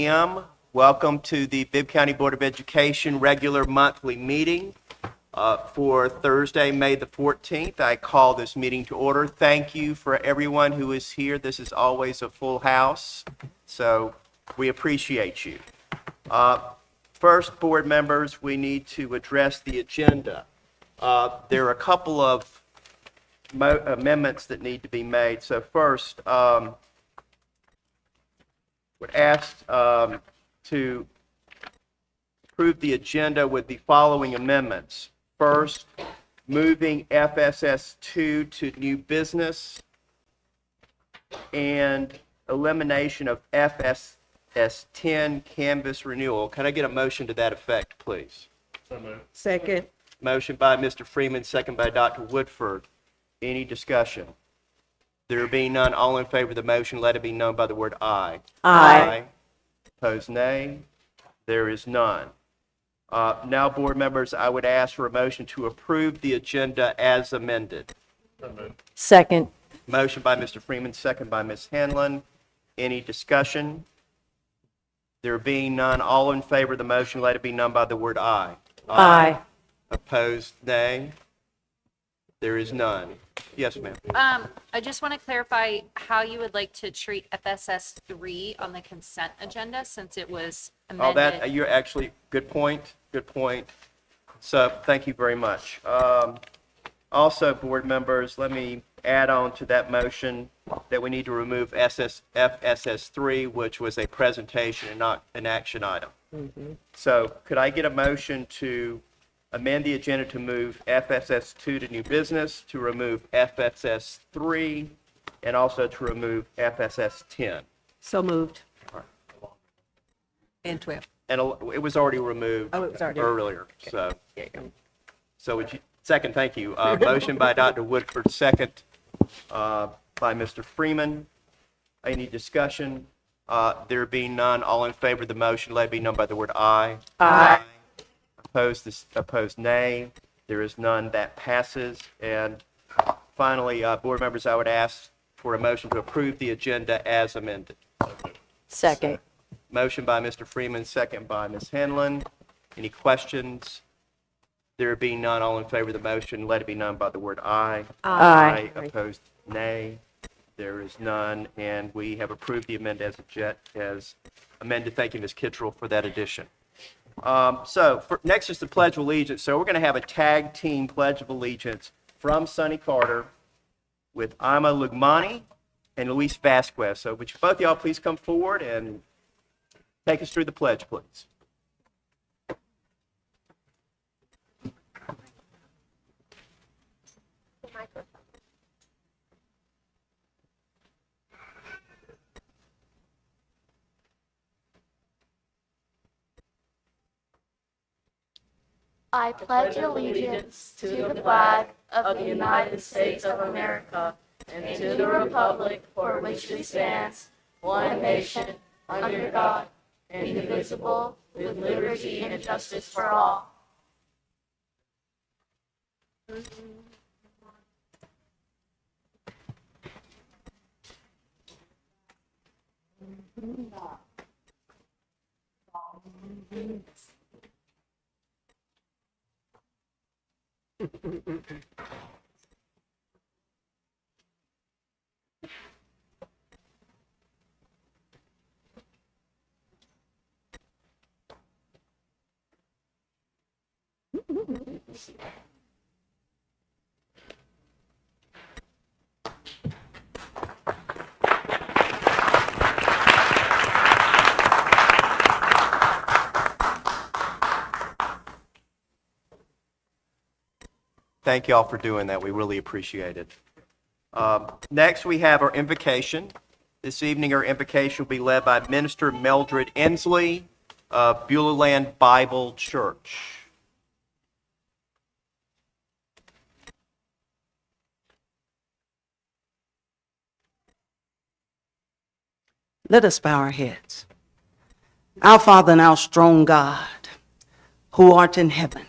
a.m. Welcome to the Bibb County Board of Education regular monthly meeting for Thursday, May the 14th. I call this meeting to order. Thank you for everyone who is here. This is always a full house, so we appreciate you. First, board members, we need to address the agenda. There are a couple of amendments that need to be made. So first, would ask to approve the agenda with the following amendments. First, moving FSS2 to new business and elimination of FSS10 canvas renewal. Can I get a motion to that effect, please? Second. Motion by Mr. Freeman, second by Dr. Woodford. Any discussion? There being none, all in favor of the motion, let it be known by the word aye. Aye. Opposed, nay. There is none. Now, board members, I would ask for a motion to approve the agenda as amended. Second. Motion by Mr. Freeman, second by Ms. Hanlon. Any discussion? There being none, all in favor of the motion, let it be known by the word aye. Aye. Opposed, nay. There is none. Yes, ma'am. I just want to clarify how you would like to treat FSS 3 on the consent agenda since it was Oh, amended. that, you're actually, good point, good point. So, thank you very much. Also, board members, let me add on to that motion that we need to remove FSS3, which was a presentation and not an action item. So, could I get a motion to amend the agenda to move FSS2 to new business, to remove FSS3, and also to remove FSS10? So moved. And 12. And it was already removed Oh, it was already earlier, okay. so. There you go. So would you, second, thank you. Motion by Dr. Woodford, second by Mr. Freeman. Any discussion? There being none, all in favor of the motion, let it be known by the word aye. Aye. Opposed, nay. There is none. That passes. And finally, board members, I would ask for a motion to approve the agenda as amended. Second. Motion by Mr. Freeman, second by Ms. Hanlon. Any questions? There being none, all in favor of the motion, let it be known by the word aye. Aye. Opposed, nay. There is none, and we have approved the amendment as amended. Thank you, Ms. Kittrell, for that addition. Next is the Pledge of Allegiance. So we're going to have a tag team Pledge of Allegiance from Sonny Carter with Ima Lugmani and Luis Vasquez. So would you both of y'all please come forward and take us through the pledge, please. I pledge allegiance to the flag of the United States of America and to the republic for which it stands, one nation, under God, indivisible, with liberty and justice for all. Thank you all for doing that. We really appreciate it. Next, we have our invocation. This evening, our invocation will be led by Minister Mildred Inslee of Beulah Land Bible Church. Let us bow our heads. Our Father and our strong God, who art in heaven,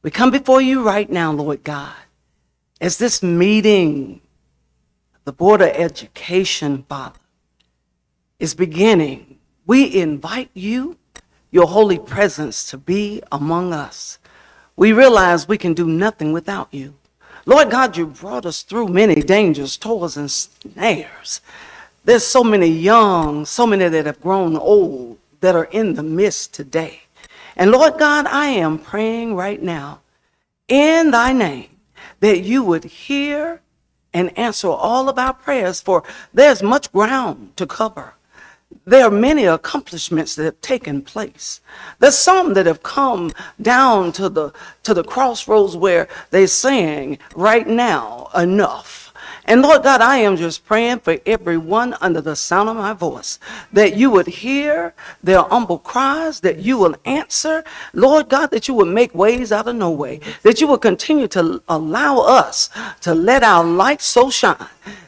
we come before you right now, Lord God, as this meeting, the Board of Education, Father, is beginning We invite you, your holy presence, to be among us. We realize we can do nothing without you. Lord God, you brought us through many dangers, toils, and snares. There's so many young, so many that have grown old that are in the midst today. And Lord God, I am praying right now in thy name that you would hear and answer all of our prayers, for there's much ground to cover. There are many accomplishments that have taken place. There's some that have come down to the crossroads where they're saying, right now, enough. And Lord God, I am just praying for everyone under the sound of my voice, that you would hear their humble cries, that you will answer, Lord God, that you would make ways out of no way, that you will continue to allow us to let our light so shine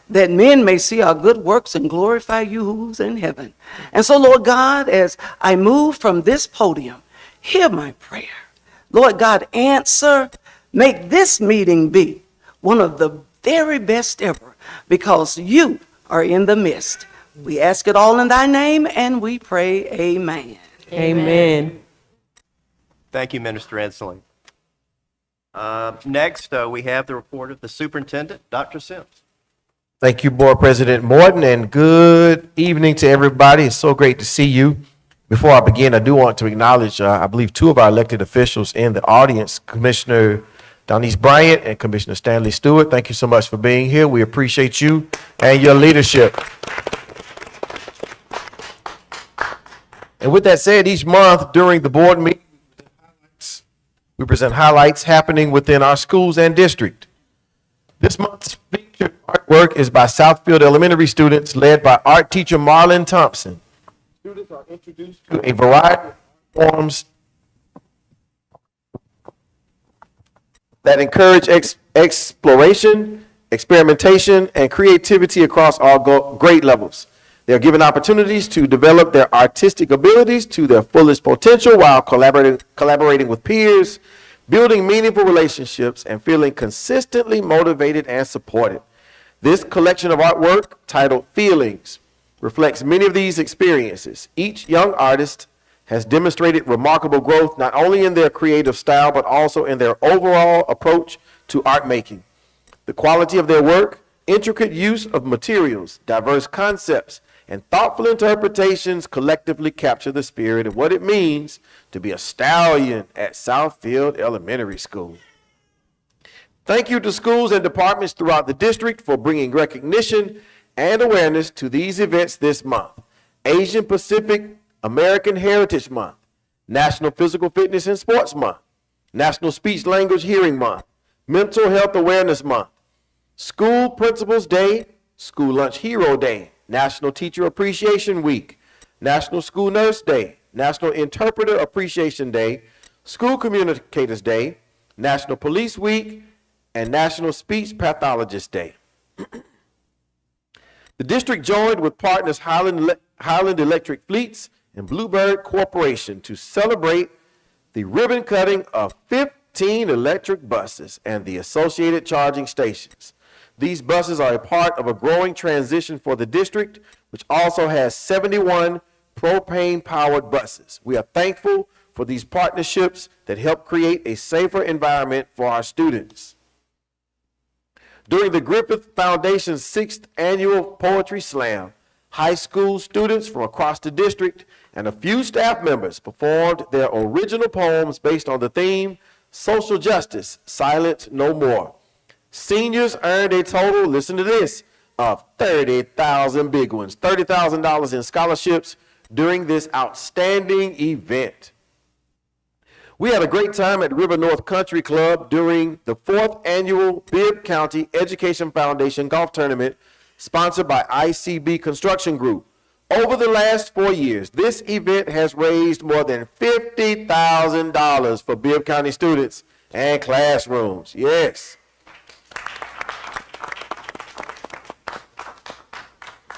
that men may see our good works and glorify you who's in heaven. And so, Lord God, as I move from this podium, hear my prayer. Lord God, answer, make this meeting be one of the very best ever, because you are in the midst. We ask it all in thy name, and we pray, amen. Amen. Thank you, Minister Inslee. Next, we have the report of the superintendent, Dr. Sims. Thank you, Board President Morton, and good evening to everybody. It's so great to see you. Before I begin, I do want to acknowledge, I believe, two of our elected officials in the audience, Commissioner Donnice Bryant and Commissioner Stanley Stewart. Thank you so much for being here. We appreciate you and your leadership. And with that said, each month during the board meeting, we present highlights happening within our schools and district. This month's featured artwork is by Southfield Elementary students led by art teacher Marlon Thompson. Students are introduced to a variety of forms that encourage exploration, experimentation, and creativity across all grade levels. They are given opportunities to develop their artistic abilities to their fullest potential while collaborating with peers, building meaningful relationships, and feeling consistently motivated and supported. This collection of artwork, titled Feelings, reflects many of these experiences. Each young artist has demonstrated remarkable growth not only in their creative style, but also in their overall approach to art making. The quality of their work, intricate use of materials, diverse concepts, and thoughtful interpretations collectively capture the spirit of what it means to be a stallion at Southfield Elementary School. Thank you to schools and departments throughout the district for bringing recognition and awareness to these events this month. Asian Pacific American Heritage Month, National Physical Fitness and Sports Month, National Speech Language Hearing Month, Mental Health Awareness Month, School Principals Day, School Lunch Hero Day, National Teacher Appreciation Week, National School Nurse Day, National Interpreter Appreciation Day, School Communicators Day, National Police Week, and National Speech Pathologist Day. The district joined with partners Highland Electric Fleets and Bluebird Corporation to celebrate the ribbon cutting of 15 electric buses and the associated charging stations. These buses are a part of a growing transition for the district, which also has 71 propane-powered buses. We are thankful for these partnerships that help create a safer environment for our students. During the Griffith Foundation's 6th annual Poetry Slam, high school students from across the district and a few staff members performed their original poems based on the theme, Social Justice, Silence No More. Seniors earned a total, listen to this, of 30,000 big ones, $30,000 in scholarships during this outstanding event. We had a great time at River North Country Club during the 4th annual Bibb County Education Foundation Golf Tournament sponsored by ICB Construction Group. Over the last 4 years, this event has raised more than $50,000 for Bibb County students and classrooms. Yes.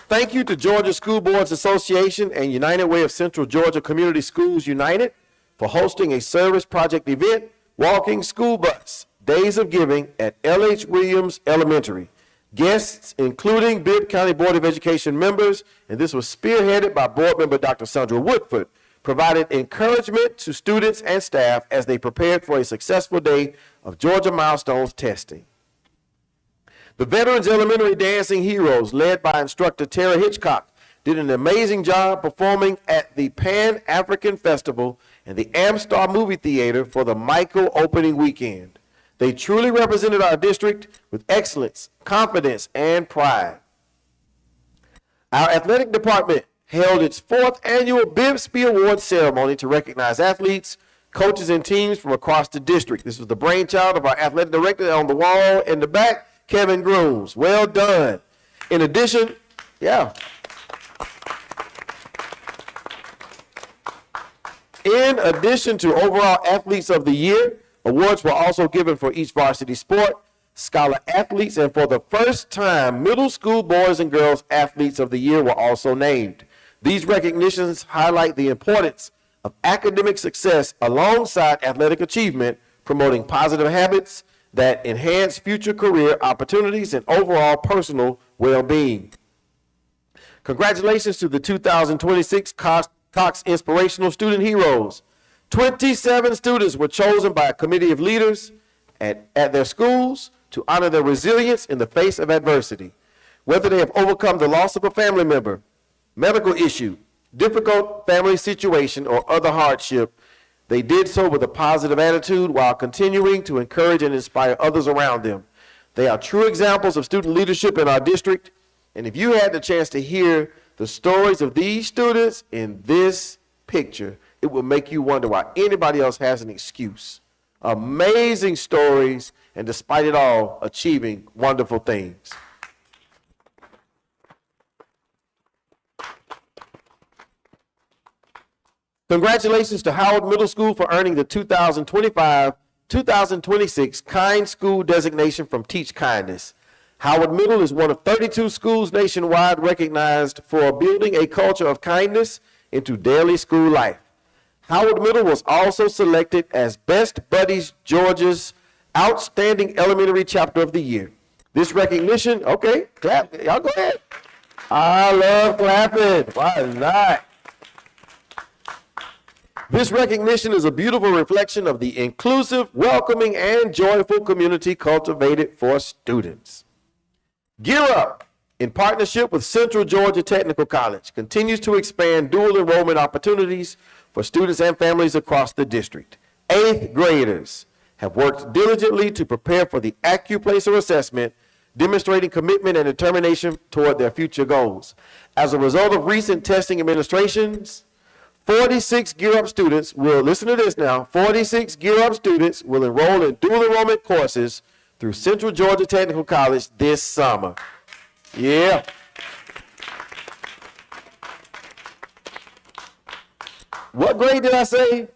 Thank you to Georgia School Boards Association and United Way of Central Georgia Community Schools United for hosting a service project event, Walking School Bus, Days of Giving at L.H. Williams Elementary. Guests, including Bibb County Board of Education members, and this was spearheaded by Board Member Dr. Sandra Woodford, provided encouragement to students and staff as they prepared for a successful day of Georgia Milestones testing. The Veterans Elementary Dancing Heroes, led by instructor Tara Hitchcock, did an amazing job performing at the Pan-African Festival and the Amstar Movie Theater for the Macon opening weekend. They truly represented our district with excellence, confidence, and pride. Our athletic department held its 4th annual Bibb Awards ceremony to recognize athletes, coaches, and teams from across the district. This was the brainchild of our athletic director on the wall in the back, Kevin Grooms. Well done. In addition, In addition to overall athletes of the year, awards were also given for each varsity sport, scholar athletes, and for the first time, middle school boys and girls athletes of the year were also named. These recognitions highlight the importance of academic success alongside athletic achievement, promoting positive habits that enhance future career opportunities and overall personal well-being. Congratulations to the 2026 Cox Inspirational Student Heroes. 27 students were chosen by a committee of leaders at their schools to honor their resilience in the face of adversity. Whether they have overcome the loss of a family member, medical issue, difficult family situation, or other hardship, they did so with a positive attitude while continuing to encourage and inspire others around them. They are true examples of student leadership in our district, and if you had the chance to hear the stories of these students in this picture, it will make you wonder why anybody else has an excuse. Amazing stories, and despite it all, achieving wonderful things. Congratulations to Howard Middle School for earning the 2025-2026 Kind School designation from Teach Kindness. Howard Middle is one of 32 schools nationwide recognized for building a culture of kindness into daily school life. Howard Middle was also selected as Best Buddies Georgia's Outstanding Elementary Chapter of the Year. This recognition, okay, clap, y'all go ahead. I love clapping, why not? This recognition is a beautiful reflection of the inclusive, welcoming, and joyful community cultivated for students. Gear Up, in partnership with Central Georgia Technical College, continues to expand dual enrollment opportunities for students and families across the district. 8th graders have worked diligently to prepare for the AccuPlacer assessment, demonstrating commitment and determination toward their future goals. As a result of recent testing administrations, 46 Gear Up students will, listen to this now, 46 Gear Up students will enroll in dual enrollment courses through Central Georgia Technical College this summer. Yeah. What grade did I say?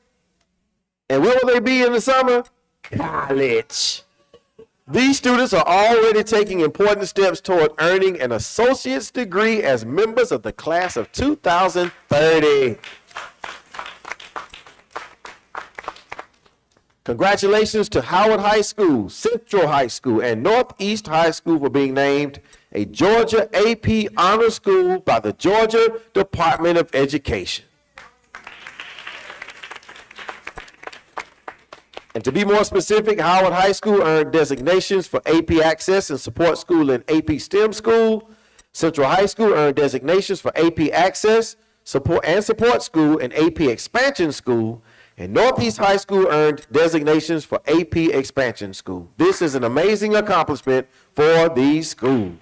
And where will they be in the summer? College. These students are already taking important steps toward earning an associate's degree as members of the class of 2030. Congratulations to Howard High School, Central High School, and Northeast High School for being named a Georgia AP Honor School by the Georgia Department of Education. And to be more specific, Howard High School earned designations for AP Access and Support School and AP STEM School. Central High School earned designations for AP Access, Support School and AP Expansion School. And Northeast High School earned designations for AP Expansion School. This is an amazing accomplishment for these schools.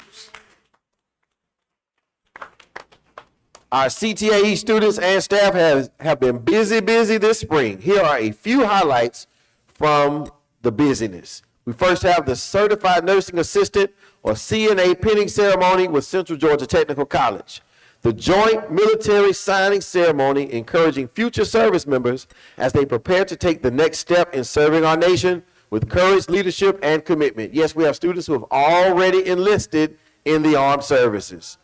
Our CTAE students and staff have been busy this spring. Here are a few highlights from the busyness. We first have the Certified Nursing Assistant or CNA pinning ceremony with Central Georgia Technical College. The joint military signing ceremony encouraging future service members as they prepare to take the next step in serving our nation with courage, leadership, and commitment. Yes, we have students who have already enlisted in the armed services.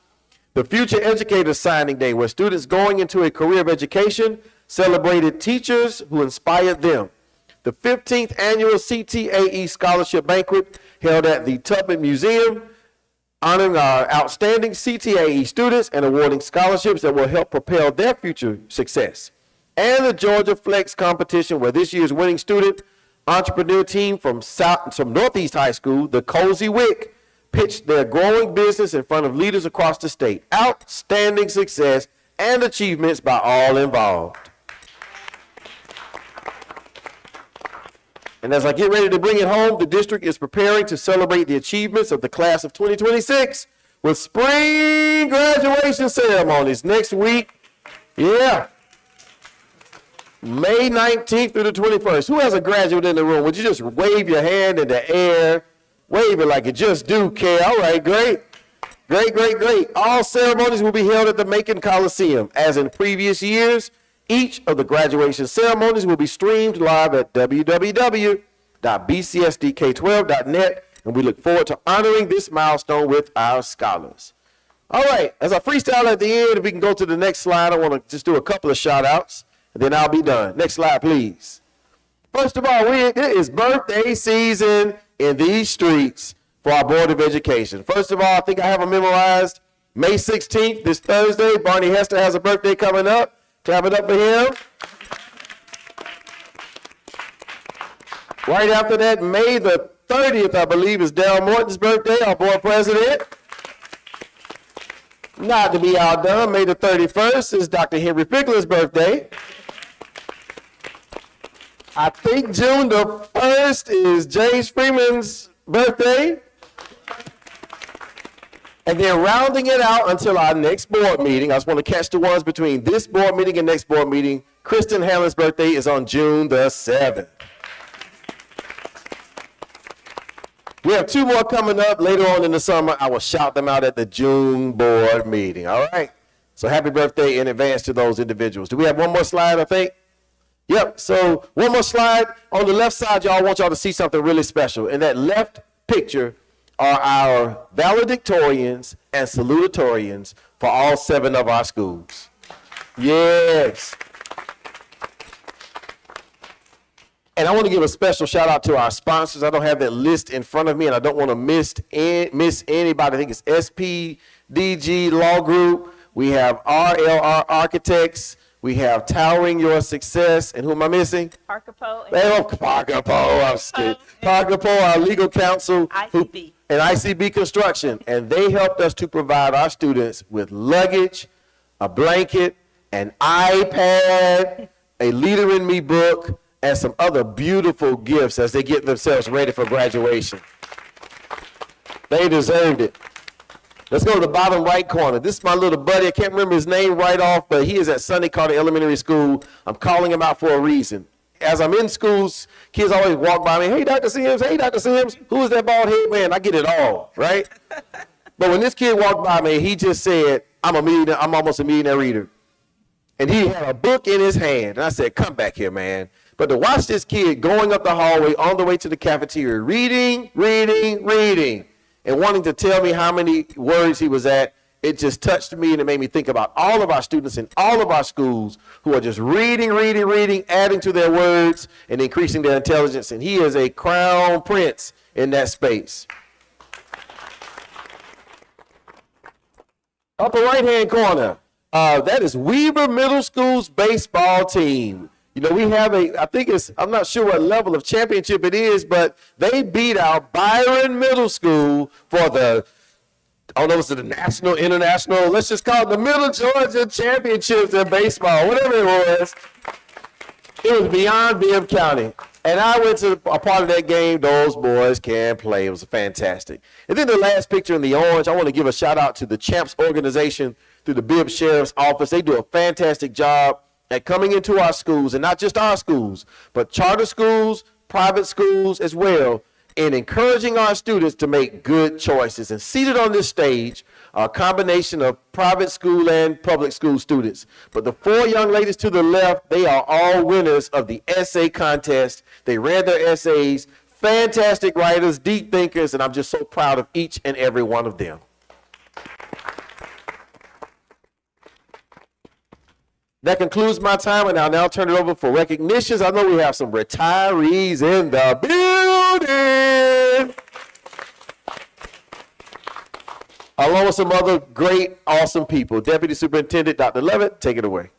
The Future Educator Signing Day, where students going into a career of education celebrated teachers who inspired them. The 15th Annual CTAE Scholarship Banquet held at the Tubman Museum honoring our outstanding CTAE students and awarding scholarships that will help propel their future success. And the Georgia Flex competition, where this year's winning student entrepreneur team from Northeast High School, the Cozy Wick, pitched their growing business in front of leaders across the state. Outstanding success and achievements by all involved. And as I get ready to bring it home, the district is preparing to celebrate the achievements of the class of 2026 with spring graduation ceremonies next week. Yeah. May 19th through the 21st. Who has a graduate in the room? Would you just wave your hand in the air? Wave it like you just do care. All right, great. Great, great, great. All ceremonies will be held at the Macon Coliseum. As in previous years, each of the graduation ceremonies will be streamed live at www.bcsdk12.net, and we look forward to honoring this milestone with our scholars. All right, as I freestyle at the end, if we can go to the next slide, I want to just do a couple of shout outs, and then I'll be done. Next slide, please. First of all, it is birthday season in these streets for our Board of Education. First of all, I think I have them memorized. May 16th, this Thursday, Barney Hester has a birthday coming up. Clap it up for him. Right after that, May the 30th, I believe, is Darryl Morton's birthday, our board president. Not to be outdone, May the 31st is Dr. Henry Fickler's birthday. I think June the 1st is James Freeman's birthday. And then rounding it out until our next board meeting, I just want to catch the ones between this board meeting and next board meeting. Kristen Hamlin's birthday is on June the 7th. We have two more coming up later on in the summer. I will shout them out at the June board meeting. All right. So happy birthday in advance to those individuals. Do we have one more slide, I think? Yep. So one more slide. On the left side, y'all, I want y'all to see something really special. In that left picture are our valedictorians and salutatorians for all 7 of our schools. Yes. And I want to give a special shout out to our sponsors. I don't have that list in front of me, and I don't want to miss anybody. I think it's SPDG Law Group. We have RLR Architects. We have Towering Your Success. And who am I missing? Parker Poe. Parker Poe. I'm scared. Parker Poe, our legal counsel. ICB. And ICB Construction. And they helped us to provide our students with luggage, a blanket, an iPad, a Leader in Me book, and some other beautiful gifts as they get themselves ready for graduation. They deserved it. Let's go to the bottom right corner. This is my little buddy. I can't remember his name right off, but he is at Sunday Carter Elementary School. I'm calling him out for a reason. As I'm in schools, kids always walk by me. Hey, Dr. Sims. Hey, Dr. Sims. Who is that bald head man? I get it all, right? But when this kid walked by me, he just said, I'm almost a millionaire reader. And he had a book in his hand. And I said, come back here, man. But to watch this kid going up the hallway on the way to the cafeteria, reading, and wanting to tell me how many words he was at, it just touched me, and it made me think about all of our students in all of our schools who are just reading, adding to their words and increasing their intelligence. And he is a crown prince in that space. Upper right-hand corner, that is Weaver Middle School's baseball team. You know, we have I'm not sure what level of championship it is, but they beat out Byron Middle School for the, I don't know, was it the national, international, let's just call it the Middle Georgia Championships in baseball, whatever it was. It was beyond Bibb County. And I went to a part of that game. Those boys can play. It was fantastic. And then the last picture in the orange, I want to give a shout out to the Champs organization through the Bibb Sheriff's Office. They do a fantastic job at coming into our schools, and not just our schools, but charter schools, private schools as well, in encouraging our students to make good choices. And seated on this stage are a combination of private school and public school students. But the 4 young ladies to the left, they are all winners of the essay contest. They read their essays, fantastic writers, deep thinkers, and I'm just so proud of each and every one of them. That concludes my time, and I'll now turn it over for recognitions. I know we have some retirees in the building. along with some other great, awesome people. Deputy Superintendent Dr. Levitt, take it away.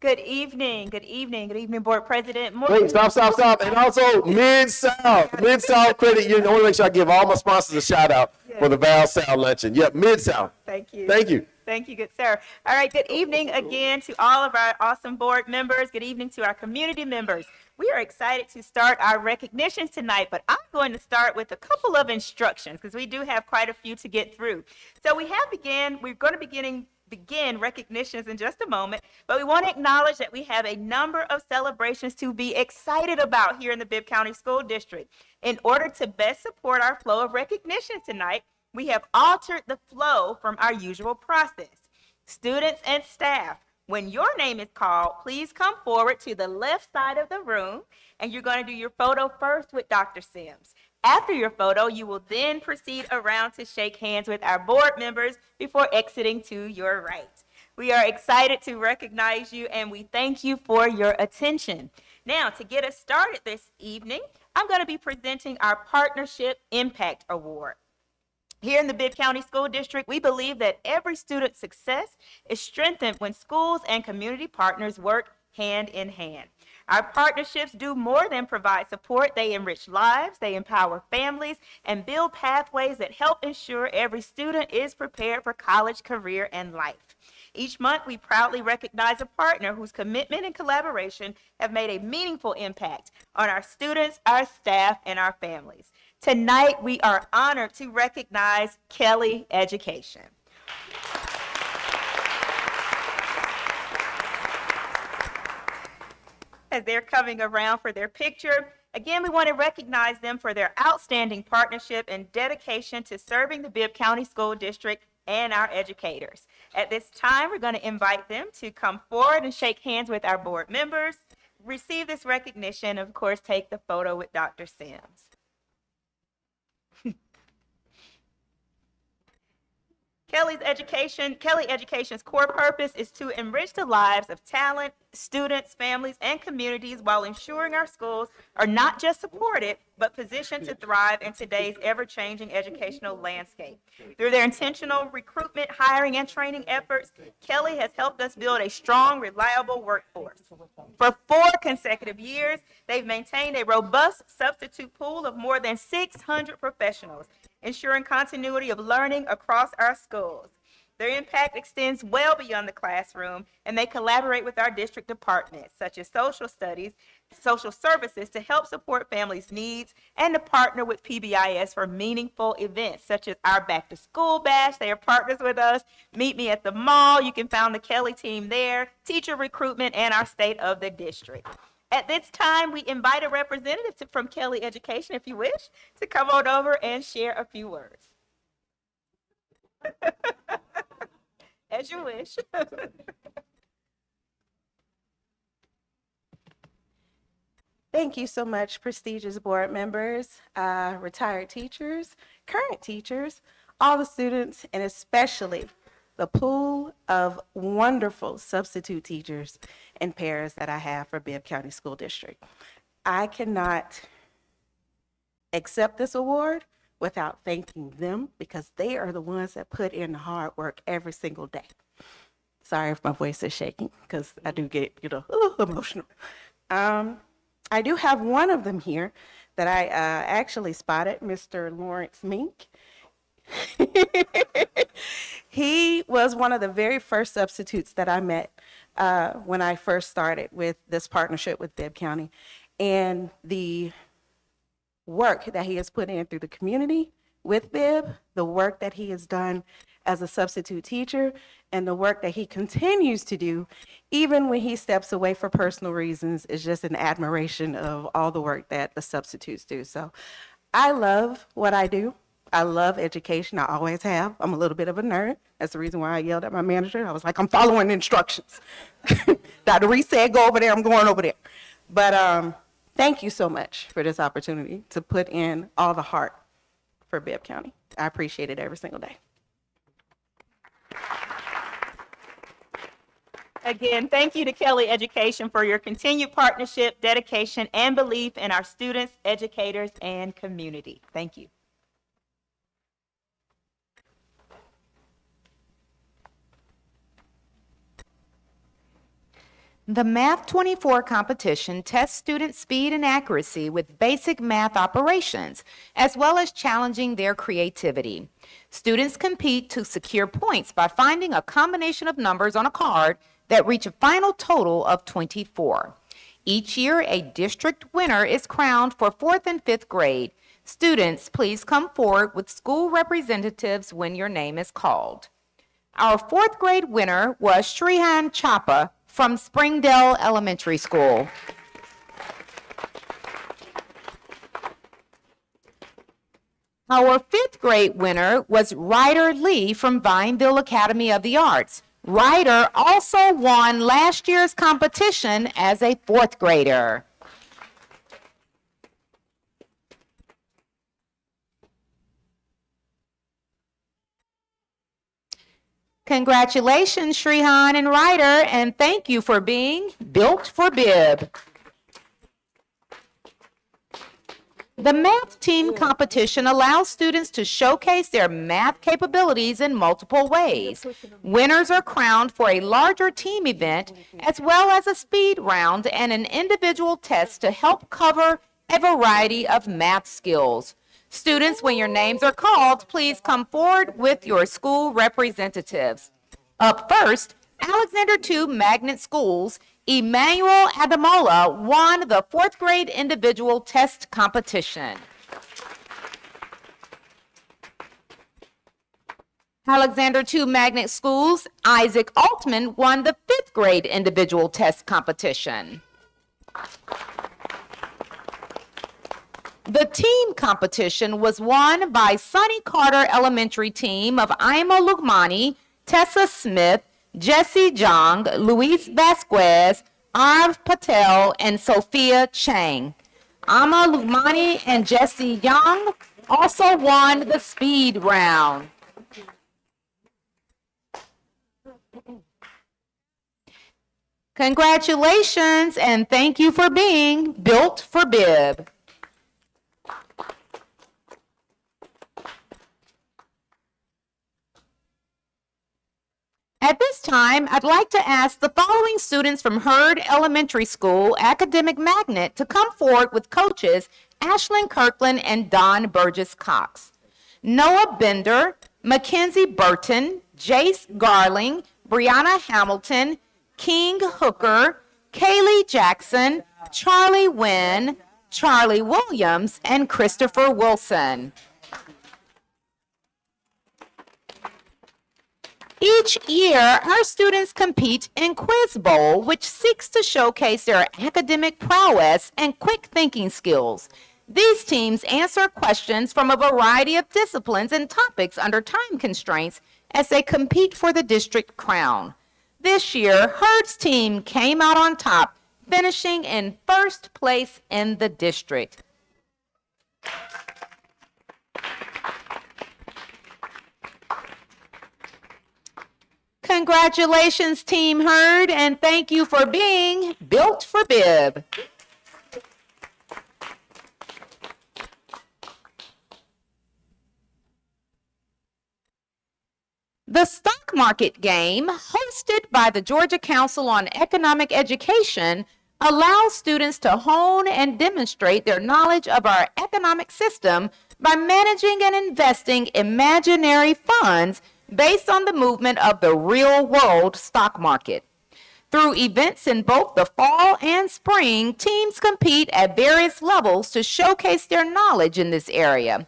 Good evening, good evening, good evening, Board President Morton. Wait, stop. And also Mid-South. Mid-South credit union. I want to make sure I give all my sponsors a shout out for the Val South luncheon. Yep, Mid-South. Thank you. Thank you. Thank you, good sir. All right, good evening again to all of our awesome board members. Good evening to our community members. We are excited to start our recognitions tonight, but I'm going to start with a couple of instructions because we do have quite a few to get through. So we're going to begin recognitions in just a moment, but we want to acknowledge that we have a number of celebrations to be excited about here in the Bibb County School District. In order to best support our flow of recognitions tonight, we have altered the flow from our usual process. Students and staff, when your name is called, please come forward to the left side of the room, and you're going to do your photo first with Dr. Sims. After your photo, you will then proceed around to shake hands with our board members before exiting to your right. We are excited to recognize you, and we thank you for your attention. Now, to get us started this evening, I'm going to be presenting our Partnership Impact Award. Here in the Bibb County School District, we believe that every student's success is strengthened when schools and community partners work hand in hand. Our partnerships do more than provide support. They enrich lives, they empower families, and build pathways that help ensure every student is prepared for college, career, and life. Each month, we proudly recognize a partner whose commitment and collaboration have made a meaningful impact on our students, our staff, and our families. Tonight, we are honored to recognize Kelly Education. As they're coming around for their picture, again, we want to recognize them for their outstanding partnership and dedication to serving the Bibb County School District and our educators. At this time, we're going to invite them to come forward and shake hands with our board members, receive this recognition, and of course, take the photo with Dr. Sims. Kelly Education's core purpose is to enrich the lives of talent, students, families, and communities while ensuring our schools are not just supported, but positioned to thrive in today's ever-changing educational landscape. Through their intentional recruitment, hiring, and training efforts, Kelly has helped us build a strong, reliable workforce. For 4 consecutive years, they've maintained a robust substitute pool of more than 600 professionals, ensuring continuity of learning across our schools. Their impact extends well beyond the classroom, and they collaborate with our district departments, such as social studies, social services, to help support families' needs, and to partner with PBIS for meaningful events, such as our Back to School Bash. They are partners with us. Meet Me at the Mall. You can find the Kelly team there, teacher recruitment, and our State of the District. At this time, we invite a representative from Kelly Education, if you wish, to come on over and share a few words. As you wish. Thank you so much, prestigious board members, retired teachers, current teachers, all the students, and especially the pool of wonderful substitute teachers and pairs that I have for Bibb County School District. I cannot accept this award without thanking them because they are the ones that put in the hard work every single day. Sorry if my voice is shaking because I do get, emotional. I do have one of them here that I actually spotted, Mr. Lawrence Mink. He was one of the very first substitutes that I met when I first started with this partnership with Bibb County. And the work that he has put in through the community with Bibb, the work that he has done as a substitute teacher, and the work that he continues to do, even when he steps away for personal reasons, is just an admiration of all the work that the substitutes do. So I love what I do. I love education. I always have. I'm a little bit of a nerd. That's the reason why I yelled at my manager. I was like, I'm following instructions. Dr. Reese said, go over there. I'm going over there. But thank you so much for this opportunity to put in all the heart for Bibb County. I appreciate it every single day. Again, thank you to Kelly Education for your continued partnership, dedication, and belief in our students, educators, and community. Thank you. The Math 24 competition tests student speed and accuracy with basic math operations, as well as challenging their creativity. Students compete to secure points by finding a combination of numbers on a card that reach a final total of 24. Each year, a district winner is crowned for 4th and 5th grade. Students, please come forward with school representatives when your name is called. Our 4th grade winner was Shrihan Chapa from Springdale Elementary School. Our 5th grade winner was Ryder Lee from Vineville Academy of the Arts. Ryder also won last year's competition as a 4th grader. Congratulations, Shrihan and Ryder, and thank you for being built for Bibb. The math team competition allows students to showcase their math capabilities in multiple ways. Winners are crowned for a larger team event, as well as a speed round and an individual test to help cover a variety of math skills. Students, when your names are called, please come forward with your school representatives. Up first, Alexander II Magnet Schools, Emmanuel Adamola won the 4th grade individual test competition. Alexander II Magnet Schools, Isaac Altman won the 5th grade individual test competition. The team competition was won by Sonny Carter Elementary team of Ima Lugmani, Tessa Smith, Jesse Jong, Luis Vasquez, Arv Patel, and Sophia Chang. Ama Lugmani and Jesse Young also won the speed round. Congratulations and thank you for being built for Bibb. At this time, I'd like to ask the following students from Hurd Elementary School Academic Magnet to come forward with coaches Ashlyn Kirkland and Don Burgess Cox. Noah Bender, Mackenzie Burton, Jace Garling, Brianna Hamilton, King Hooker, Kaylee Jackson, Charlie Wynn, Charlie Williams, and Christopher Wilson. Each year, our students compete in Quiz Bowl, which seeks to showcase their academic prowess and quick thinking skills. These teams answer questions from a variety of disciplines and topics under time constraints as they compete for the district crown. This year, Hurd's team came out on top, finishing in 1st place in the district. Congratulations, Team Hurd, and thank you for being built for Bibb. The stock market game, hosted by the Georgia Council on Economic Education, allows students to hone and demonstrate their knowledge of our economic system by managing and investing imaginary funds based on the movement of the real-world stock market. Through events in both the fall and spring, teams compete at various levels to showcase their knowledge in this area.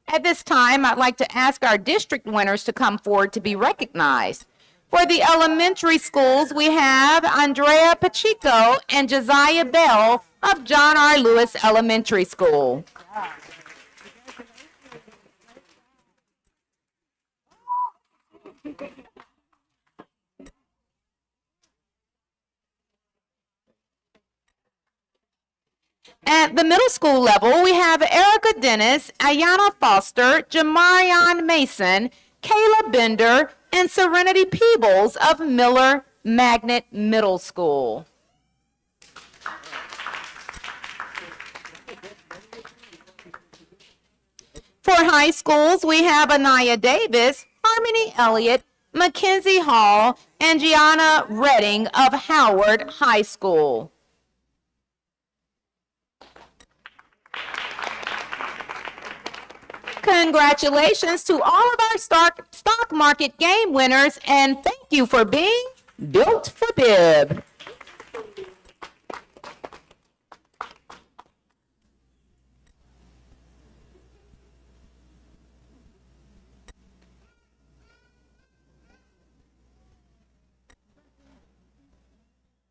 At this time, I'd like to ask our district winners to come forward to be recognized. For the elementary schools, we have Andrea Pacheco and Josiah Bell of John R. Lewis Elementary School. At the middle school level, we have Erica Dennis, Ayana Foster, Jamarion Mason, Kayla Bender, and Serenity Peebles of Miller Magnet Middle School. For high schools, we have Anaya Davis, Harmony Elliott, Mackenzie Hall, and Gianna Redding of Howard High School. Congratulations to all of our stock market game winners, and thank you for being built for Bibb.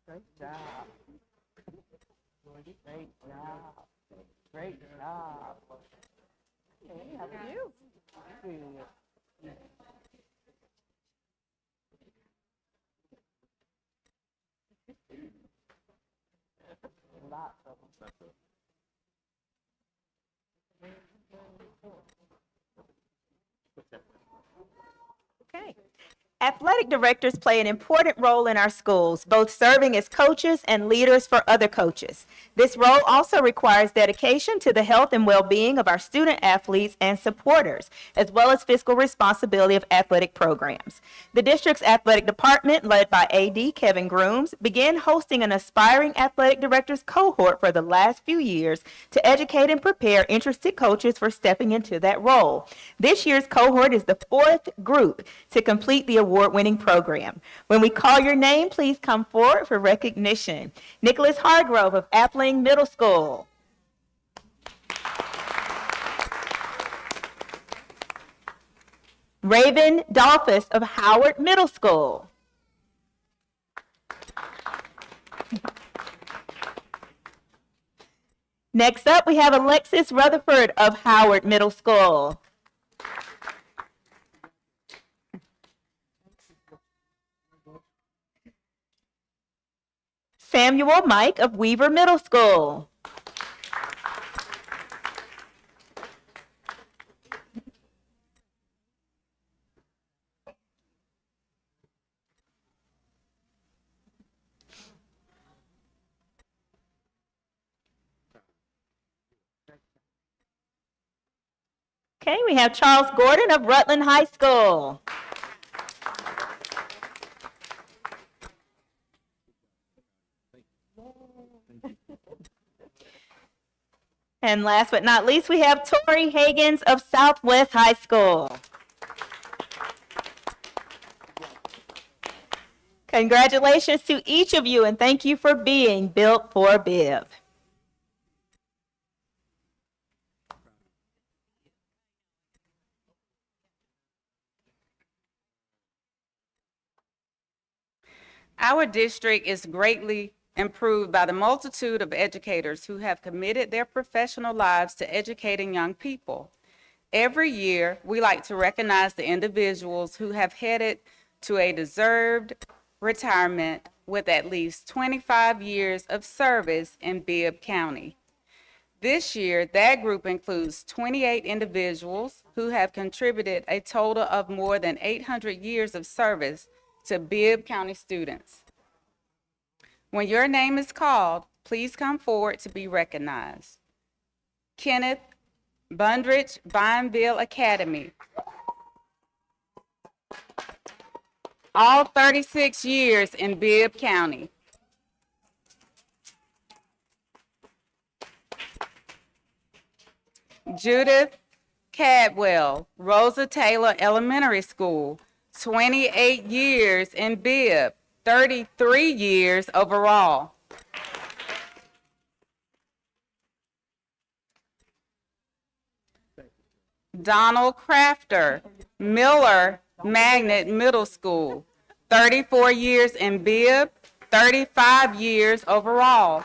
Great job. Great job. Great job. Okay, how are you? Good. Lots of them. Okay. Athletic directors play an important role in our schools, both serving as coaches and leaders for other coaches. This role also requires dedication to the health and well-being of our student athletes and supporters, as well as fiscal responsibility of athletic programs. The district's athletic department, led by AD Kevin Grooms, began hosting an aspiring athletic directors cohort for the last few years to educate and prepare interested coaches for stepping into that role. This year's cohort is the fourth group to complete the award-winning program. When we call your name, please come forward for recognition. Nicholas Hargrove of Appling Middle School. Raven Dolphus of Howard Middle School. Next up, we have Alexis Rutherford of Howard Middle School. Samuel Mike of Weaver Middle School. Okay, we have Charles Gordon of Rutland High School. And last but not least, we have Tori Higgins of Southwest High School. Congratulations to each of you, and thank you for being built for Bibb. Our district is greatly improved by the multitude of educators who have committed their professional lives to educating young people. Every year, we like to recognize the individuals who have headed to a deserved retirement with at least 25 years of service in Bibb County. This year, that group includes 28 individuals who have contributed a total of more than 800 years of service to Bibb County students. When your name is called, please come forward to be recognized. Kenneth Bundridge, Vineville Academy. All 36 years in Bibb County. Judith Cadwell, Rosa Taylor Elementary School, 28 years in Bibb, 33 years overall. Donald Crafter, Miller Magnet Middle School, 34 years in Bibb, 35 years overall.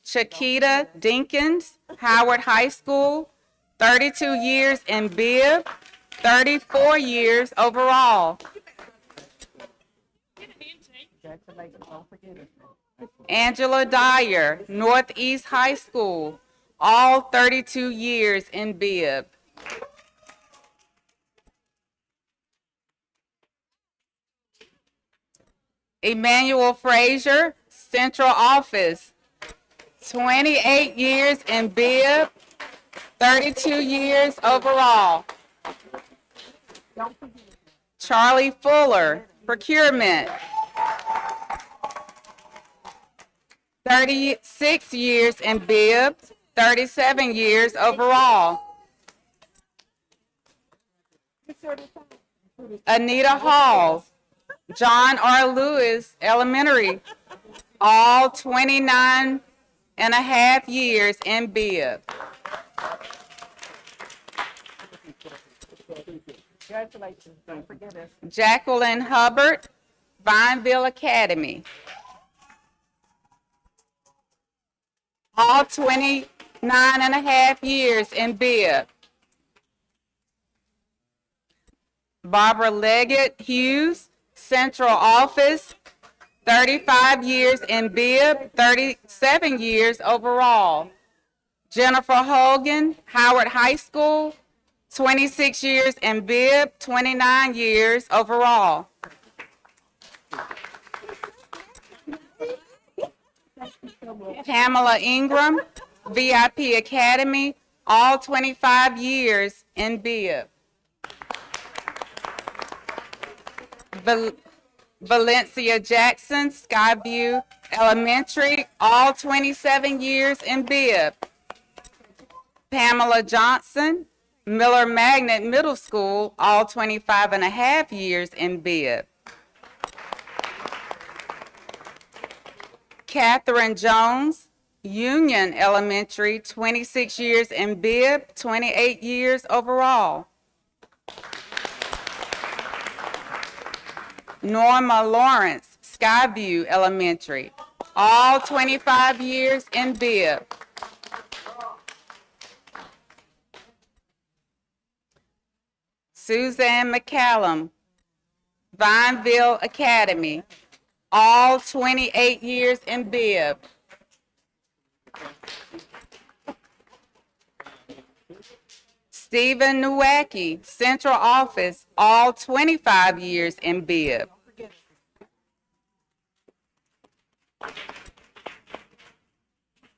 Chiquita Dinkins, Howard High School, 32 years in Bibb, 34 years overall. Angela Dyer, Northeast High School, all 32 years in Bibb. Emmanuel Frazier, Central Office, 28 years in Bibb, 32 years overall. Charlie Fuller, procurement. 36 years in Bibb, 37 years overall. Anita Hall, John R. Lewis Elementary, all 29 and a half years in Bibb. Jacqueline Hubbard, Vineville Academy, all 29 and a half years in Bibb. Barbara Leggett Hughes, Central Office, 35 years in Bibb, 37 years overall. Jennifer Hogan, Howard High School, 26 years in Bibb, 29 years overall. Pamela Ingram, VIP Academy, all 25 years in Bibb. Valencia Jackson, Skyview Elementary, all 27 years in Bibb. Pamela Johnson, Miller Magnet Middle School, all 25 and a half years in Bibb. Catherine Jones, Union Elementary, 26 years in Bibb, 28 years overall. Norma Lawrence, Skyview Elementary, all 25 years in Bibb. Suzanne McCallum, Vineville Academy, all 28 years in Bibb. Stephen Nowacki, Central Office, all 25 years in Bibb.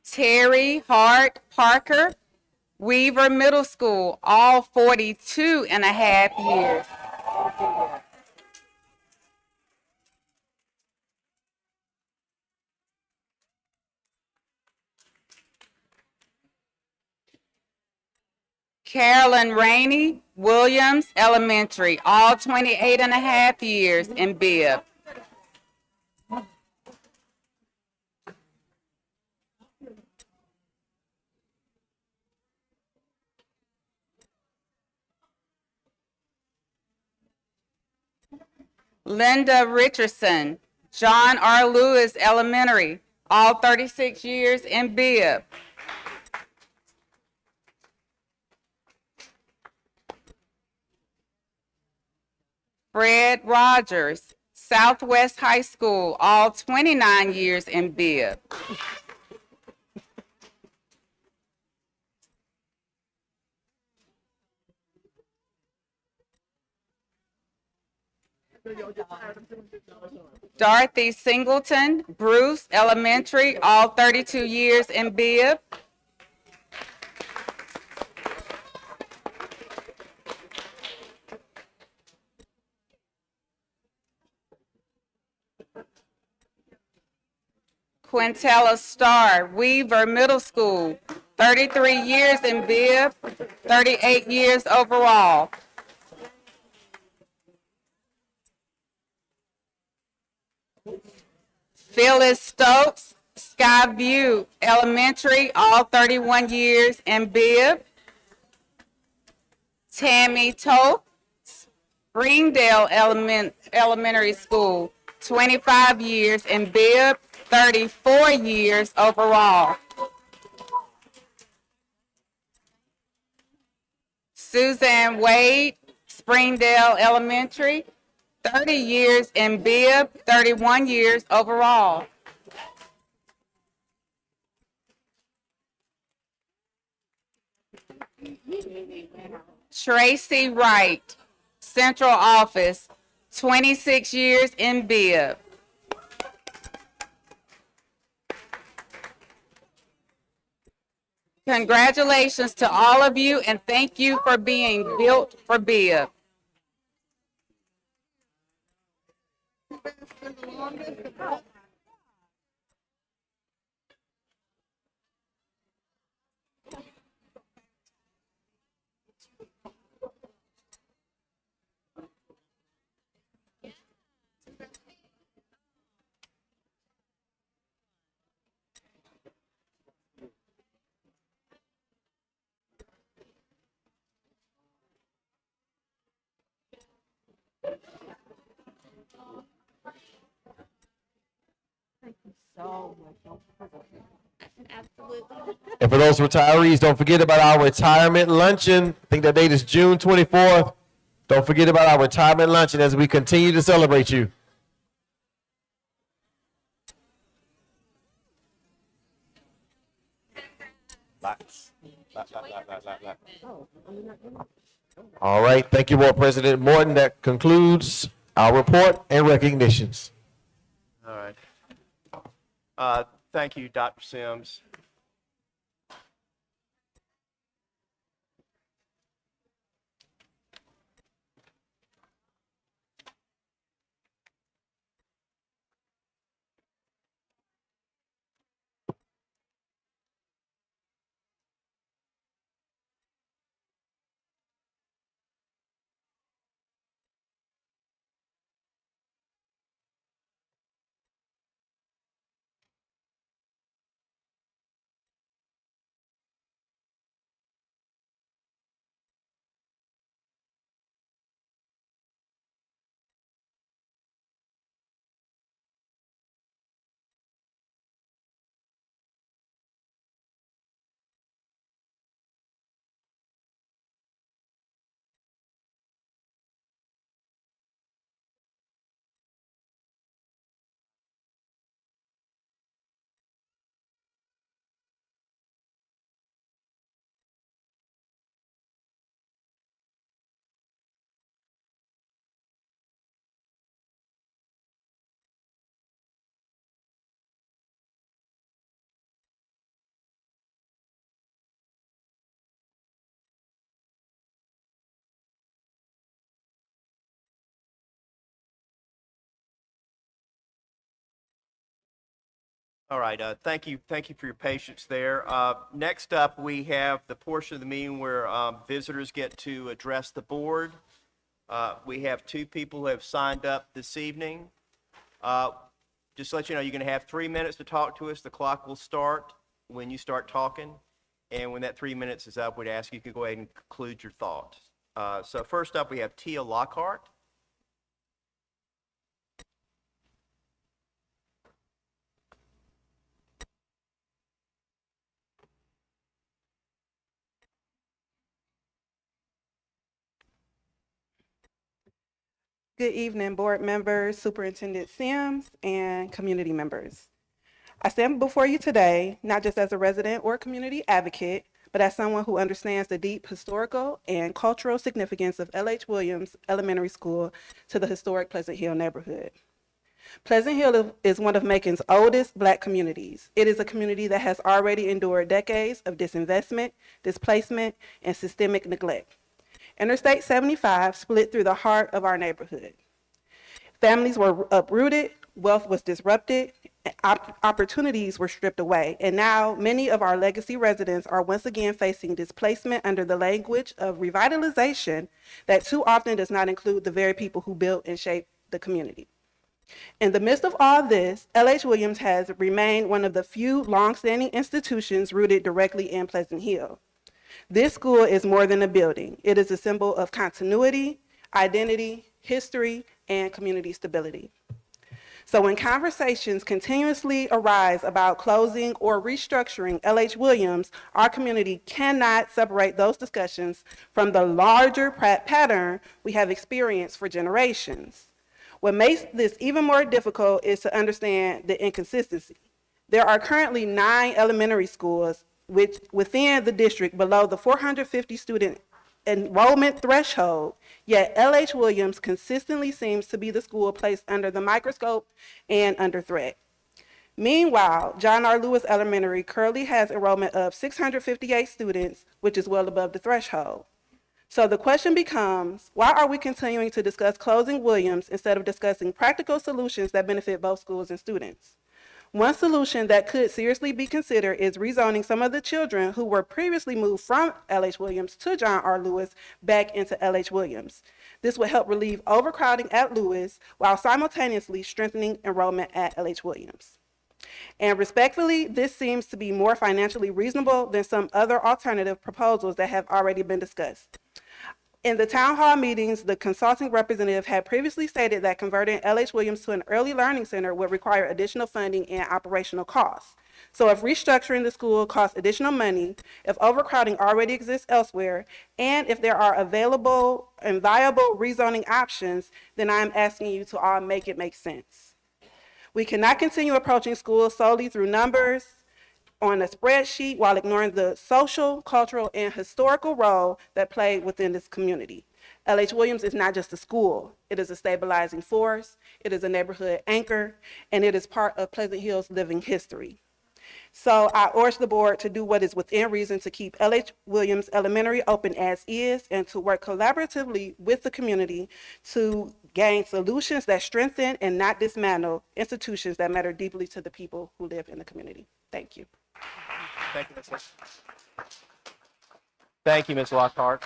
Terry Hart Parker, Weaver Middle School, all 42 and a half years. Carolyn Rainey, Williams Elementary, all 28 and a half years in Bibb. Linda Richardson, John R. Lewis Elementary, all 36 years in Bibb. Fred Rogers, Southwest High School, all 29 years in Bibb. Dorothy Singleton, Bruce Elementary, all 32 years in Bibb. Quintella Starr, Weaver Middle School, 33 years in Bibb, 38 years overall. Phyllis Stokes, Skyview Elementary, all 31 years in Bibb. Tammy Toth, Springdale Elementary School, 25 years in Bibb, 34 years overall. Suzanne Wade, Springdale Elementary, 30 years in Bibb, 31 years overall. Tracy Wright, Central Office, 26 years in Bibb. Congratulations to all of you, and thank you for being built for Bibb. And for those retirees, don't forget about our retirement luncheon. I think that date is June 24th. Don't forget about our retirement luncheon as we continue to celebrate you. All right. Thank you, Board President Morton. That concludes our report and recognitions. All right. Thank you, Dr. Sims. All right, thank you for your patience there. Next up, we have the portion of the meeting where visitors get to address the board. We have two people who have signed up this evening. Just to let you know, you're going to have 3 minutes to talk to us. The clock will start when you start talking. And when that 3 minutes is up, we'd ask you to go ahead and conclude your thought. So first up, we have Tia Lockhart. Good evening, board members, Superintendent Sims, and community members. I stand before you today, not just as a resident or community advocate, but as someone who understands the deep historical and cultural significance of L.H. Williams Elementary School to the historic Pleasant Hill neighborhood. Pleasant Hill is one of Macon's oldest Black communities. It is a community that has already endured decades of disinvestment, displacement, and systemic neglect. Interstate 75 split through the heart of our neighborhood. Families were uprooted, wealth was disrupted, opportunities were stripped away, and now many of our legacy residents are once again facing displacement under the language of revitalization that too often does not include the very people who built and shaped the community. In the midst of all this, L.H. Williams has remained one of the few longstanding institutions rooted directly in Pleasant Hill. This school is more than a building. It is a symbol of continuity, identity, history, and community stability. So when conversations continuously arise about closing or restructuring L.H. Williams, our community cannot separate those discussions from the larger pattern we have experienced for generations. What makes this even more difficult is to understand the inconsistency. There are currently 9 elementary schools which within the district below the 450 student enrollment threshold, yet L.H. Williams consistently seems to be the school placed under the microscope and under threat. Meanwhile, John R. Lewis Elementary currently has enrollment of 658 students, which is well above the threshold. So the question becomes, why are we continuing to discuss closing Williams instead of discussing practical solutions that benefit both schools and students? One solution that could seriously be considered is rezoning some of the children who were previously moved from L.H. Williams to John R. Lewis back into L.H. Williams. This would help relieve overcrowding at Lewis while simultaneously strengthening enrollment at L.H. Williams. And respectfully, this seems to be more financially reasonable than some other alternative proposals that have already been discussed. In the town hall meetings, the consulting representative had previously stated that converting L.H. Williams to an early learning center would require additional funding and operational costs. So if restructuring the school costs additional money, if overcrowding already exists elsewhere, and if there are available and viable rezoning options, then I'm asking you to all make it make sense. We cannot continue approaching schools solely through numbers on a spreadsheet while ignoring the social, cultural, and historical role that played within this community. L.H. Williams is not just a school. It is a stabilizing force, it is a neighborhood anchor, and it is part of Pleasant Hill's living history. So I urge the board to do what is within reason to keep L.H. Williams Elementary open as is and to work collaboratively with the community to gain solutions that strengthen and not dismantle institutions that matter deeply to the people who live in the community. Thank you. Thank you, Ms. Thank you, Ms. Lockhart.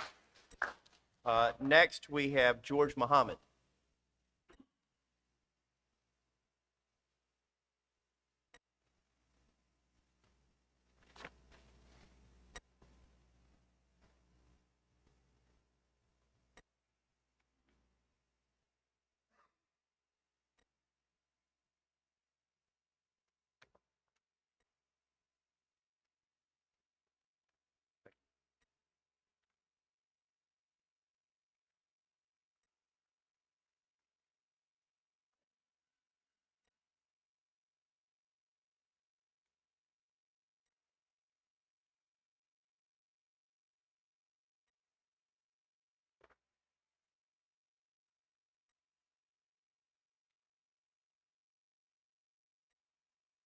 Next, we have George Muhammad.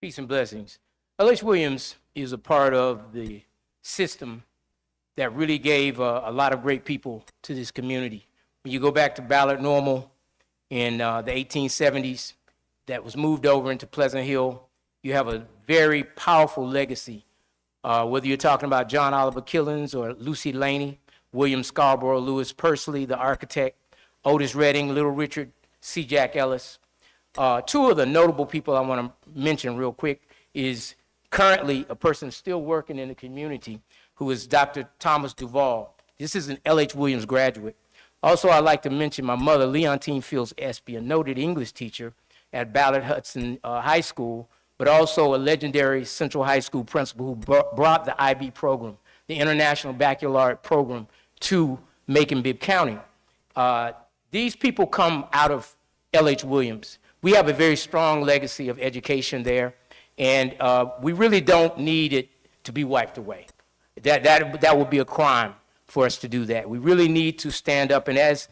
Peace and blessings. L.H. Williams is a part of the system that really gave a lot of great people to this community. When you go back to Ballard Normal in the 1870s, that was moved over into Pleasant Hill, you have a very powerful legacy. Whether you're talking about John Oliver Killens or Lucy Laney, William Scarborough, Lewis Pursley, the architect, Otis Redding, Little Richard, C. Jack Ellis. Two of the notable people I want to mention real quick is currently a person still working in the community who is Dr. Thomas Duvall. This is an L.H. Williams graduate. Also, I'd like to mention my mother, Leontine Fields Espy, a noted English teacher at Ballard Hudson High School, but also a legendary Central High School principal who brought the IB program, the International Baccalaureate program, to Macon, Bibb County. These people come out of L.H. Williams. We have a very strong legacy of education there, and we really don't need it to be wiped away. That would be a crime for us to do that. We really need to stand up, and as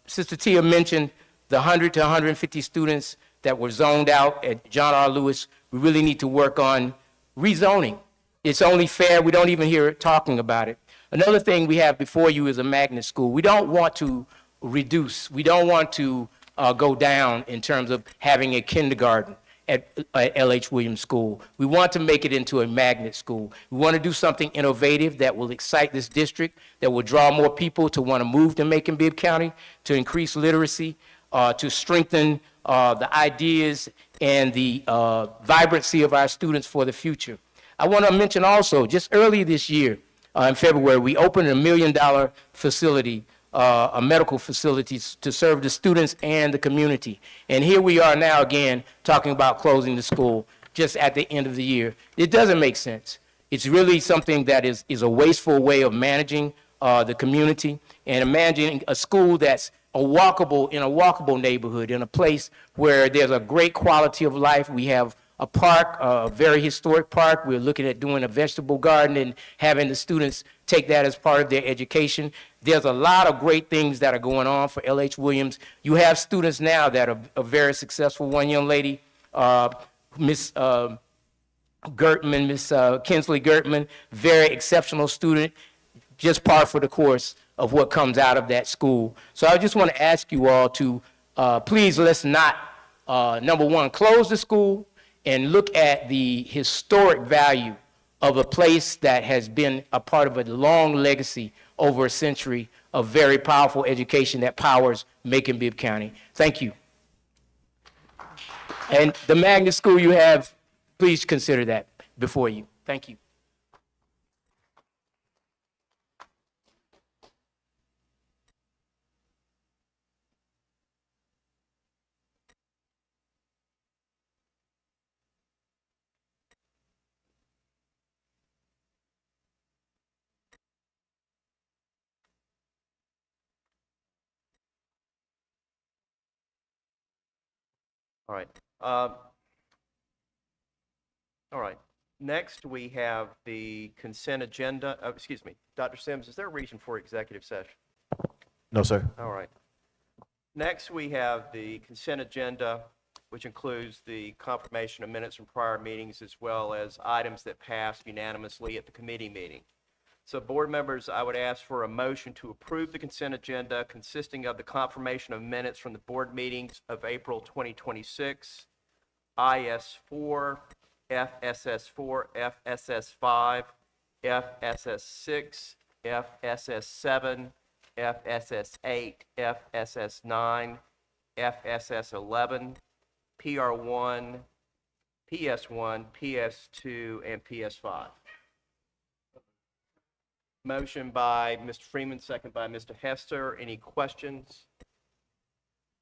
Sister Tia mentioned, the 100 to 150 students that were zoned out at John R. Lewis, we really need to work on rezoning. It's only fair. We don't even hear it talking about it. Another thing we have before you is a magnet school. We don't want to reduce. We don't want to go down in terms of having a kindergarten at L.H. Williams School. We want to make it into a magnet school. We want to do something innovative that will excite this district, that will draw more people to want to move to Macon, Bibb County, to increase literacy, to strengthen the ideas and the vibrancy of our students for the future. I want to mention also, just earlier this year, in February, we opened a $1 million facility, a medical facility to serve the students and the community. And here we are now again talking about closing the school just at the end of the year. It doesn't make sense. It's really something that is a wasteful way of managing the community and managing a school that's in a walkable neighborhood, in a place where there's a great quality of life. We have a park, a very historic park. We're looking at doing a vegetable garden and having the students take that as part of their education. There's a lot of great things that are going on for L.H. Williams. You have students now that are very successful. One young lady Miss Gertman, Miss Kinsley Gertman, very exceptional student, just par for the course of what comes out of that school. So I just want to ask you all to please let's not, number one, close the school and look at the historic value of a place that has been a part of a long legacy over a century of very powerful education that powers Macon Bibb County. Thank you. And the magnet school you have, please consider that before you. Thank you. All right. All right. Next, we have the consent agenda. Oh, excuse me, Dr. Sims, is there a reason for executive session? No, sir. All right. Next, we have the consent agenda, which includes the confirmation of minutes from prior meetings as well as items that passed unanimously at the committee meeting. So board members, I would ask for a motion to approve the consent agenda consisting of the confirmation of minutes from the board meetings of April 2026, IS4, FSS4, FSS5, FSS6, FSS7, FSS8, FSS9, FSS11, PR1, PS1, PS2, and PS5. Motion by Mr. Freeman, second by Mr. Hester. Any questions?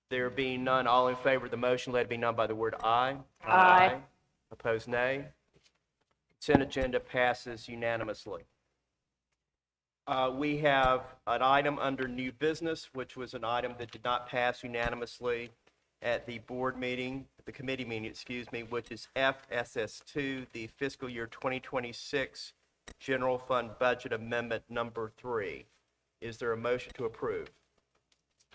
There being none, all in favor of the motion, let it be known by the word aye. Aye. Opposed, nay. Consent agenda passes unanimously. We have an item under new business, which was an item that did not pass unanimously at the board meeting, the committee meeting, excuse me, which is FSS2, the fiscal year 2026 General Fund Budget Amendment Number 3. Is there a motion to approve?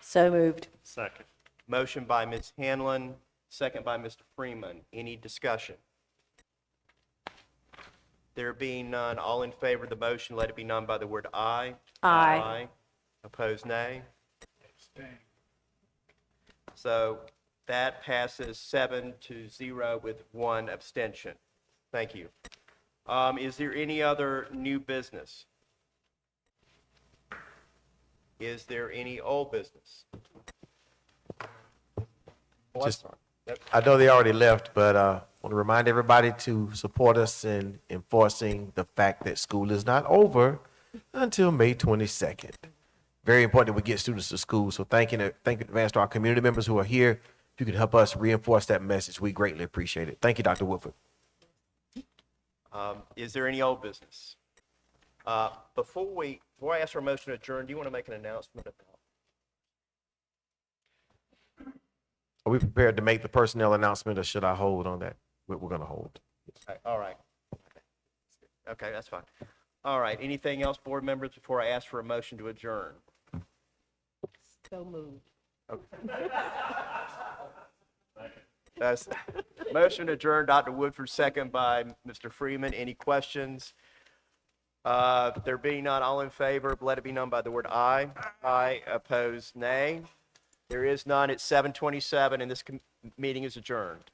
So moved. Second. Motion by Ms. Hanlon, second by Mr. Freeman. Any discussion? There being none, all in favor of the motion, let it be known by the word aye. Aye. Opposed, nay. So that passes 7-0 with one abstention. Thank you. Is there any other new business? Is there any old business? Just, I know they already left, but I want to remind everybody to support us in enforcing the fact that school is not over until May 22nd. Very important that we get students to school. So thank you in advance to our community members who are here. If you could help us reinforce that message, we greatly appreciate it. Thank you, Dr. Woodford. Is there any old business? Before I ask for a motion to adjourn, do you want to make an announcement about? Are we prepared to make the personnel announcement, or should I hold on that? We're going to hold. All right. Okay, that's fine. All right. Anything else, board members, before I ask for a motion to adjourn? So moved. Okay. That's motion to adjourn, Dr. Woodford, second by Mr. Freeman. Any questions? There being none, all in favor, let it be known by the word aye. Aye. Opposed, nay. There is none. It's 7:27, and this meeting is adjourned.